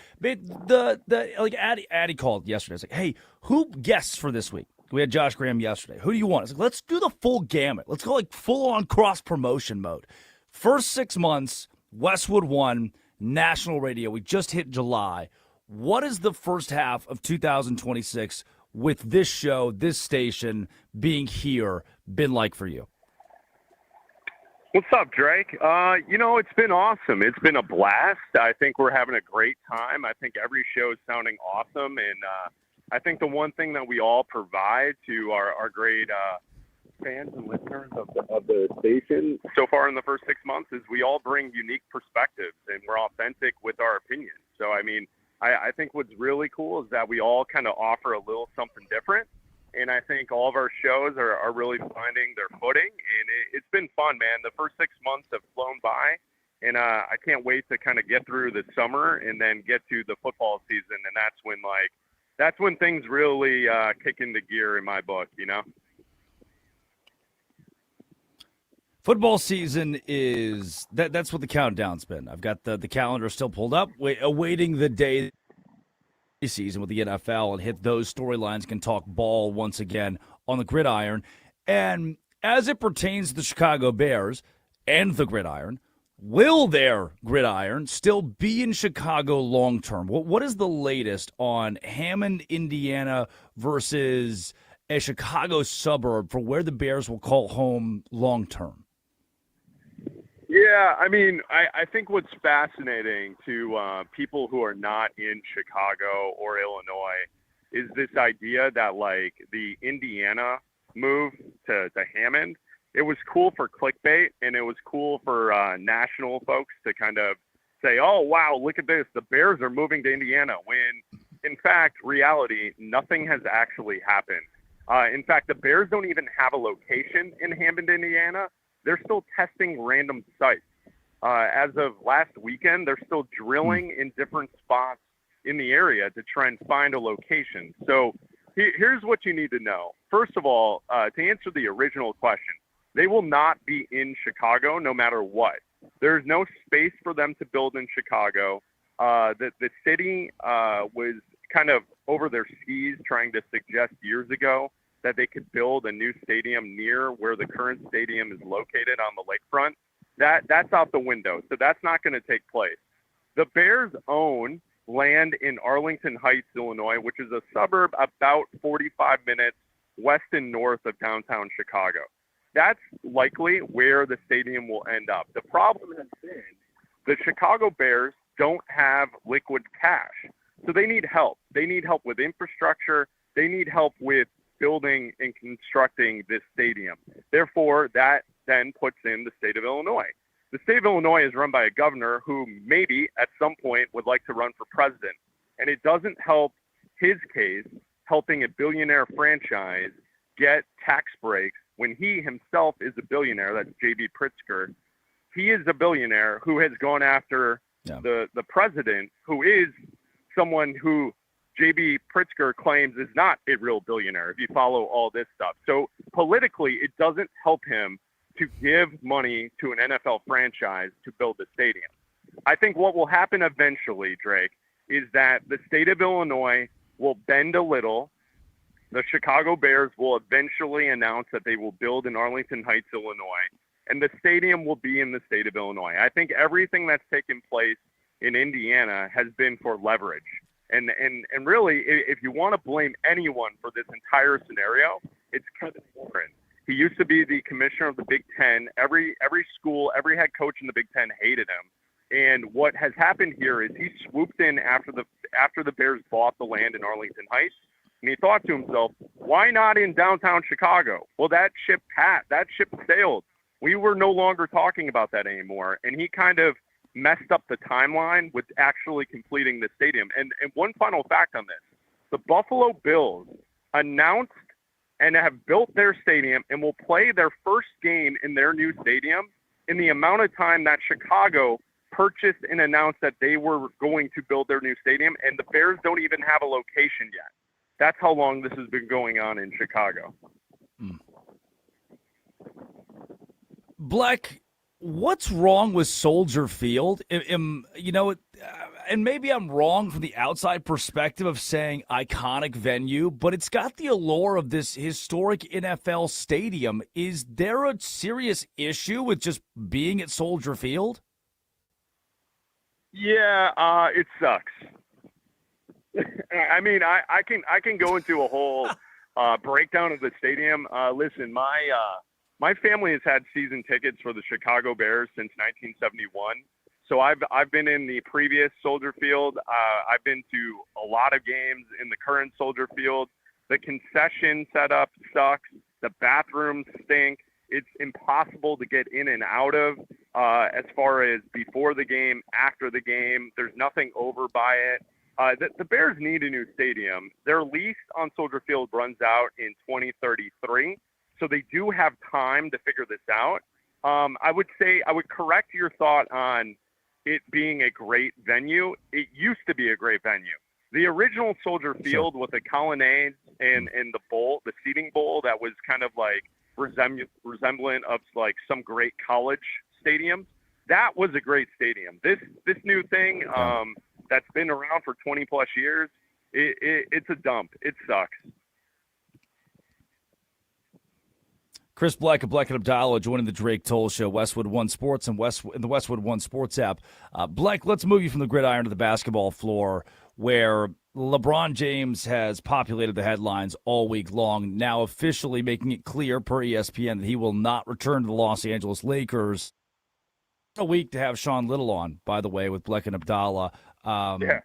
like Addy called yesterday. I was like, hey, who guests for this week? We had Josh Graham yesterday. Who do you want? I was like, let's do the full gamut. Let's go like full-on cross-promotion mode. First 6 months, Westwood One, national radio. We just hit July. What is the first half of 2026 with this show, this station, being here, been like for you? What's up, Drake? It's been awesome. It's been a blast. I think we're having a great time. I think every show is sounding awesome. And I think the one thing that we all provide to our great fans and listeners of the station so far in the first 6 months is we all bring unique perspectives and we're authentic with our opinions. So, I think what's really cool is that we all kind of offer a little something different. And I think all of our shows are really finding their footing. And it's been fun, man. The first 6 months have flown by. And I can't wait to kind of get through the summer and then get to the football season. And that's when things really kick into gear in my book, you know? Football season is that's what the countdown's been. I've got the calendar still pulled up, awaiting the day season with the NFL and hit those storylines, can talk ball once again on the gridiron. And as it pertains to the Chicago Bears and the gridiron, will their gridiron still be in Chicago long term? What is the latest on Hammond, Indiana versus a Chicago suburb for where the Bears will call home long term? Yeah, I think what's fascinating to people who are not in Chicago or Illinois is this idea that, like, the Indiana move to Hammond, it was cool for clickbait and it was cool for national folks to kind of say, oh, wow, look at this. The Bears are moving to Indiana, when, in fact, reality, nothing has actually happened. In fact, the Bears don't even have a location in Hammond, Indiana. They're still testing random sites. As of last weekend, they're still drilling in different spots in the area to try and find a location. So here's what you need to know. First of all, to answer the original question, they will not be in Chicago no matter what. There's no space for them to build in Chicago. The city was kind of over their skis trying to suggest years ago that they could build a new stadium near where the current stadium is located on the lakefront. That's out the window, so that's not going to take place. The Bears own land in Arlington Heights, Illinois, which is a suburb about 45 minutes west and north of downtown Chicago. That's likely where the stadium will end up. The problem has been the Chicago Bears don't have liquid cash, so they need help. They need help with infrastructure. They need help with building and constructing this stadium. Therefore, that then puts in the state of Illinois. The state of Illinois is run by a governor who maybe at some point would like to run for president. And it doesn't help his case helping a billionaire franchise get tax breaks when he himself is a billionaire. That's J.B. Pritzker. He is a billionaire who has gone after the president, who is someone who J.B. Pritzker claims is not a real billionaire, if you follow all this stuff. So politically, it doesn't help him to give money to an NFL franchise to build the stadium. I think what will happen eventually, Drake, is that the state of Illinois will bend a little. The Chicago Bears will eventually announce that they will build in Arlington Heights, Illinois, and the stadium will be in the state of Illinois. I think everything that's taken place in Indiana has been for leverage. And really, if you want to blame anyone for this entire scenario, it's Kevin Warren. He used to be the commissioner of the Big Ten. Every school, every head coach in the Big Ten hated him. And what has happened here is he swooped in after the Bears bought the land in Arlington Heights. And he thought to himself, why not in downtown Chicago? Well, that ship sailed. We were no longer talking about that anymore. And he kind of messed up the timeline with actually completing the stadium. And one final fact on this, the Buffalo Bills announced and have built their stadium and will play their first game in their new stadium in the amount of time that Chicago purchased and announced that they were going to build their new stadium, and the Bears don't even have a location yet. That's how long this has been going on in Chicago. Black, what's wrong with Soldier Field? And maybe I'm wrong from the outside perspective of saying iconic venue, but it's got the allure of this historic NFL stadium. Is there a serious issue with just being at Soldier Field? Yeah, it sucks. I mean, I can go into a whole breakdown of the stadium. Listen, my family has had season tickets for the Chicago Bears since 1971. So I've been in the previous Soldier Field. I've been to a lot of games in the current Soldier Field. The concession setup sucks. The bathrooms stink. It's impossible to get in and out of as far as before the game, after the game. There's nothing over by it. The Bears need a new stadium. Their lease on Soldier Field runs out in 2033, so they do have time to figure this out. I would correct your thought on it being a great venue. It used to be a great venue. The original Soldier Field with the colonnades and the bowl, the seating bowl that was kind of like resemblant of like some great college stadium, that was a great stadium. This new thing that's been around for 20 plus years, it's a dump. It sucks. Chris Black of Black and Abdallah joining the Drake Toll Show, Westwood One Sports and the Westwood One Sports app. Black, let's move you from the gridiron to the basketball floor, where LeBron James has populated the headlines all week long, now officially making it clear per ESPN that he will not return to the Los Angeles Lakers. A week to have Sean Little on, by the way, with Black and Abdallah.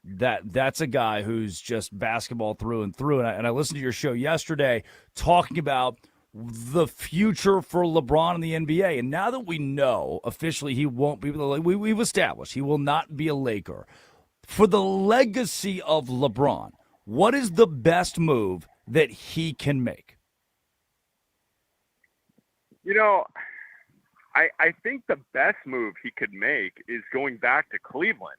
That's a guy who's just basketball through and through. And I listened to your show yesterday talking about the future for LeBron in the NBA. And now that we know officially he won't be, we've established he will not be a Laker. For the legacy of LeBron, what is the best move that he can make? You know, I think the best move he could make is going back to Cleveland.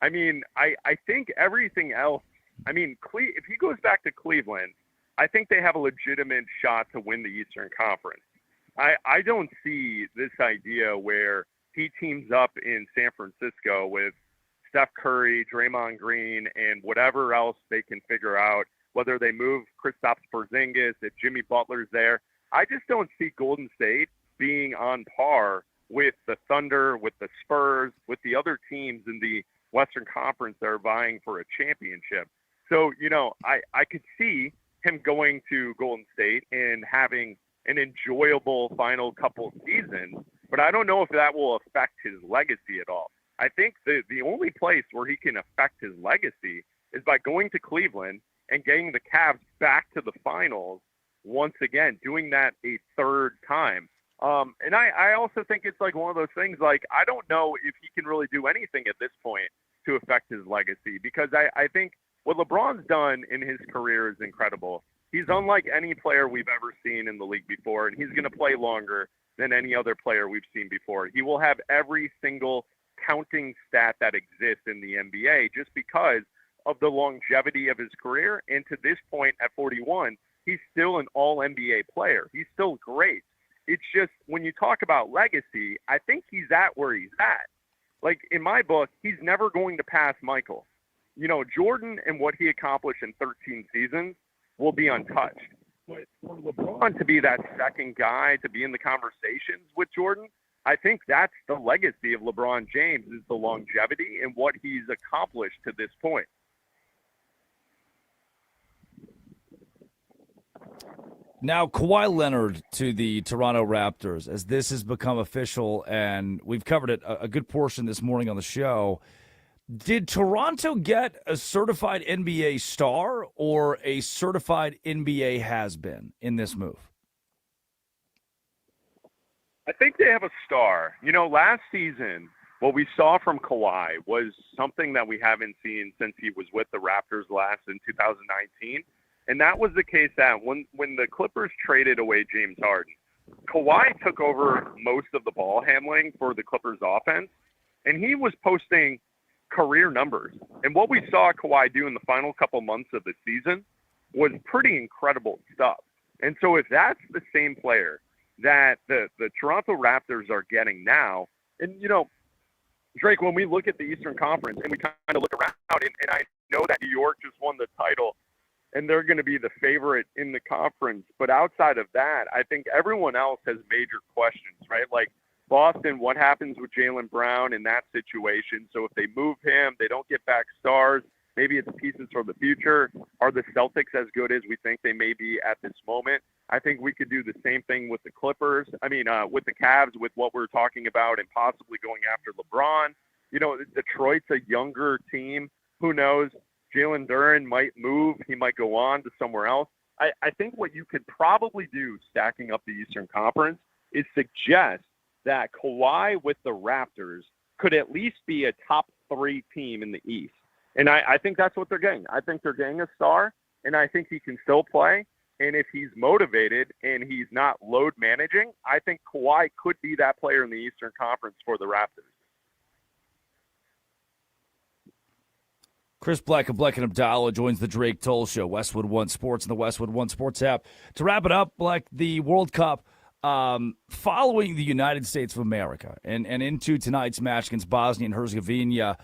I mean, I think everything else, if he goes back to Cleveland, I think they have a legitimate shot to win the Eastern Conference. I don't see this idea where he teams up in San Francisco with Steph Curry, Draymond Green, and whatever else they can figure out, whether they move Kristaps Porzingis, if Jimmy Butler's there. I just don't see Golden State being on par with the Thunder, with the Spurs, with the other teams in the Western Conference that are vying for a championship. So, I could see him going to Golden State and having an enjoyable final couple seasons, but I don't know if that will affect his legacy at all. I think the only place where he can affect his legacy is by going to Cleveland and getting the Cavs back to the finals once again, doing that a third time. And I also think it's like one of those things, like, I don't know if he can really do anything at this point to affect his legacy, because I think what LeBron's done in his career is incredible. He's unlike any player we've ever seen in the league before, and he's going to play longer than any other player we've seen before. He will have every single counting stat that exists in the NBA just because of the longevity of his career. And to this point, at 41, he's still an all-NBA player. He's still great. It's just when you talk about legacy, I think he's at where he's at. Like, in my book, he's never going to pass Michael. Jordan and what he accomplished in 13 seasons will be untouched. But for LeBron to be that second guy, to be in the conversations with Jordan, I think that's the legacy of LeBron James, is the longevity and what he's accomplished to this point. Now, Kawhi Leonard to the Toronto Raptors, as this has become official, and we've covered it a good portion this morning on the show. Did Toronto get a certified NBA star or a certified NBA has-been in this move? I think they have a star. Last season, what we saw from Kawhi was something that we haven't seen since he was with the Raptors last in 2019. And that was the case that when the Clippers traded away James Harden, Kawhi took over most of the ball handling for the Clippers offense, and he was posting career numbers. And what we saw Kawhi do in the final couple months of the season was pretty incredible stuff. And so if that's the same player that the Toronto Raptors are getting now, and, Drake, when we look at the Eastern Conference and we kind of look around, and I know that New York just won the title, and they're going to be the favorite in the conference. But outside of that, I think everyone else has major questions, right? Like Boston, what happens with Jaylen Brown in that situation? So if they move him, they don't get back stars. Maybe it's pieces for the future. Are the Celtics as good as we think they may be at this moment? I think we could do the same thing with the Clippers. With the Cavs, with what we're talking about and possibly going after LeBron. Detroit's a younger team. Who knows? Jalen Duren might move. He might go on to somewhere else. I think what you could probably do stacking up the Eastern Conference is suggest that Kawhi with the Raptors could at least be a top 3 team in the East. And I think that's what they're getting. I think they're getting a star, and I think he can still play. And if he's motivated and he's not load managing, I think Kawhi could be that player in the Eastern Conference for the Raptors. Chris Black of Black and Abdallah joins the Drake Toll Show, Westwood One Sports and the Westwood One Sports app. To wrap it up, Black, the World Cup following the United States of America and into tonight's match against Bosnia and Herzegovina,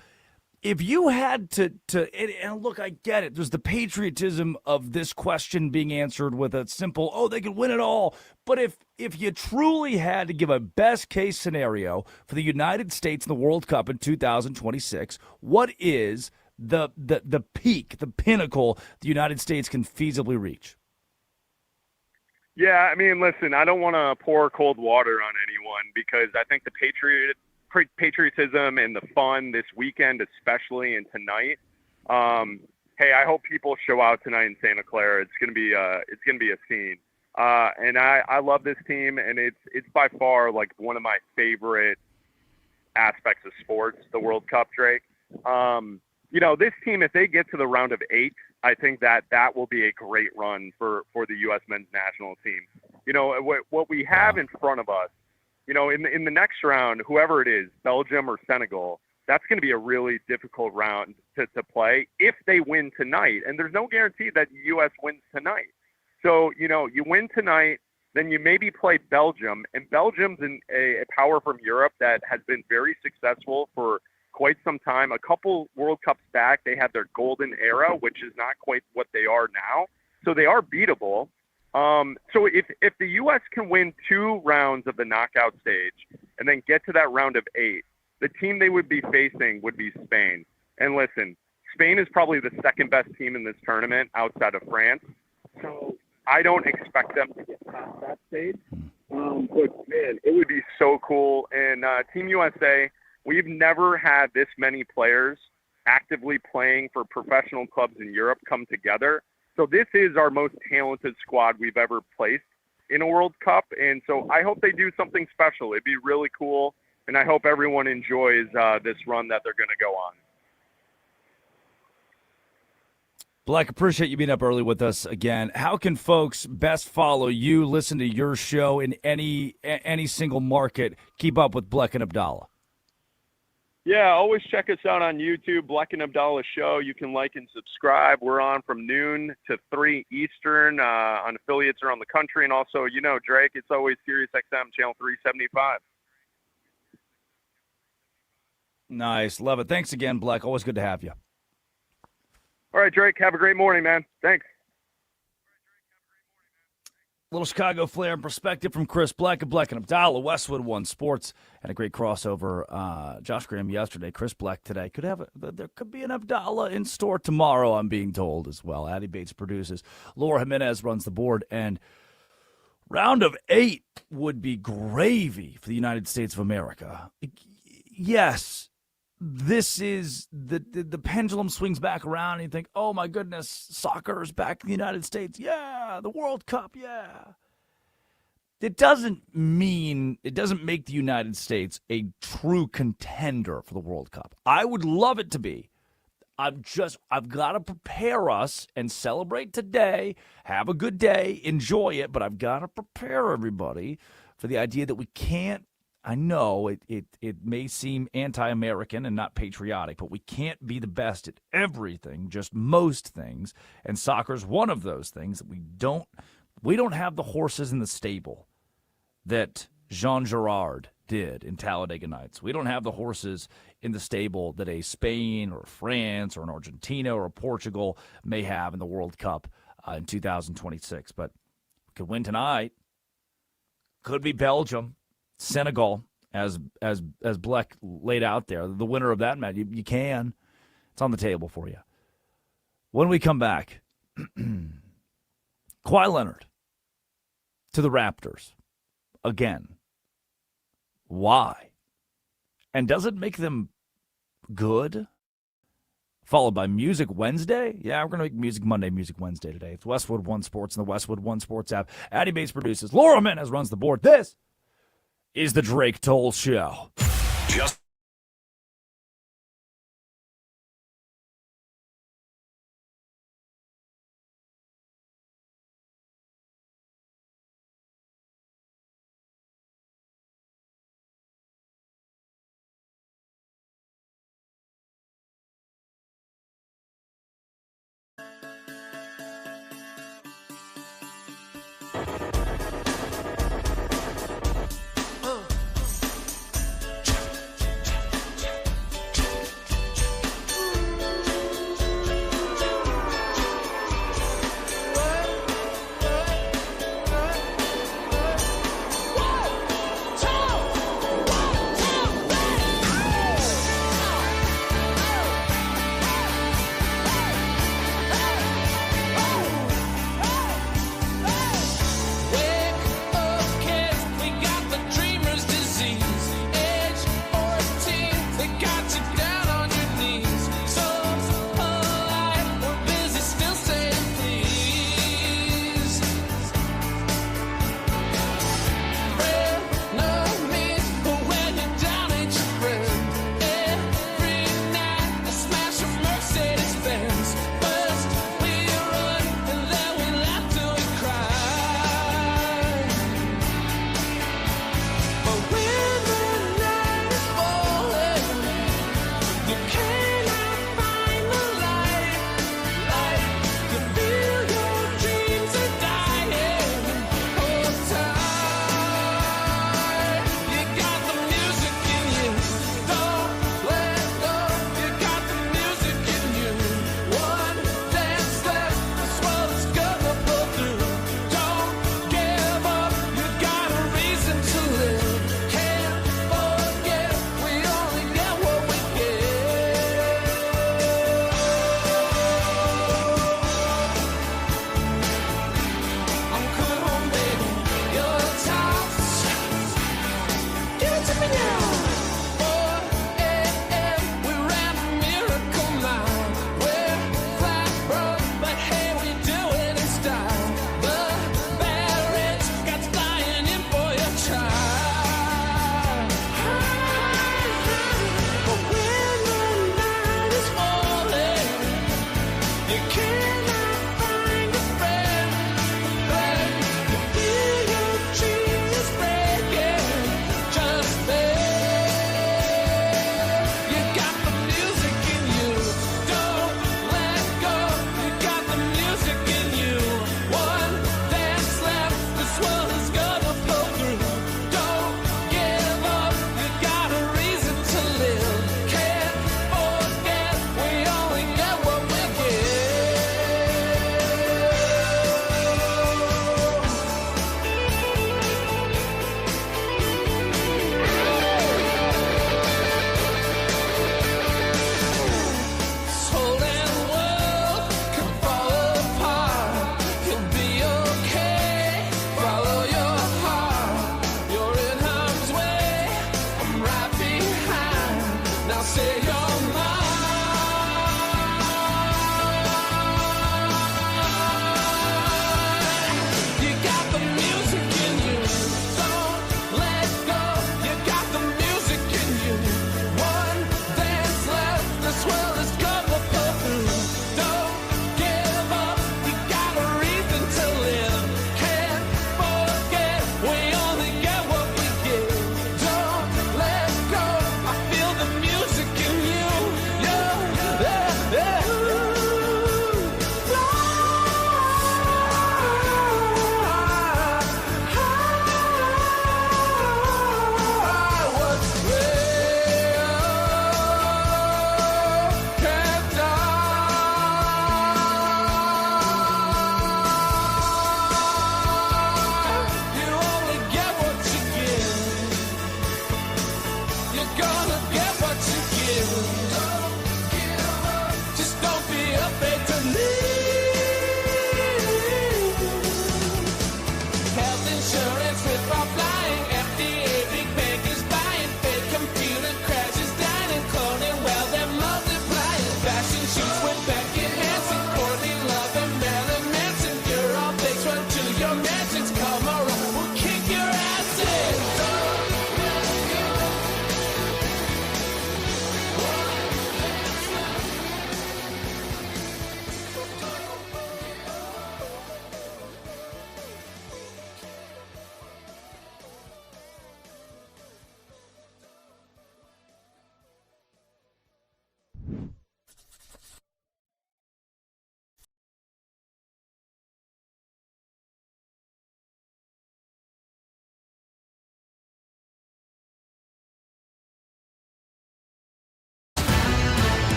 if you had to and look, I get it. There's the patriotism of this question being answered with a simple, they could win it all. But if you truly had to give a best-case scenario for the United States in the World Cup in 2026, what is the peak, the pinnacle the United States can feasibly reach? Yeah, listen, I don't want to pour cold water on anyone because I think the patriotism and the fun this weekend, especially and tonight. Hey, I hope people show out tonight in Santa Clara. It's gonna be a scene. And I love this team, and it's by far like one of my favorite aspects of sports, the World Cup, Drake. This team, if they get to the round of 8, I think that will be a great run for the U.S. men's national team. What we have in front of us, in the next round, whoever it is, Belgium or Senegal, that's going to be a really difficult round to play if they win tonight. And there's no guarantee that the U.S. wins tonight. So, you win tonight, then you maybe play Belgium. And Belgium's a power from Europe that has been very successful for quite some time. A couple World Cups back, they had their golden era, which is not quite what they are now. So they are beatable. So if the U.S. can win 2 rounds of the knockout stage and then get to that round of 8, the team they would be facing would be Spain. And listen, Spain is probably the second best team in this tournament outside of France. So I don't expect them to get past that stage. But man, it would be so cool. And Team USA, we've never had this many players actively playing for professional clubs in Europe come together. So this is our most talented squad we've ever placed in a World Cup. And so I hope they do something special. It'd be really cool. And I hope everyone enjoys this run that they're going to go on. Black, appreciate you being up early with us again. How can folks best follow you, listen to your show in any single market, keep up with Black and Abdallah? Yeah, always check us out on YouTube, Black and Abdallah Show. You can like and subscribe. We're on from noon to 3 Eastern on affiliates around the country. And also, Drake, it's always Sirius XM, channel 375. Nice. Love it. Thanks again, Black. Always good to have you. All right, Drake, have a great morning, man. Thanks. Little Chicago flair and perspective from Chris Black of Black and Abdallah, Westwood One Sports, and a great crossover. Josh Graham yesterday, Chris Black today. There could be an Abdallah in store tomorrow, I'm being told as well. Addie Bates produces. Laura Jimenez runs the board, and round of 8 would be gravy for the United States of America. Yes, this is the pendulum swings back around and you think, oh my goodness, soccer is back in the United States. Yeah, the World Cup, yeah. It doesn't make the United States a true contender for the World Cup. I would love it to be. I've got to prepare us and celebrate today, have a good day, enjoy it, but I've got to prepare everybody for the idea that we can't. I know it may seem anti-American and not patriotic, but we can't be the best at everything, just most things. And soccer's one of those things that we don't have the horses in the stable that Jean Girard did in Talladega Nights. We don't have the horses in the stable that a Spain or France or an Argentina or a Portugal may have in the World Cup in 2026. But we could win tonight. Could be Belgium. Senegal, as Bleck laid out there, the winner of that match, you can. It's on the table for you. When we come back, Kawhi Leonard to the Raptors again. Why? And does it make them good? Followed by Music Wednesday? Yeah, we're going to make Music Monday, Music Wednesday today. It's Westwood One Sports and the Westwood One Sports app. Addy Bates produces. Laura Jimenez runs the board. This is the Drake Toll Show. Just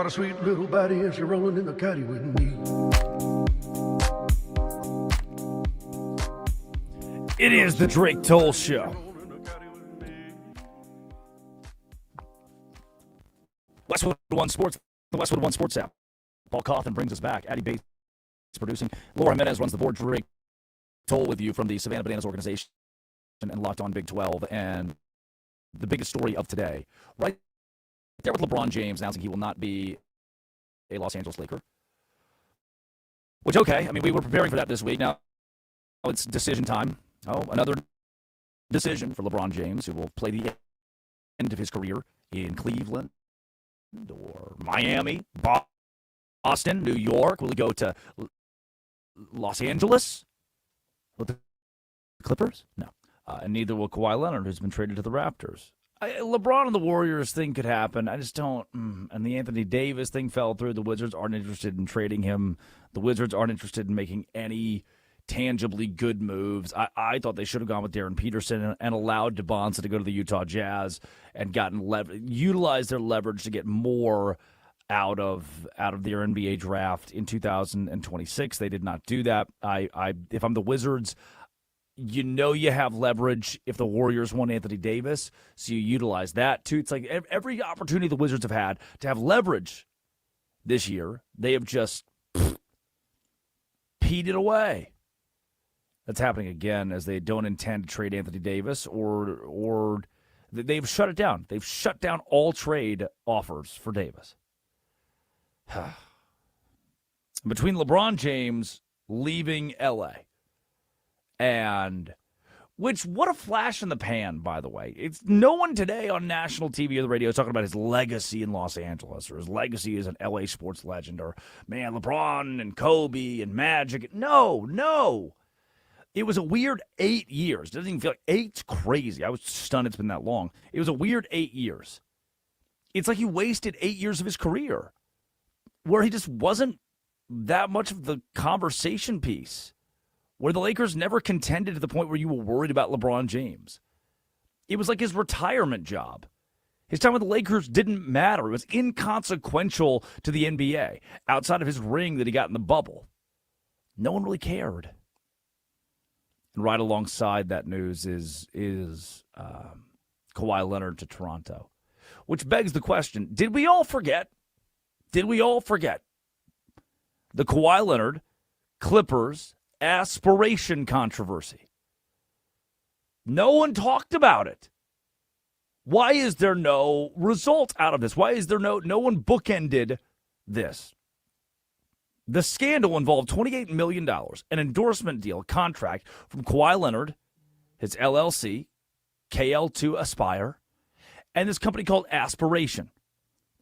got a sweet little body and she's rolling in the caddy with me. It is the Drake Toll Show. Westwood One Sports, the Westwood One Sports app. Paul Coffin brings us back. Addie Bates is producing. Laura Jimenez runs the board. Drake Toll with you from the Savannah Bananas organization and Locked On Big 12. And the biggest story of today, right there with LeBron James announcing he will not be a Los Angeles Laker. Which, okay, I mean, we were preparing for that this week. Now it's decision time. Oh, another decision for LeBron James, who will play the end of his career in Cleveland or Miami, Boston, New York. Will he go to Los Angeles with the Clippers? No. And neither will Kawhi Leonard, who's been traded to the Raptors. LeBron and the Warriors thing could happen. I just don't. And the Anthony Davis thing fell through. The Wizards aren't interested in trading him. The Wizards aren't interested in making any tangibly good moves. I thought they should have gone with Darren Peterson and allowed DeBonsa to go to the Utah Jazz and utilized their leverage to get more out of their NBA draft in 2026. They did not do that. If I'm the Wizards, you know you have leverage if the Warriors want Anthony Davis, so you utilize that too. It's like every opportunity the Wizards have had to have leverage this year, they have just peed it away. That's happening again as they don't intend to trade Anthony Davis or they've shut it down. They've shut down all trade offers for Davis. Between LeBron James leaving L.A., and what a flash in the pan, by the way. It's no one today on national TV or the radio is talking about his legacy in Los Angeles or his legacy as an LA sports legend or, man, LeBron and Kobe and Magic. No. It was a weird 8 years. It doesn't even feel like 8's crazy. I was stunned it's been that long. It was a weird 8 years. It's like he wasted 8 years of his career where he just wasn't that much of the conversation piece, where the Lakers never contended to the point where you were worried about LeBron James. It was like his retirement job. His time with the Lakers didn't matter. It was inconsequential to the NBA outside of his ring that he got in the bubble. No one really cared. And right alongside that news is Kawhi Leonard to Toronto, which begs the question, did we all forget the Kawhi Leonard Clippers aspiration controversy? No one talked about it. Why is there no result out of this? Why is there no one bookended this? The scandal involved $28 million, an endorsement deal contract from Kawhi Leonard, his LLC, KL2 Aspire, and this company called Aspiration,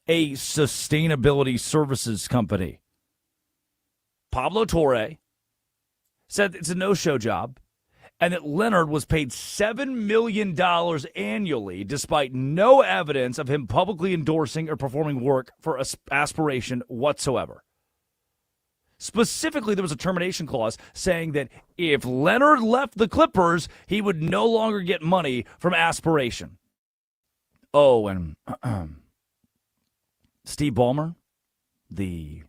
a sustainability services company. Pablo Torre said it's a no-show job and that Leonard was paid $7 million annually despite no evidence of him publicly endorsing or performing work for Aspiration whatsoever. Specifically, there was a termination clause saying that if Leonard left the Clippers, he would no longer get money from Aspiration. Oh, and Steve Ballmer, the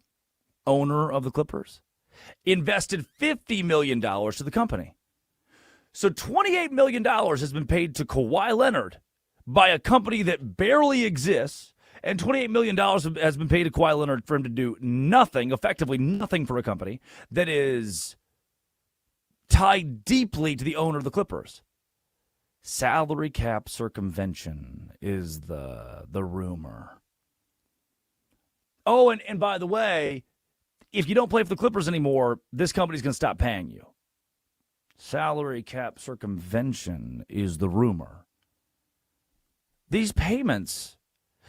owner of the Clippers, invested $50 million to the company. So $28 million has been paid to Kawhi Leonard by a company that barely exists, and $28 million has been paid to Kawhi Leonard for him to do nothing, effectively nothing for a company that is tied deeply to the owner of the Clippers. Salary cap circumvention is the rumor. Oh, and by the way, if you don't play for the Clippers anymore, this company's going to stop paying you. Salary cap circumvention is the rumor. These payments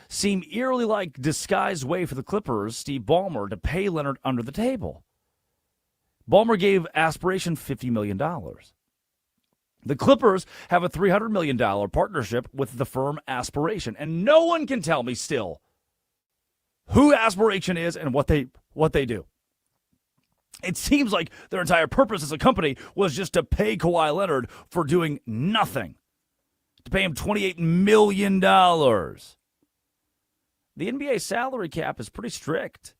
seem eerily like disguised way for the Clippers, Steve Ballmer, to pay Leonard under the table. Ballmer gave Aspiration $50 million. The Clippers have a $300 million partnership with the firm Aspiration, and no one can tell me still who Aspiration is and what they do. It seems like their entire purpose as a company was just to pay Kawhi Leonard for doing nothing, to pay him $28 million. The NBA salary cap is pretty strict.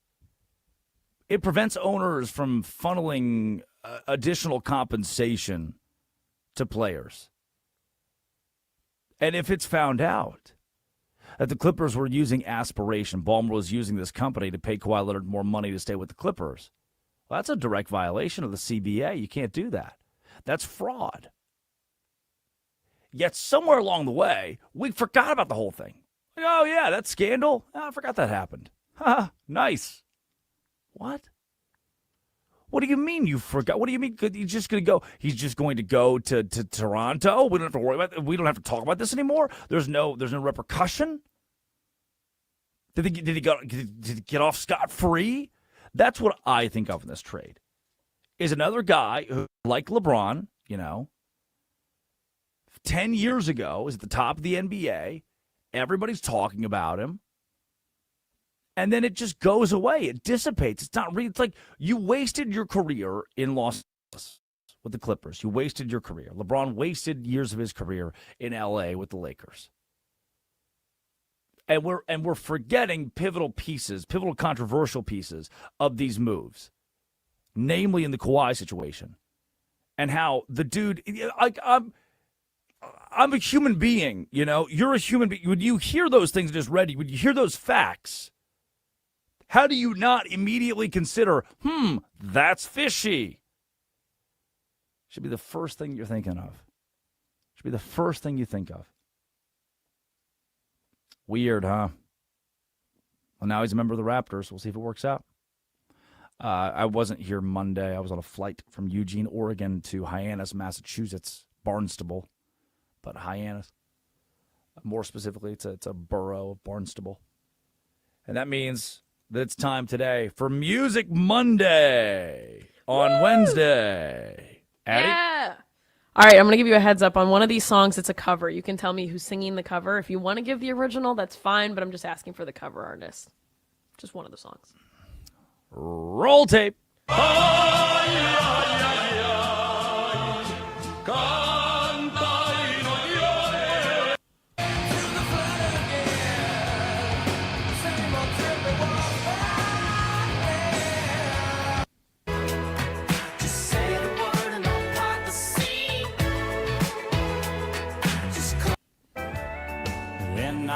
It prevents owners from funneling additional compensation to players. And if it's found out that the Clippers were using aspiration, Ballmer was using this company to pay Kawhi Leonard more money to stay with the Clippers, well, that's a direct violation of the CBA. You can't do that. That's fraud. Yet somewhere along the way, we forgot about the whole thing. Like, oh, yeah, that scandal? Oh, I forgot that happened. Ha, nice. What? What do you mean you forgot? What do you mean he's just going to go? He's just going to go to Toronto? We don't have to worry about. We don't have to talk about this anymore. There's no repercussion. Did he get off scot-free? That's what I think of in this trade. Is another guy who, like LeBron, 10 years ago, is at the top of the NBA. Everybody's talking about him. And then it just goes away. It dissipates. It's not real. It's like you wasted your career in Los Angeles with the Clippers. You wasted your career. LeBron wasted years of his career in LA with the Lakers. And we're forgetting pivotal controversial pieces of these moves, namely in the Kawhi situation, and how the dude. I'm a human being. You're a human being. When you hear those things just ready, when you hear those facts. How do you not immediately consider, that's fishy? Should be the first thing you're thinking of. Should be the first thing you think of. Weird, huh? Well, now he's a member of the Raptors. We'll see if it works out. I wasn't here Monday. I was on a flight from Eugene, Oregon to Hyannis, Massachusetts, Barnstable. But Hyannis, more specifically, it's a borough of Barnstable. And that means that it's time today for Music Monday on Wednesday. Addie? Yeah. All right, I'm going to give you a heads up on one of these songs. It's a cover. You can tell me who's singing the cover. If you want to give the original, that's fine, but I'm just asking for the cover artist. Just one of the songs. Roll tape.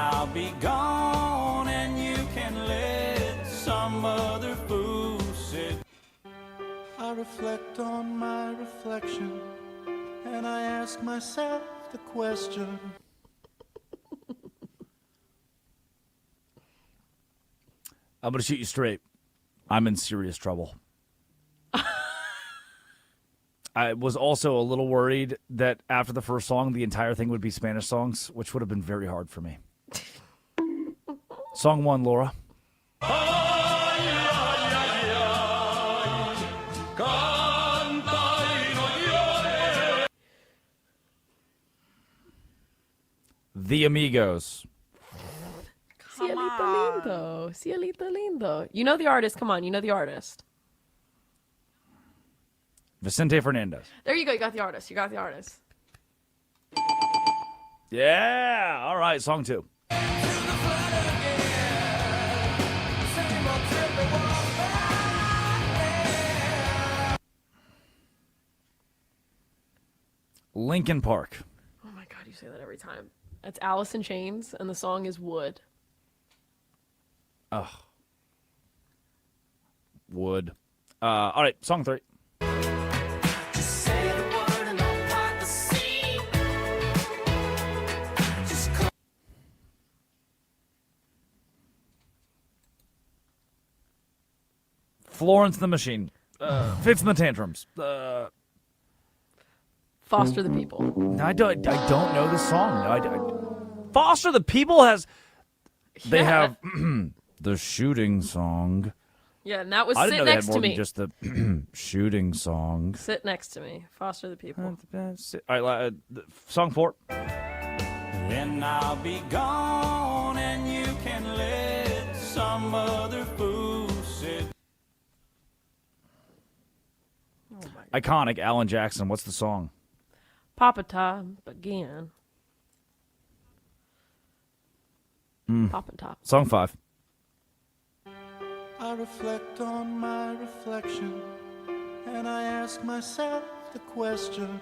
I'll be gone and you can let some other fool sit. I reflect on my reflection and I ask myself the question. I'm going to shoot you straight. I'm in serious trouble. I was also a little worried that after the first song, the entire thing would be Spanish songs, which would have been very hard for me. Song 1, Laura. The Amigos. Cielito lindo. Cielito lindo. You know the artist. Come on. You know the artist. Vicente Fernandez. There you go. You got the artist. Yeah. All right. Song 2. Linkin Park. Oh my God, you say that every time. It's Alice in Chains, and the song is Wood. Ugh. Wood. All right, song 3. Florence the Machine. Fits in the Tantrums. Foster the People. I don't know this song. Foster the People has... They have the shooting song. Yeah, and that was I Sit didn't know they had Next more to than Me. just the shooting song. Sit Next to Me. Foster the People. All right, song 4. Then I'll be gone and you can let some other fool sit. Iconic, Alan Jackson. What's the song? Papa Top again. Papa Top. Song 5. I reflect on my reflection, and I ask myself the question.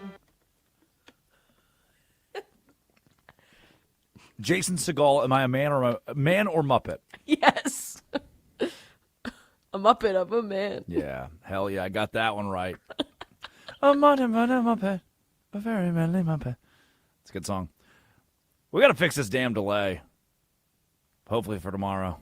Jason Segel, am I a man or Muppet? Yes. A Muppet of a man. Yeah, hell yeah, I got that one right. A Muppet, a very manly Muppet. It's a good song. We got to fix this damn delay. Hopefully for tomorrow.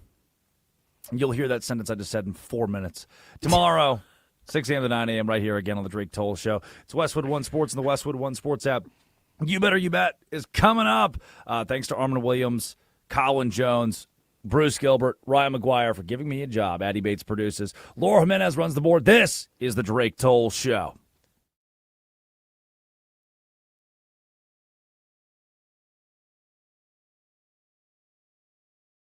You'll hear that sentence I just said in 4 minutes. Tomorrow, 6 a.m. to 9 a.m. right here again on the Drake Toll Show. It's Westwood One Sports and the Westwood One Sports app. You Better You Bet is coming up. Thanks to Armin Williams, Colin Jones, Bruce Gilbert, Ryan McGuire for giving me a job. Addie Bates produces. Laura Jimenez runs the board. This is the Drake Toll Show.